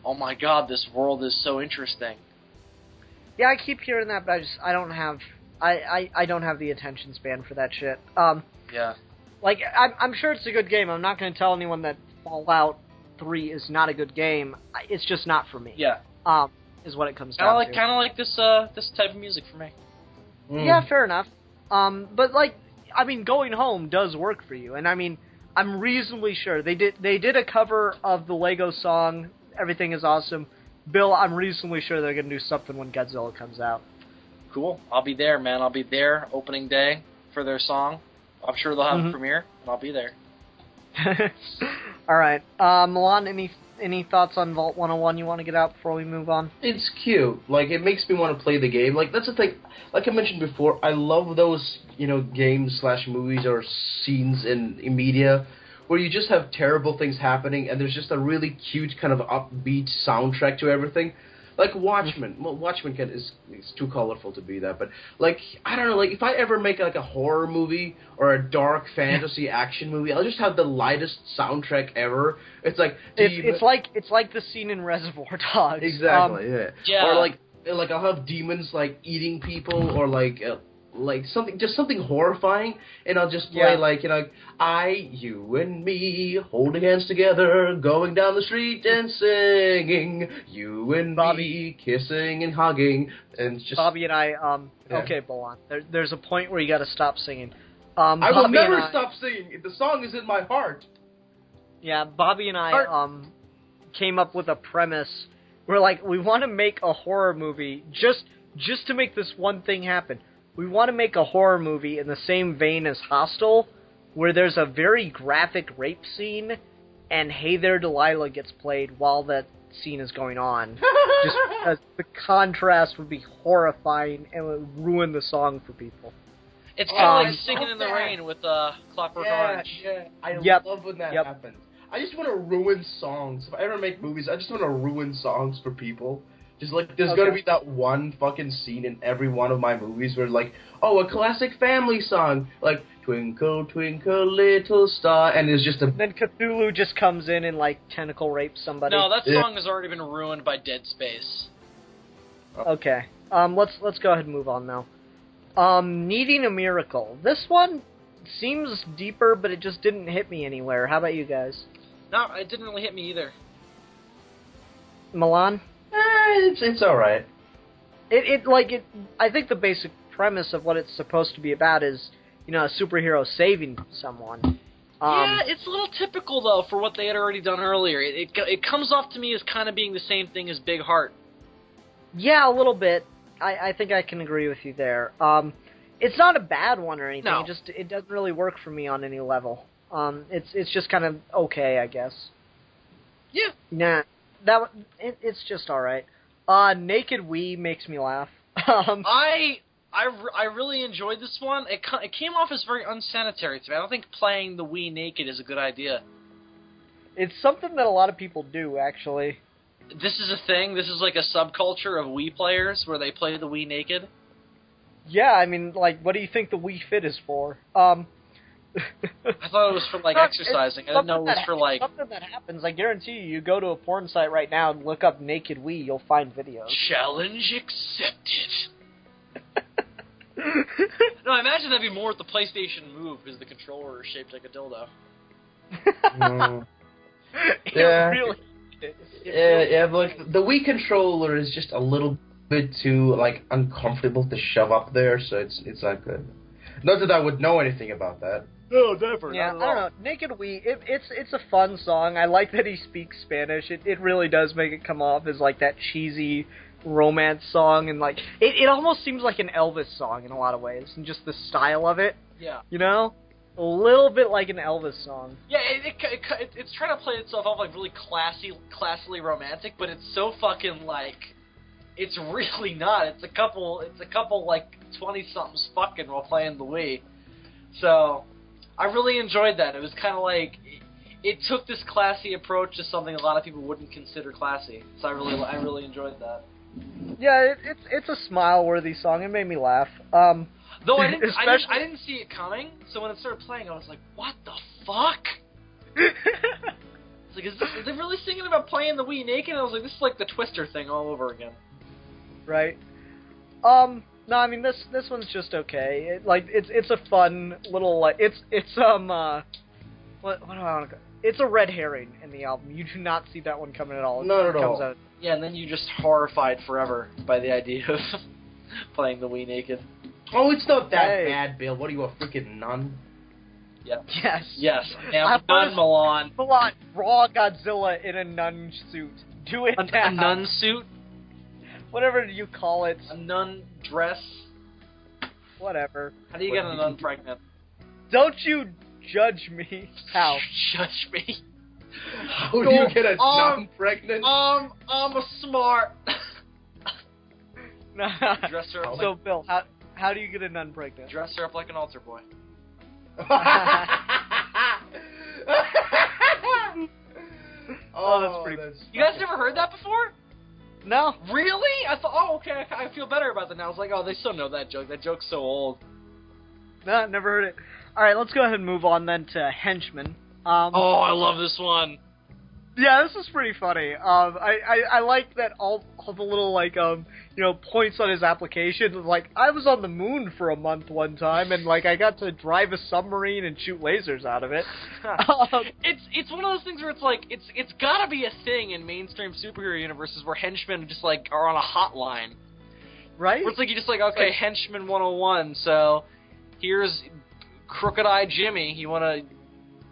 oh my god, this world is so interesting. Yeah, I keep hearing that, but I don't have the attention span for that shit. Yeah. Like, I'm sure it's a good game. I'm not going to tell anyone that Fallout 3 is not a good game. It's just not for me. Yeah. Is what it comes down to. Kind of like this type of music for me. Yeah, fair enough. But like, I mean, Going Home does work for you, and I mean, I'm reasonably sure they did a cover of the Lego song "Everything Is Awesome." Bill, I'm reasonably sure they're gonna do something when Godzilla comes out. Cool. I'll be there, man. I'll be there opening day for their song. I'm sure they'll have a premiere, and I'll be there. All right, Milan, any thoughts on Vault 101 you want to get out before we move on? It's cute. Like, it makes me want to play the game. Like, that's the thing. Like I mentioned before, I love those, games/movies or scenes in media where you just have terrible things happening and there's just a really cute kind of upbeat soundtrack to everything. Like Watchmen. Well, Watchmen is too colorful to be that, but, like, I don't know, like, if I ever make, like, a horror movie or a dark fantasy action movie, I'll just have the lightest soundtrack ever. It's like... It's like the scene in Reservoir Dogs. Exactly, yeah. Or, like, I'll have demons, like, eating people, or, like something horrifying, and I'll just play, you and me, holding hands together, going down the street and singing, you and me, kissing and hugging, and just... Bobby and I, okay, Bolan, there's a point where you gotta stop singing. I will never stop singing. The song is in my heart. Yeah, Bobby and I, came up with a premise. We're like, we want to make a horror movie just to make this one thing happen. We want to make a horror movie in the same vein as Hostel, where there's a very graphic rape scene, and Hey There Delilah gets played while that scene is going on. Just because the contrast would be horrifying and would ruin the song for people. It's kind of like Singing in the Rain with Clockwork Orange. Yeah, I love when that happens. I just want to ruin songs. If I ever make movies, I just want to ruin songs for people. Just like, there's gonna be that one fucking scene in every one of my movies where, like, oh, a classic family song, like, Twinkle, Twinkle, Little Star, and there's just a... Then Cthulhu just comes in and, like, tentacle rapes somebody. No, that song has already been ruined by Dead Space. Okay. Let's go ahead and move on now. Needing a Miracle. This one seems deeper, but it just didn't hit me anywhere. How about you guys? No, it didn't really hit me either. Milan? It's alright. I think the basic premise of what it's supposed to be about is, you know, a superhero saving someone. Yeah, it's a little typical, though, for what they had already done earlier. It comes off to me as kind of being the same thing as Big Heart. Yeah, a little bit. I think I can agree with you there. It's not a bad one or anything. No. It doesn't really work for me on any level. It's just kind of okay, I guess. Yeah. Nah, it's just all right. Naked Wee makes me laugh. I really enjoyed this one. It came off as very unsanitary to me. I don't think playing the Wii naked is a good idea. It's something that a lot of people do, actually. This is a thing? This is like a subculture of Wii players where they play the Wii naked? Yeah, I mean, like, what do you think the Wii Fit is for? I thought it was for, like, exercising. I didn't know it was for, like... Something that happens. I guarantee you go to a porn site right now and look up Naked Wii, you'll find videos. Challenge accepted. No, I imagine that'd be more with the PlayStation Move, because the controller is shaped like a dildo. Yeah. Really, but like, the Wii controller is just a little bit too, like, uncomfortable to shove up there, so it's not good. Not that I would know anything about that. No, never. Yeah, I don't know. Naked Wii, it's a fun song. I like that he speaks Spanish. It really does make it come off as, like, that cheesy romance song, and, like, it almost seems like an Elvis song in a lot of ways, and just the style of it. Yeah. You know? A little bit like an Elvis song. Yeah, it's trying to play itself off, like, really classily romantic, but it's so fucking, like... It's really not. It's a couple like 20-somethings fucking while playing the Wii. So, I really enjoyed that. It was kind of like it took this classy approach to something a lot of people wouldn't consider classy. So I really enjoyed that. Yeah, it's a smile-worthy song. It made me laugh. Though I didn't see it coming. So when it started playing, I was like, "What the fuck?" It's like, is they really singing about playing the Wii naked? And I was like, "This is like the Twister thing all over again." Right. No, I mean this one's just okay. It's a fun little what do I want to go? It's a red herring in the album. You do not see that one coming at all. Not at all. Yeah, and then you're just horrified forever by the idea of playing the Wii naked. Oh, it's not that bad, Bill. What are you, a freaking nun? Yep. Yes. Yes. I'm nun, Milan. Milan, raw Godzilla in a nun suit. Do it now. A nun suit? Whatever you call it. A nun dress? Whatever. How do you get a nun pregnant? Don't you judge me. How? Judge me? How do you get a nun pregnant? I'm a smart. Dress her up So, Bill, how do you get a nun pregnant? Dress her up like an altar boy. Oh, that's pretty... You guys never heard that before? No. Really? I thought, oh, okay, I feel better about that now. I was like, oh, they still know that joke. That joke's so old. No, never heard it. Alright, let's go ahead and move on then to Henchman. Oh, I love this one. Yeah, this is pretty funny. I like that all the little, like, points on his application. Like, I was on the moon for a month one time, and, like, I got to drive a submarine and shoot lasers out of it. It's one of those things where it's like, it's gotta be a thing in mainstream superhero universes where henchmen just, like, are on a hotline. Right? Where it's like, you just like, okay, Henchman 101, so here's Crooked Eye Jimmy. You want a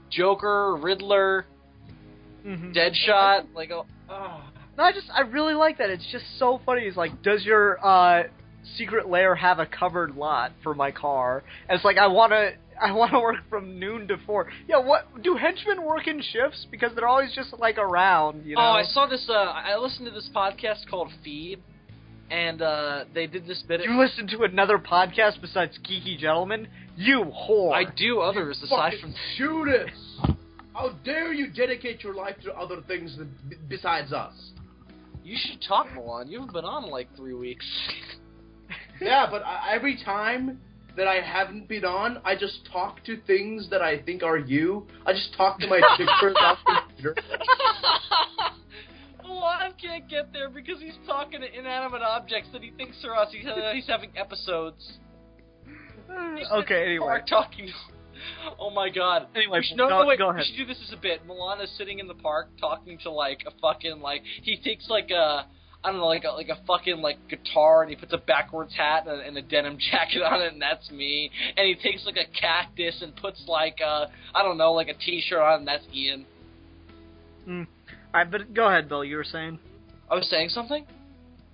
Joker, Riddler, Deadshot, like, oh. No, I really like that. It's just so funny. It's like, does your secret lair have a covered lot for my car? And it's like, I want to work from noon to 4. Yeah, what do henchmen work in shifts? Because they're always just like around, you know. Oh, I saw this. I listened to this podcast called Feed, and they did this bit. You listen to another podcast besides Geeky Gentlemen? You whore. I do others aside from Judas. How dare you dedicate your life to other things besides us? You should talk, Milan. You haven't been on in like 3 weeks. Yeah, but every time that I haven't been on, I just talk to things that I think are you. I just talk to my pictures off the computer. Milan can't get there because he's talking to inanimate objects that he thinks are us. He's having episodes. Okay, anyway. Talking. Oh my god. Anyway, go ahead. We should do this as a bit. Milan is sitting in the park talking to like a fucking he takes like a I don't know like a fucking like guitar and he puts a backwards hat and a denim jacket on it and that's me. And he takes like a cactus and puts like I don't know like a t-shirt on and that's Ian. Alright, but go ahead, Bill. You were saying? I was saying something?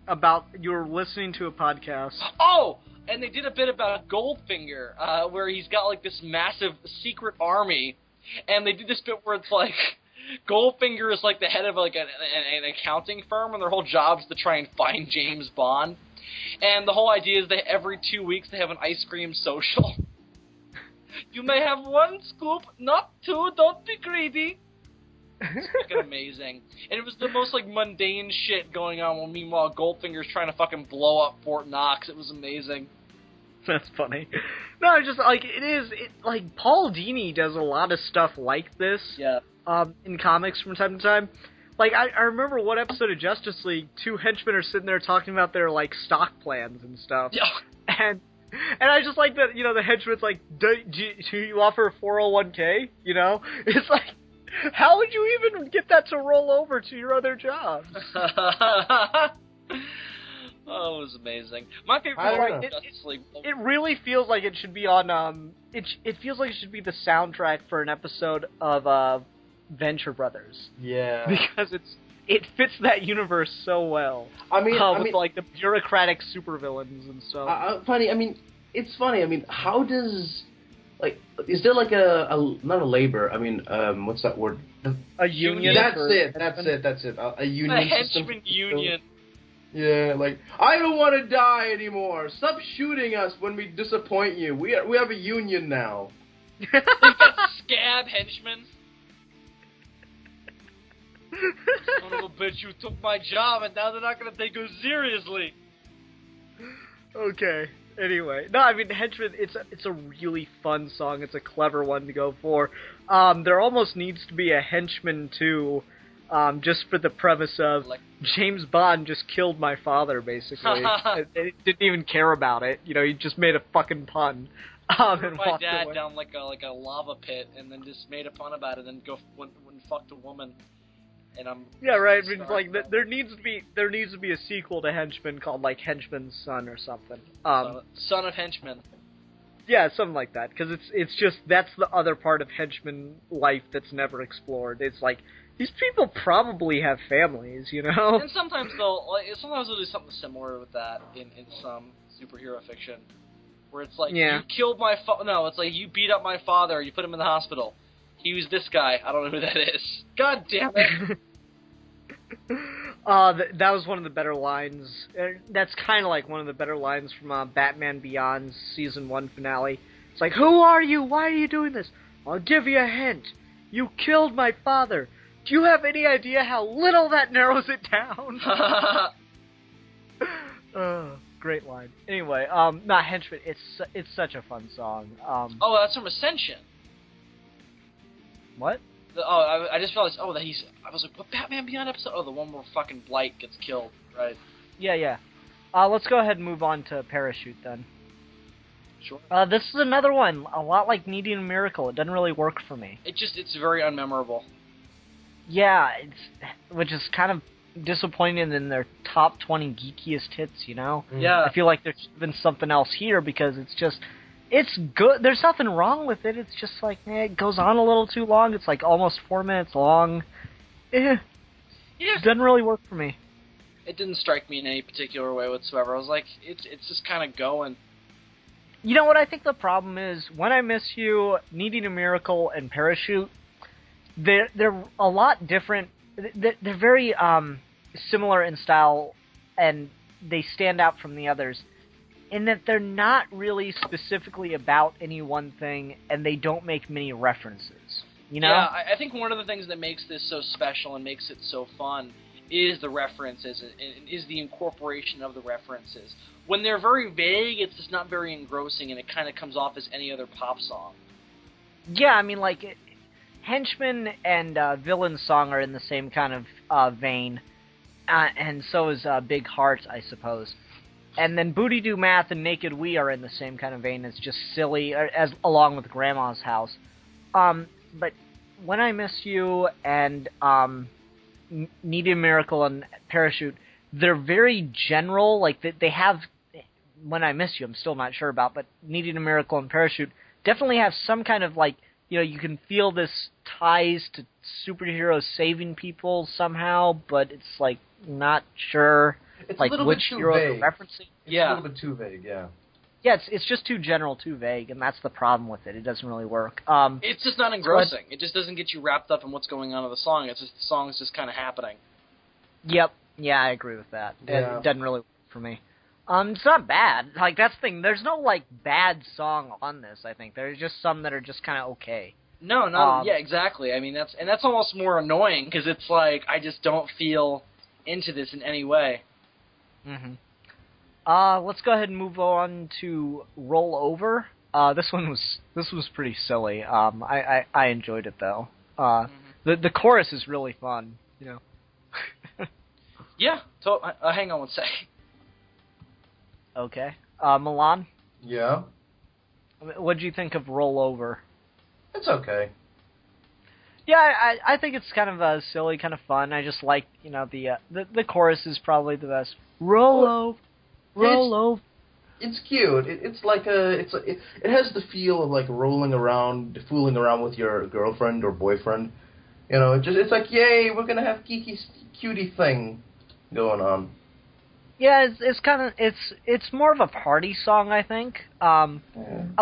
About you were listening to a podcast. Oh! And they did a bit about Goldfinger, where he's got, like, this massive secret army, and they did this bit where it's, like, Goldfinger is, like, the head of, like, an accounting firm, and their whole job is to try and find James Bond. And the whole idea is that every 2 weeks they have an ice cream social. You may have 1 scoop, not 2, don't be greedy. It's fucking amazing. And it was the most, like, mundane shit going on, while meanwhile Goldfinger's trying to fucking blow up Fort Knox. It was amazing. That's funny. No, just, like, like, Paul Dini does a lot of stuff like this. Yeah. In comics from time to time. Like, I remember one episode of Justice League, 2 henchmen are sitting there talking about their, like, stock plans and stuff. Yeah. And I just like that, you know, the henchman's like, do you offer a 401k? You know? It's like, how would you even get that to roll over to your other jobs? Oh, it was amazing. My favorite part of Justice League. It really feels like it should be on. It feels like it should be the soundtrack for an episode of Venture Brothers. Yeah. Because it fits that universe so well. I mean, with like the bureaucratic supervillains and stuff. It's funny. I mean, how does is there like a not a labor? I mean, what's that word? A union. That's it. A union. A henchman union. Yeah, like, I don't want to die anymore. Stop shooting us when we disappoint you. We have a union now. They've got scab henchmen. Son of a bitch, you took my job and now they're not going to take you seriously. Okay. Anyway, no, I mean, Henchman, it's a really fun song. It's a clever one to go for. There almost needs to be a Henchman 2, just for the premise of James Bond just killed my father, basically. It didn't even care about it. You know, he just made a fucking pun. And my dad away. down like a lava pit and then just made a pun about it and then went and fucked a woman. And I'm right. I mean, like there needs to be a sequel to Henchman called like Henchman's Son or something. Son of Henchman. Yeah, something like that. Because it's just that's the other part of Henchman life that's never explored. It's like these people probably have families, you know. And sometimes they'll do something similar with that in some superhero fiction, where it's like you killed my no, it's like you beat up my father, you put him in the hospital. He was this guy. I don't know who that is. God damn it. That was one of the better lines. That's kind of like one of the better lines from Batman Beyond's Season 1 finale. It's like, who are you? Why are you doing this? I'll give you a hint. You killed my father. Do you have any idea how little that narrows it down? Great line. Anyway, not Henchman. It's such a fun song. Oh, that's from Ascension. What? I just realized. I was like, what Batman Beyond episode? Oh, the one where fucking Blight gets killed, right? Yeah. Let's go ahead and move on to Parachute then. Sure. This is another one, a lot like Needing a Miracle. It doesn't really work for me. It's very unmemorable. Yeah, which is kind of disappointing in their top 20 geekiest hits, you know? Yeah. I feel like there should have been something else here because it's good. There's nothing wrong with it. It's just like, it goes on a little too long. It's like almost 4 minutes long. Yeah. Doesn't really work for me. It didn't strike me in any particular way whatsoever. I was like, it's just kind of going. You know what I think the problem is? When I Miss You, Needing a Miracle, and Parachute, they're a lot different. They're very similar in style, and they stand out from the others in that they're not really specifically about any one thing, and they don't make many references. You know? Yeah, I think one of the things that makes this so special and makes it so fun is the references, and is the incorporation of the references. When they're very vague, it's just not very engrossing, and it kind of comes off as any other pop song. Yeah, I mean, like, Henchman and Villain Song are in the same kind of vein, and so is Big Heart, I suppose. And then Booty Do Math and Naked We are in the same kind of vein as just silly, along with Grandma's House. But When I Miss You and Need a Miracle and Parachute, they're very general. Like, they have When I Miss You, I'm still not sure about, but Needing a Miracle and Parachute definitely have some kind of, like, you know, you can feel this ties to superheroes saving people somehow, but it's, like, not sure, It's like, a little which bit too hero vague. they're referencing. It's a little bit too vague, yeah. Yeah, it's just too general, too vague, and that's the problem with it. It doesn't really work. It's just not engrossing. It just doesn't get you wrapped up in what's going on in the song. It's just the song's just kind of happening. Yep. Yeah, I agree with that. Yeah. It doesn't really work for me. It's not bad. Like, that's the thing. There's no, like, bad song on this, I think. There's just some that are just kind of okay. No, yeah, exactly. I mean, that's almost more annoying, because it's like, I just don't feel into this in any way. Mm-hmm. Let's go ahead and move on to Roll Over. This was pretty silly. I enjoyed it, though. The chorus is really fun, you know. Yeah, so, hang on one sec. Okay. Milan? Yeah? What do you think of Roll Over? It's okay. Yeah, I think it's kind of silly, kind of fun. I just like, you know, the chorus is probably the best. Roll over. It's cute. It's like it has the feel of like rolling around, fooling around with your girlfriend or boyfriend. You know, it's like, yay, we're gonna have Geeky cutie thing going on. Yeah, it's more of a party song, I think. I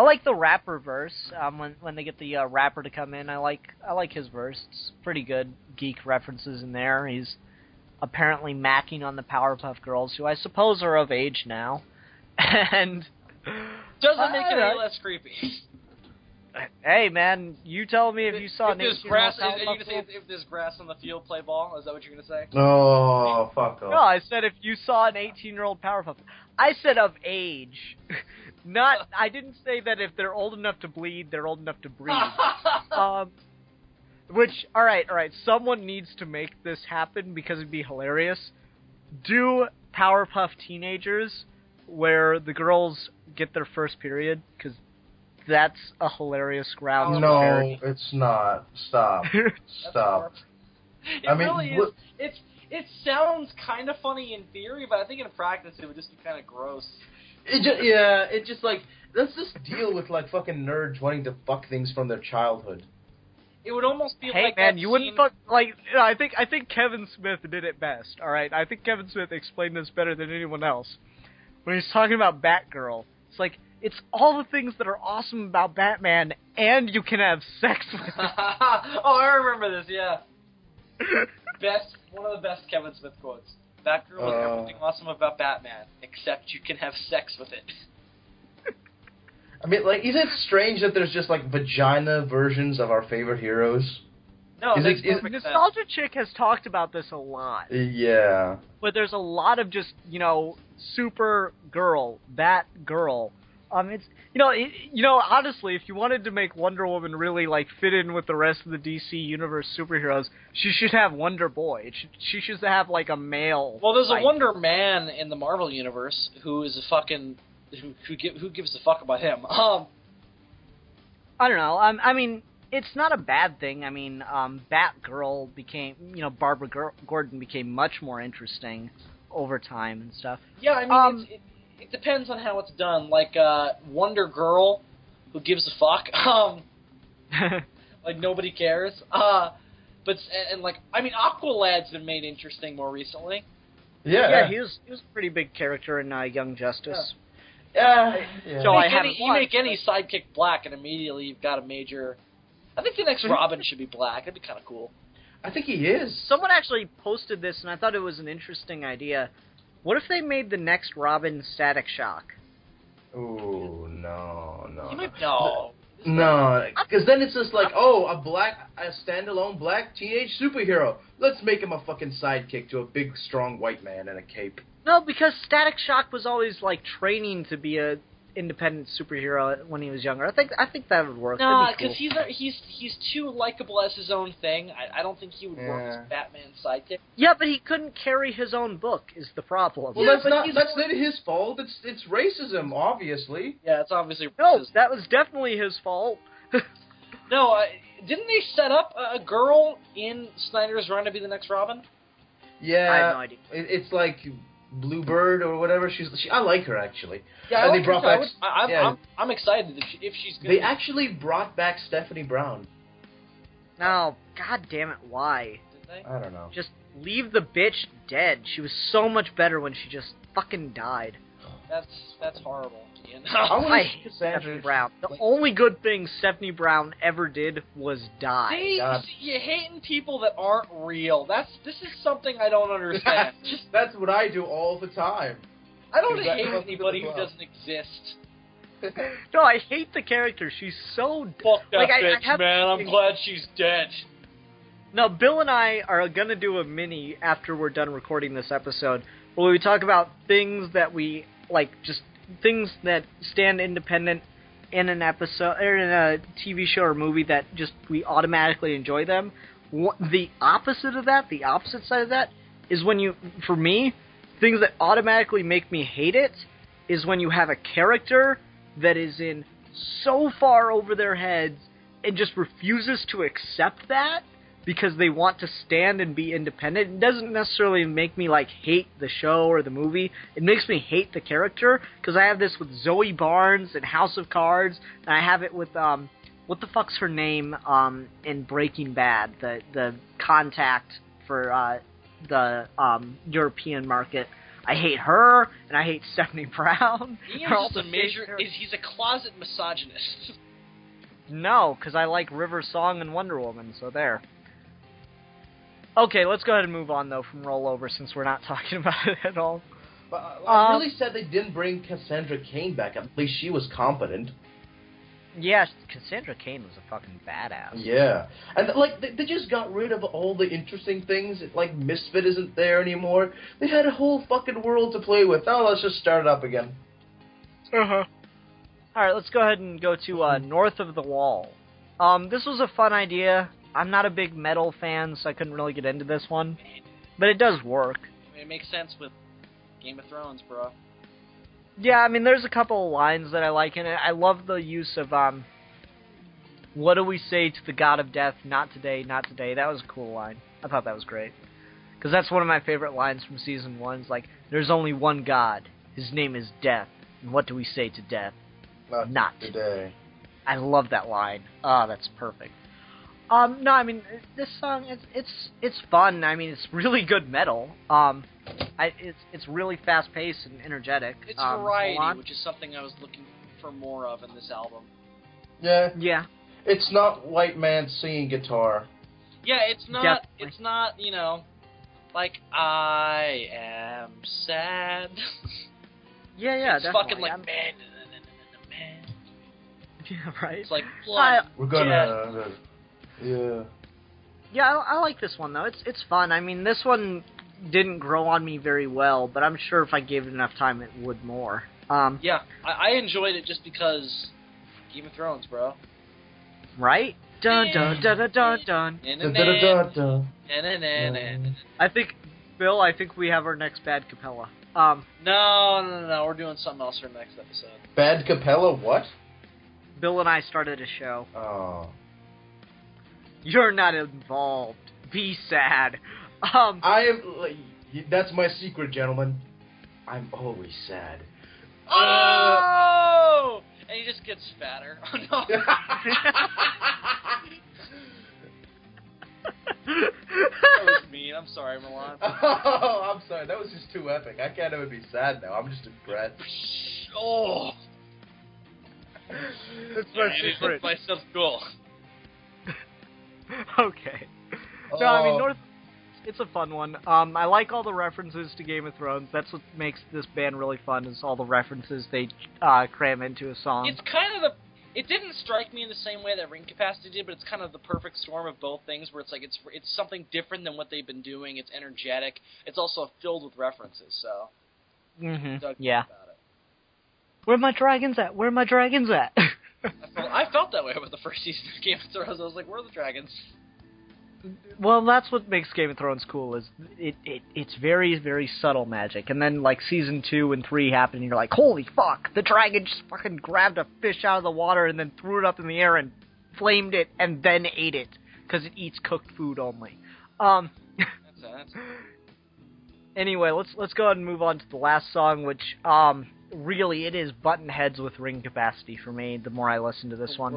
like the rapper verse. When they get the rapper to come in, I like his verse. It's pretty good. Geek references in there. He's apparently macking on the Powerpuff Girls, who I suppose are of age now. And doesn't make it any less creepy. Hey man, you tell me if you saw if there's 18 grass. Are you gonna say if there's grass on the field, play ball? Is that what you're gonna say? Oh, fuck off. No, I said if you saw an 18-year-old Powerpuff. I said of age. Not. I didn't say that if they're old enough to bleed, they're old enough to breathe. Which, all right. Someone needs to make this happen because it'd be hilarious. Do Powerpuff Teenagers, where the girls get their first period, because that's a hilarious ground. No, it's not. Stop. Stop. It really is. It sounds kind of funny in theory, but I think in practice it would just be kind of gross. It just like, let's just deal with like fucking nerds wanting to fuck things from their childhood. It would almost be hey, like man, that you wouldn't fuck, like, I think Kevin Smith did it best, alright? I think Kevin Smith explained this better than anyone else. When he's talking about Batgirl, it's like, it's all the things that are awesome about Batman, and you can have sex with him. Oh, I remember this, yeah. One of the best Kevin Smith quotes. Batgirl is everything awesome about Batman, except you can have sex with it. I mean, like, isn't it strange that there's just, like, vagina versions of our favorite heroes? No, Nostalgia Chick has talked about this a lot. Yeah. But there's a lot of just, you know, super girl, Batgirl. It's, honestly, if you wanted to make Wonder Woman really, like, fit in with the rest of the DC Universe superheroes, she should have Wonder Boy. She should have, like, a male. Well, there's a Wonder Man in the Marvel Universe who is a fucking... Who gives a fuck about him? I don't know. I mean, it's not a bad thing. I mean, Batgirl became, Barbara Gordon became much more interesting over time and stuff. Yeah, I mean, it depends on how it's done. Like, Wonder Girl, who gives a fuck? Like, nobody cares. But and like, I mean, Aqualad's been made interesting more recently. Yeah, he was a pretty big character in Young Justice. Yeah. So You make any sidekick black, and immediately you've got a major. I think the next Robin should be black. That'd be kind of cool. I think he is. Someone actually posted this, and I thought it was an interesting idea. What if they made the next Robin Static Shock? Ooh, no. No. Because then it's just like, a standalone black teenage superhero. Let's make him a fucking sidekick to a big, strong white man in a cape. No, because Static Shock was always like training to be a independent superhero when he was younger. I think that would work. No, because he's too likable as his own thing. I don't think he would work as Batman's sidekick. Yeah, but he couldn't carry his own book. Is the problem? Well, that's not his fault. It's racism, obviously. Yeah, it's obviously no. racism. That was definitely his fault. No, didn't they set up a girl in Snyder's run to be the next Robin? Yeah, I have no idea. It's like Bluebird or whatever. I like her actually. Yeah, and they brought back. I'm excited if she's good. They actually brought back Stephanie Brown. No, god damn it, why? Did they? I don't know. Just leave the bitch dead. She was so much better when she just fucking died. That's horrible, Ian. I hate Stephanie Brown. The only good thing Stephanie Brown ever did was die. See, you hating people that aren't real. This is something I don't understand. That's what I do all the time. I don't hate anybody who doesn't exist. No, I hate the character. She's so... Fuck that like, bitch, man. I'm glad she's dead. No, Bill and I are going to do a mini after we're done recording this episode where we talk about things that we... like, just things that stand independent in an episode or in a TV show or movie that just we automatically enjoy them. The opposite of that, the opposite side of that, is when you, for me, things that automatically make me hate it is when you have a character that is in so far over their heads and just refuses to accept that because they want to stand and be independent. It doesn't necessarily make me, like, hate the show or the movie. It makes me hate the character, because I have this with Zoe Barnes in House of Cards, and I have it with, what the fuck's her name, in Breaking Bad, the contact for, the, European market. I hate her, and I hate Stephanie Brown. He's a closet misogynist. No, because I like River Song and Wonder Woman, so there. Okay, let's go ahead and move on, though, from Rollover, since we're not talking about it at all. But I'm really sad they didn't bring Cassandra Cain back. At least she was competent. Yeah, Cassandra Cain was a fucking badass. Yeah. And, like, they just got rid of all the interesting things. Like, Misfit isn't there anymore. They had a whole fucking world to play with. Oh, let's just start it up again. Uh-huh. Alright, let's go ahead and go to North of the Wall. This was a fun idea. I'm not a big metal fan, so I couldn't really get into this one. But it does work. I mean, it makes sense with Game of Thrones, bro. Yeah, I mean, there's a couple of lines that I like in it. I love the use of, what do we say to the god of death? Not today, not today. That was a cool line. I thought that was great. Because that's one of my favorite lines from Season 1. It's like, there's only one god. His name is Death. And what do we say to death? Not today. I love that line. Oh, that's perfect. No, I mean, this song, it's fun. I mean, it's really good metal. It's really fast-paced and energetic. It's variety, which is something I was looking for more of in this album. Yeah. Yeah. It's not white man singing guitar. Yeah, it's not, definitely. It's not, you know, like, I am sad. Yeah, it's definitely. fucking like, man. Yeah, right. It's like, blood. We're gonna... Yeah. Yeah, I like this one, though. It's fun. I mean, this one didn't grow on me very well, but I'm sure if I gave it enough time, it would more. Yeah, I enjoyed it just because Game of Thrones, bro. Right? Dun dun dun dun dun dun. I think, Bill, we have our next Bad Capella. No, we're doing something else for next episode. Bad Capella what? Bill and I started a show. Oh. You're not involved. Be sad. I am... that's my secret, gentlemen. I'm always sad. Oh! And he just gets fatter. Oh, no. That was mean. I'm sorry, Milan. Oh, I'm sorry. That was just too epic. I can't even be sad now. I'm just impressed. Oh. That's my secret. My stuff's cool. Okay. No, I mean, it's a fun one. I like all the references to Game of Thrones. That's what makes this band really fun, is all the references they cram into a song. It's kind of it didn't strike me in the same way that Ring Capacity did, but it's kind of the perfect storm of both things, where it's like it's something different than what they've been doing. It's energetic. It's also filled with references. So, yeah. About it. Where my dragons at? Where my dragons at? I felt that way with the first season of Game of Thrones. I was like, where are the dragons? Well, that's what makes Game of Thrones cool, is it's very, very subtle magic. And then, like, Season 2 and 3 happen, and you're like, holy fuck, the dragon just fucking grabbed a fish out of the water and then threw it up in the air and flamed it and then ate it, because it eats cooked food only. That's Anyway, let's go ahead and move on to the last song, which, really, it is button heads with Ring Capacity for me, the more I listen to this one.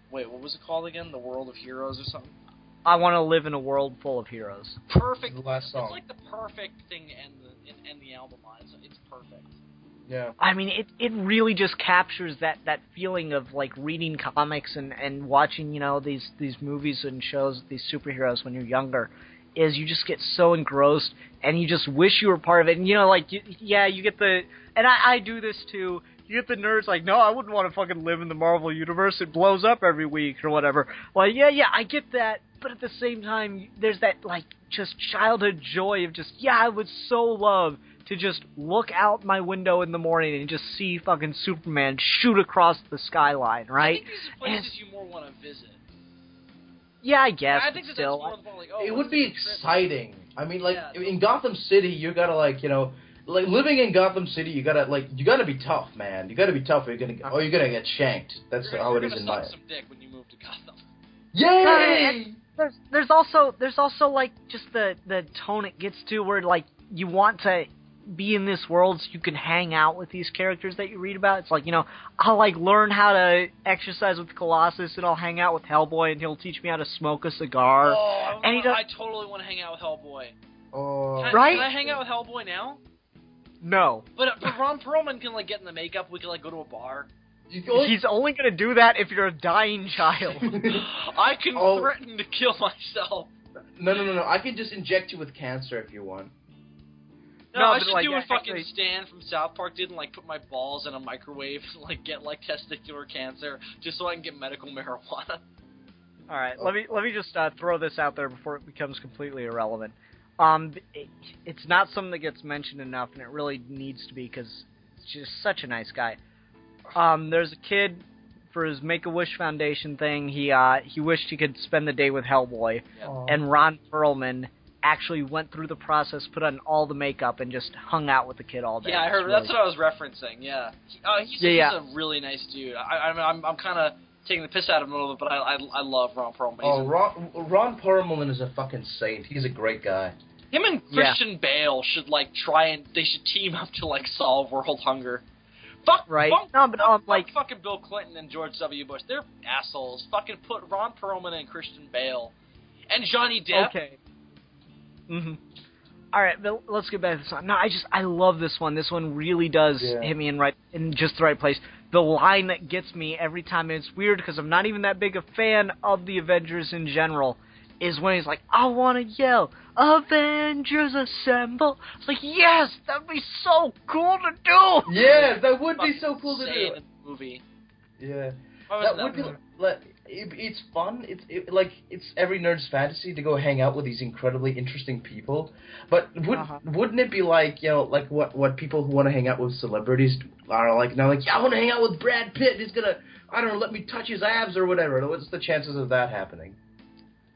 Wait, what was it called again? The World of Heroes or something? I want to live in a world full of heroes. Perfect. The last song. It's like the perfect thing to end the album on. It's perfect. Yeah. I mean, it really just captures that feeling of, like, reading comics and watching, you know, these movies and shows, these superheroes when you're younger, is you just get so engrossed, and you just wish you were part of it. And, you know, like, you get the... And I do this, too. You get the nerds like, no, I wouldn't want to fucking live in the Marvel Universe. It blows up every week or whatever. Well, yeah, I get that. But at the same time, there's that, like, just childhood joy of just, I would so love to just look out my window in the morning and just see fucking Superman shoot across the skyline, right? I think these are places you more want to visit. Yeah, I guess. I think that's still, more the like, It would be exciting. I mean, like, Yeah. in Gotham City, you gotta, like, you know, like, living in Gotham City, you gotta be tough, man. You gotta be tough, or you're gonna get shanked. That's how it is in my... You're gonna suck some dick when you move to Gotham. Yay! There's also like just the tone it gets to, where like you want to be in this world so you can hang out with these characters that you read about. It's like, you know, I'll like learn how to exercise with Colossus, and I'll hang out with Hellboy, and he'll teach me how to smoke a cigar. Oh, and I totally want to hang out with Hellboy. Oh. Right? Can I hang out with Hellboy now? No. But Ron Perlman can like get in the makeup. We can like go to a bar. He's only gonna do that if you're a dying child. I can threaten to kill myself. No. I can just inject you with cancer if you want. No, I should like, do what actually, fucking Stan from South Park did and like put my balls in a microwave and like get like testicular cancer just so I can get medical marijuana. All right, let me just throw this out there before it becomes completely irrelevant. It's not something that gets mentioned enough, and it really needs to be, because it's just such a nice guy. There's a kid, for his Make-A-Wish Foundation thing, he wished he could spend the day with Hellboy, and Ron Perlman actually went through the process, put on all the makeup, and just hung out with the kid all day. Yeah, I heard. That's what I was referencing. Yeah, he's a really nice dude. I'm kind of taking the piss out of him a little bit, but I love Ron Perlman. Ron Perlman is a fucking saint. He's a great guy. Him and Christian Bale should like they should team up to like solve world hunger. Fuck, right? Fuck fucking Bill Clinton and George W. Bush. They're assholes. Fucking put Ron Perlman and Christian Bale and Johnny Depp. Okay. All right, but let's get back to this song. No, I love this one. This one really does hit me in just the right place. The line that gets me every time, and it's weird because I'm not even that big a fan of the Avengers in general, is when he's like, I want to yell, Avengers Assemble. It's like, yes, that'd be so cool to do. Yeah, that would be so cool to do. In the movie. Yeah. That would be, it's fun. It's every nerd's fantasy to go hang out with these incredibly interesting people. But wouldn't it be like, you know, like what people who want to hang out with celebrities are like now? Like, I want to hang out with Brad Pitt. He's gonna, I don't know, let me touch his abs or whatever. What's the chances of that happening?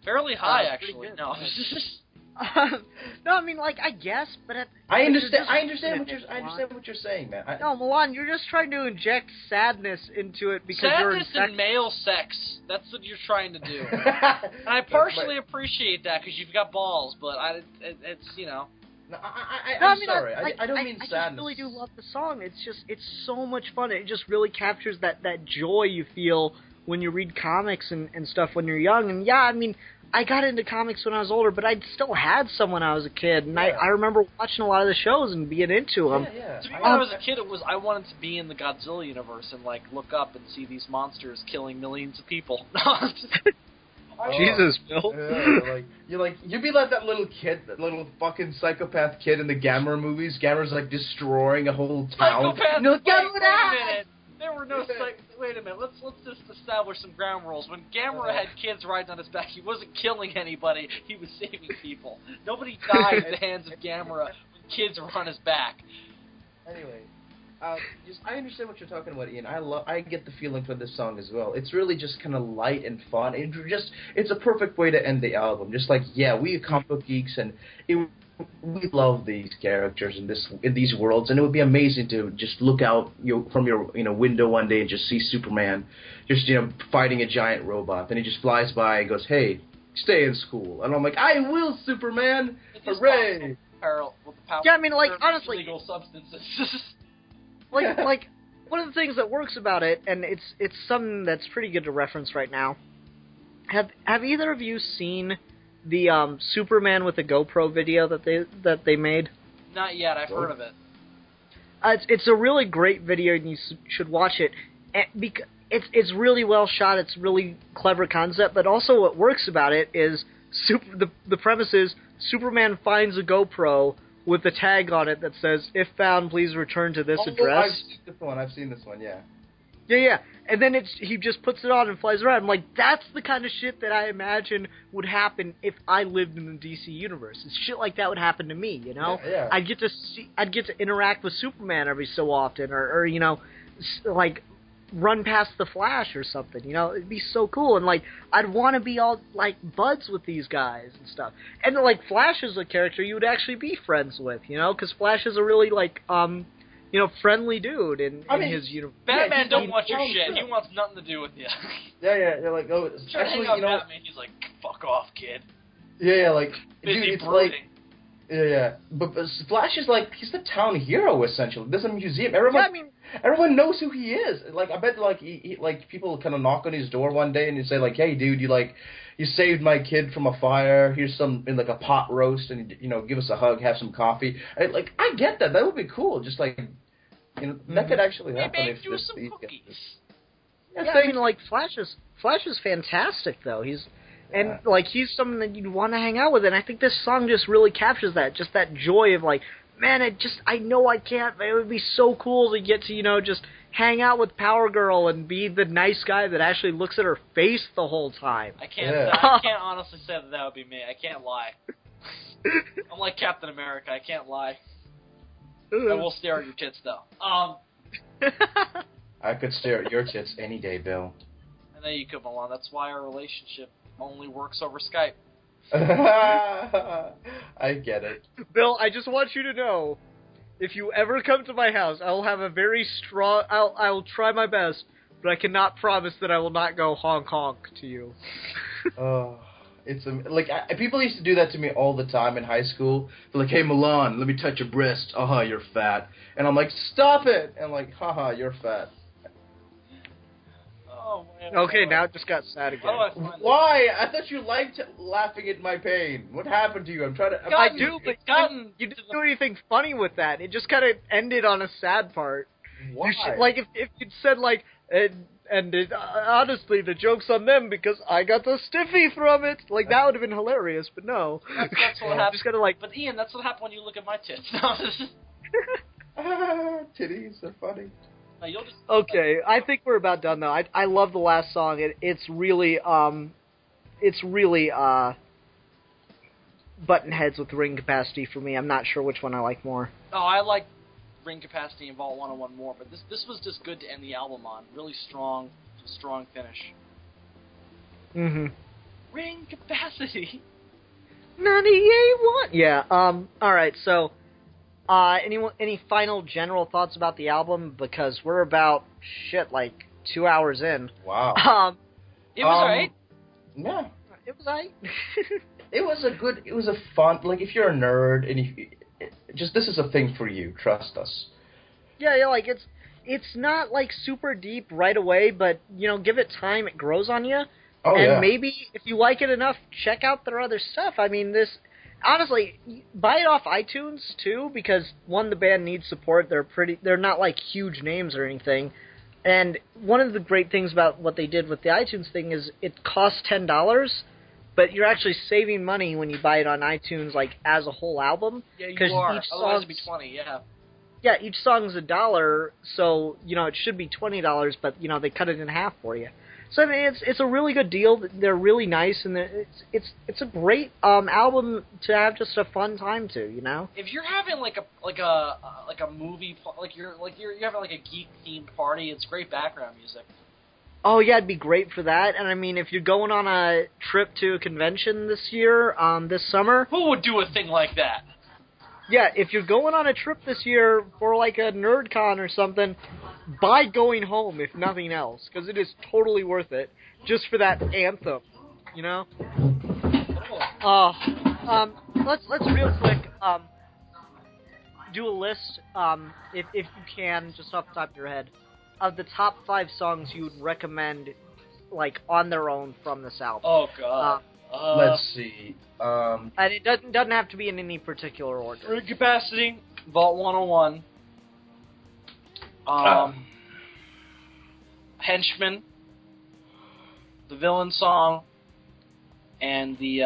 Fairly high, actually. No. No, I mean, like, I guess, but I understand what you're saying, man. No, Milan, you're just trying to inject sadness into it because you're sadness and male sex. That's what you're trying to do. And I partially appreciate that because you've got balls, but it's you know. No, I'm sorry. I don't mean sadness. I just really do love the song. It's so much fun. It just really captures that joy you feel when you read comics and stuff when you're young. And yeah, I mean, I got into comics when I was older, but I still had some when I was a kid, and I remember watching a lot of the shows and being into them. To me, when I was a kid, I wanted to be in the Godzilla universe and like look up and see these monsters killing millions of people. Jesus, Bill. Yeah, you'd be like that little kid, that little fucking psychopath kid in the Gamera movies. Gamera's like destroying a whole town. Psychopath? No, wait a minute. There were no wait a minute. Let's just establish some ground rules. When Gamera had kids riding on his back, he wasn't killing anybody. He was saving people. Nobody died at the hands of Gamera when kids were on his back. Anyway, I understand what you're talking about, Ian. I get the feeling for this song as well. It's really just kind of light and fun. It's a perfect way to end the album. Just like, we comic book geeks, and we love these characters in these worlds, and it would be amazing to just look out from your window one day and just see Superman just fighting a giant robot. Then he just flies by and goes, "Hey, stay in school," and I'm like, "I will, Superman! Hooray!" Yeah, I mean, like, honestly, illegal substances. like one of the things that works about it, and it's something that's pretty good to reference right now. Have either of you seen the Superman with a GoPro video that they made? Not yet. I've heard of it. It's a really great video, and you should watch it. Because it's really well shot. It's really clever concept, but also what works about it is the premise is Superman finds a GoPro with a tag on it that says, "If found, please return to this address." I've seen this one, yeah. Yeah. And then he just puts it on and flies around. I'm like, that's the kind of shit that I imagine would happen if I lived in the DC universe. It's shit like that would happen to me, Yeah. I'd get to interact with Superman every so often, or like run past the Flash or something. It'd be so cool, and like I'd want to be all like buds with these guys and stuff. And like Flash is a character you would actually be friends with, because Flash is a really like friendly dude in his universe. Batman don't want your shit. He wants nothing to do with you. Yeah. They're like, oh, actually, Batman, he's like, fuck off, kid. Yeah, like, busy dude, it's brooding. like, yeah. But Flash is like, he's the town hero essentially. There's a museum. Everyone knows who he is. Like, I bet like he like people kind of knock on his door one day and you say like, hey, dude, you saved my kid from a fire. Here's some in like a pot roast, and give us a hug, have some coffee. I get that. That would be cool. Just like. That could actually happen if do some cookies. I mean, like Flash is fantastic though. He's someone that you'd want to hang out with, and I think this song just really captures that. Just that joy of like, man, I know I can't, but it would be so cool to get to just hang out with Power Girl and be the nice guy that actually looks at her face the whole time. I can't honestly say that would be me. I can't lie. I'm like Captain America. I can't lie. I will stare at your tits, though. I could stare at your tits any day, Bill. And there you come along. That's why our relationship only works over Skype. I get it. Bill, I just want you to know, if you ever come to my house, I will have a very strong... I will try my best, but I cannot promise that I will not go honk honk to you. Oh... It's people used to do that to me all the time in high school. They're like, "Hey, Milan, let me touch your breast." You're fat. And I'm like, "Stop it!" And I'm like, "Haha, you're fat." Oh man. Okay, now it just got sad again. Why? I thought you liked laughing at my pain. What happened to you? I'm trying to. I do, but you didn't do anything funny with that. It just kind of ended on a sad part. Why? If you'd said like. Honestly, the joke's on them because I got the stiffy from it. Like, that would have been hilarious, but no. That's what happened. Just gotta But Ian, that's what happened when you look at my tits. Titties are funny. No, okay, I think we're about done though. I love the last song. It's really button heads with ring capacity for me. I'm not sure which one I like more. Oh, I like Ring Capacity and Vault 101 more, but this was just good to end the album on. Really strong finish. Mm-hmm. Ring Capacity. 98.1. Yeah. All right. So, any final general thoughts about the album? Because we're about 2 hours in. Wow. It was alright. Yeah. It was alright. It was a fun. Like, if you're a nerd and this is a thing for you. Trust us. Yeah, like it's not like super deep right away, but give it time, it grows on you. Oh, and yeah. maybe if you like it enough, check out their other stuff. I mean, honestly, buy it off iTunes too, because one, the band needs support. They're not like huge names or anything. And one of the great things about what they did with the iTunes thing is it costs $10, but you're actually saving money when you buy it on iTunes, like as a whole album. Yeah, you are. Each Otherwise, it'd be $20. Yeah. Yeah, each song's $1, so it should be $20, but they cut it in half for you. So I mean, it's a really good deal. They're really nice, and it's a great album to have just a fun time to. If you're having like a movie, you're having like a geek themed party, it's great background music. Oh yeah, it'd be great for that. And I mean, if you're going on a trip to a convention this year, this summer, who would do a thing like that? Yeah, if you're going on a trip this year for like a NerdCon or something, buy Going Home if nothing else, because it is totally worth it just for that anthem, Let's real quick do a list, if you can, just off the top of your head, of the top 5 songs you would recommend, like on their own from this album. Oh God. Let's see. And it doesn't have to be in any particular order. Rig Capacity, Vault 101, Henchman, the Villain song, and the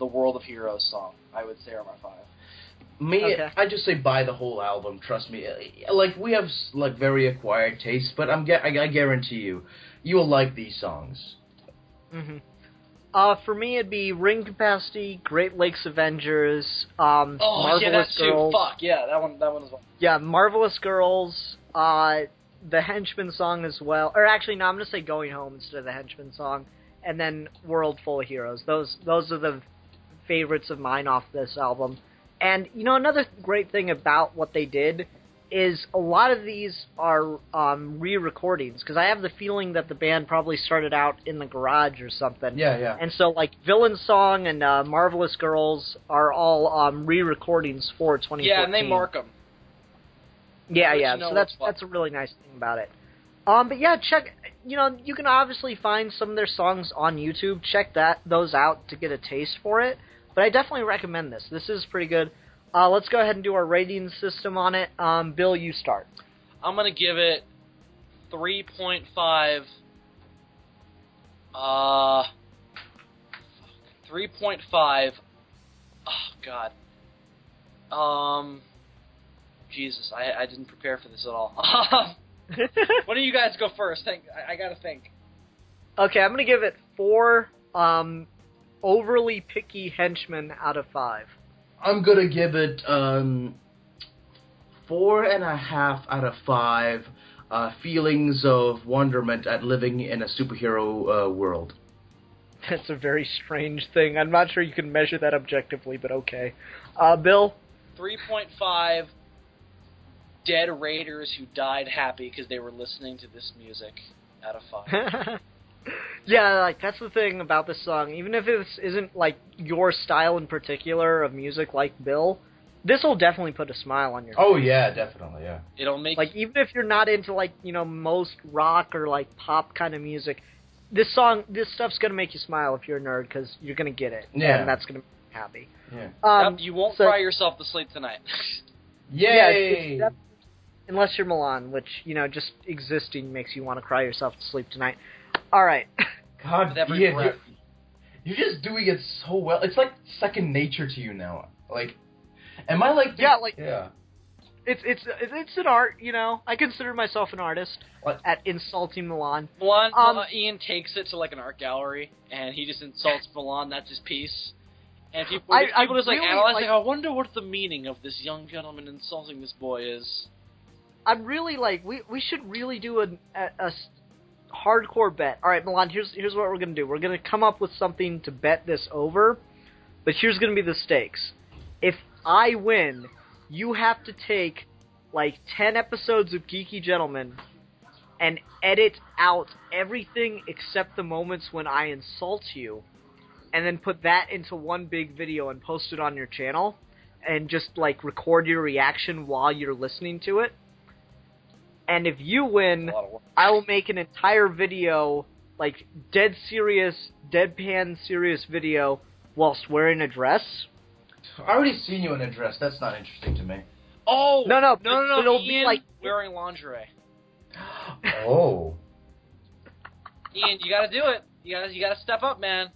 World of Heroes song, I would say are my 5. Okay. I just say buy the whole album. Trust me. Like, we have like very acquired tastes, but I guarantee you will like these songs. Mm-hmm. For me, it'd be Ring Capacity, Great Lakes Avengers, Marvelous yeah, that too. Girls. Fuck, yeah, that one as well. Yeah, Marvelous Girls, the Henchman song as well. Or actually, no, I'm going to say Going Home instead of the Henchman song. And then World Full of Heroes. Those are the favorites of mine off this album. And, another great thing about what they did is a lot of these are re-recordings, because I have the feeling that the band probably started out in the garage or something. Yeah. And so, like, Villain Song and Marvelous Girls are all re-recordings for 2014. Yeah, and they mark them. Yeah. So that's a really nice thing about it. But yeah, check. You can obviously find some of their songs on YouTube. Check those out to get a taste for it. But I definitely recommend this. This is pretty good. Let's go ahead and do our rating system on it. Bill, you start. I'm going to give it 3.5. 3.5. Oh, God. Jesus, I didn't prepare for this at all. Why don't you guys go first? I got to think. Okay, I'm going to give it 4 overly picky henchmen out of 5. I'm gonna give it 4.5 out of 5. Feelings of wonderment at living in a superhero world. That's a very strange thing. I'm not sure you can measure that objectively, but okay. Bill? 3.5 dead raiders who died happy because they were listening to this music out of 5. Yeah, like, that's the thing about this song. Even if it isn't, like, your style in particular of music like Bill, this will definitely put a smile on your face. Oh, yeah, definitely, yeah. It'll make... Like, even if you're not into, like, most rock or, like, pop kind of music, this stuff's gonna make you smile if you're a nerd, because you're gonna get it. Yeah. And that's gonna make you happy. Yeah. You won't cry yourself to sleep tonight. Yay! Yeah, unless you're Milan, which, just existing makes you want to cry yourself to sleep tonight. All right. God, every breath. you're just doing it so well. It's like second nature to you now. Like, am I like... Yeah. It's an art, I consider myself an artist at insulting Milan. Ian takes it to like an art gallery, and he just insults Milan. That's his piece. And people just like analyze, I wonder what the meaning of this young gentleman insulting this boy is. I'm really we should really do a hardcore bet. All right, Milan, here's what we're going to do. We're going to come up with something to bet this over, but here's going to be the stakes. If I win, you have to take, 10 episodes of Geeky Gentlemen and edit out everything except the moments when I insult you, and then put that into one big video and post it on your channel, and just, record your reaction while you're listening to it. And if you win, I will make an entire video, like, deadpan serious video whilst wearing a dress. I already seen you in a dress. That's not interesting to me. Oh No. It'll Ian be like wearing lingerie. Oh. Ian, you gotta do it. You gotta step up, man.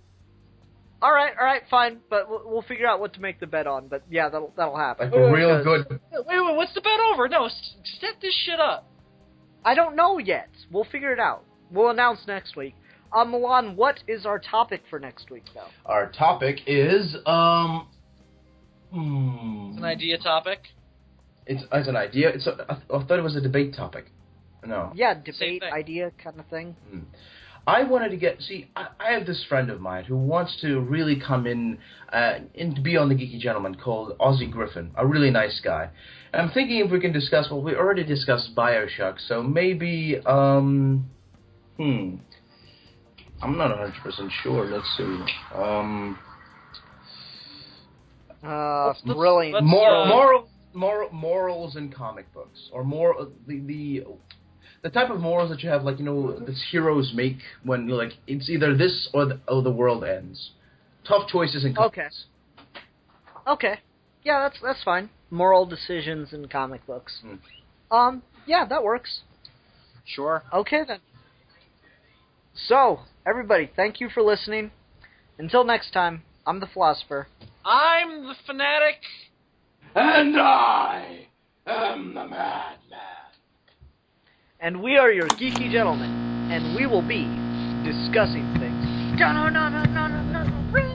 All right, fine. But we'll figure out what to make the bet on. But yeah, that'll happen. Like a real good. Wait, what's the bet over? No, set this shit up. I don't know yet. We'll figure it out. We'll announce next week. Milan, what is our topic for next week, though? Our topic is It's an idea topic. It's an idea. I thought it was a debate topic. No. Yeah, Same debate thing. idea kind of thing. I wanted to get... See, I have this friend of mine who wants to really come in and be on the Geeky Gentleman called Ozzy Griffin, a really nice guy. And I'm thinking if we can discuss... Well, we already discussed Bioshock, so maybe... I'm not 100% sure. Let's see. Brilliant. Morals in comic books, or more the type of morals that you have, like, you know, that heroes make when, like, it's either this or the world ends. Tough choices in comics. Okay. Yeah, that's fine. Moral decisions in comic books. Yeah, that works. Sure. Okay then. So, everybody, thank you for listening. Until next time, I'm the Philosopher. I'm the Fanatic. And I am the Madman. And we are your Geeky Gentlemen, and we will be discussing things. No.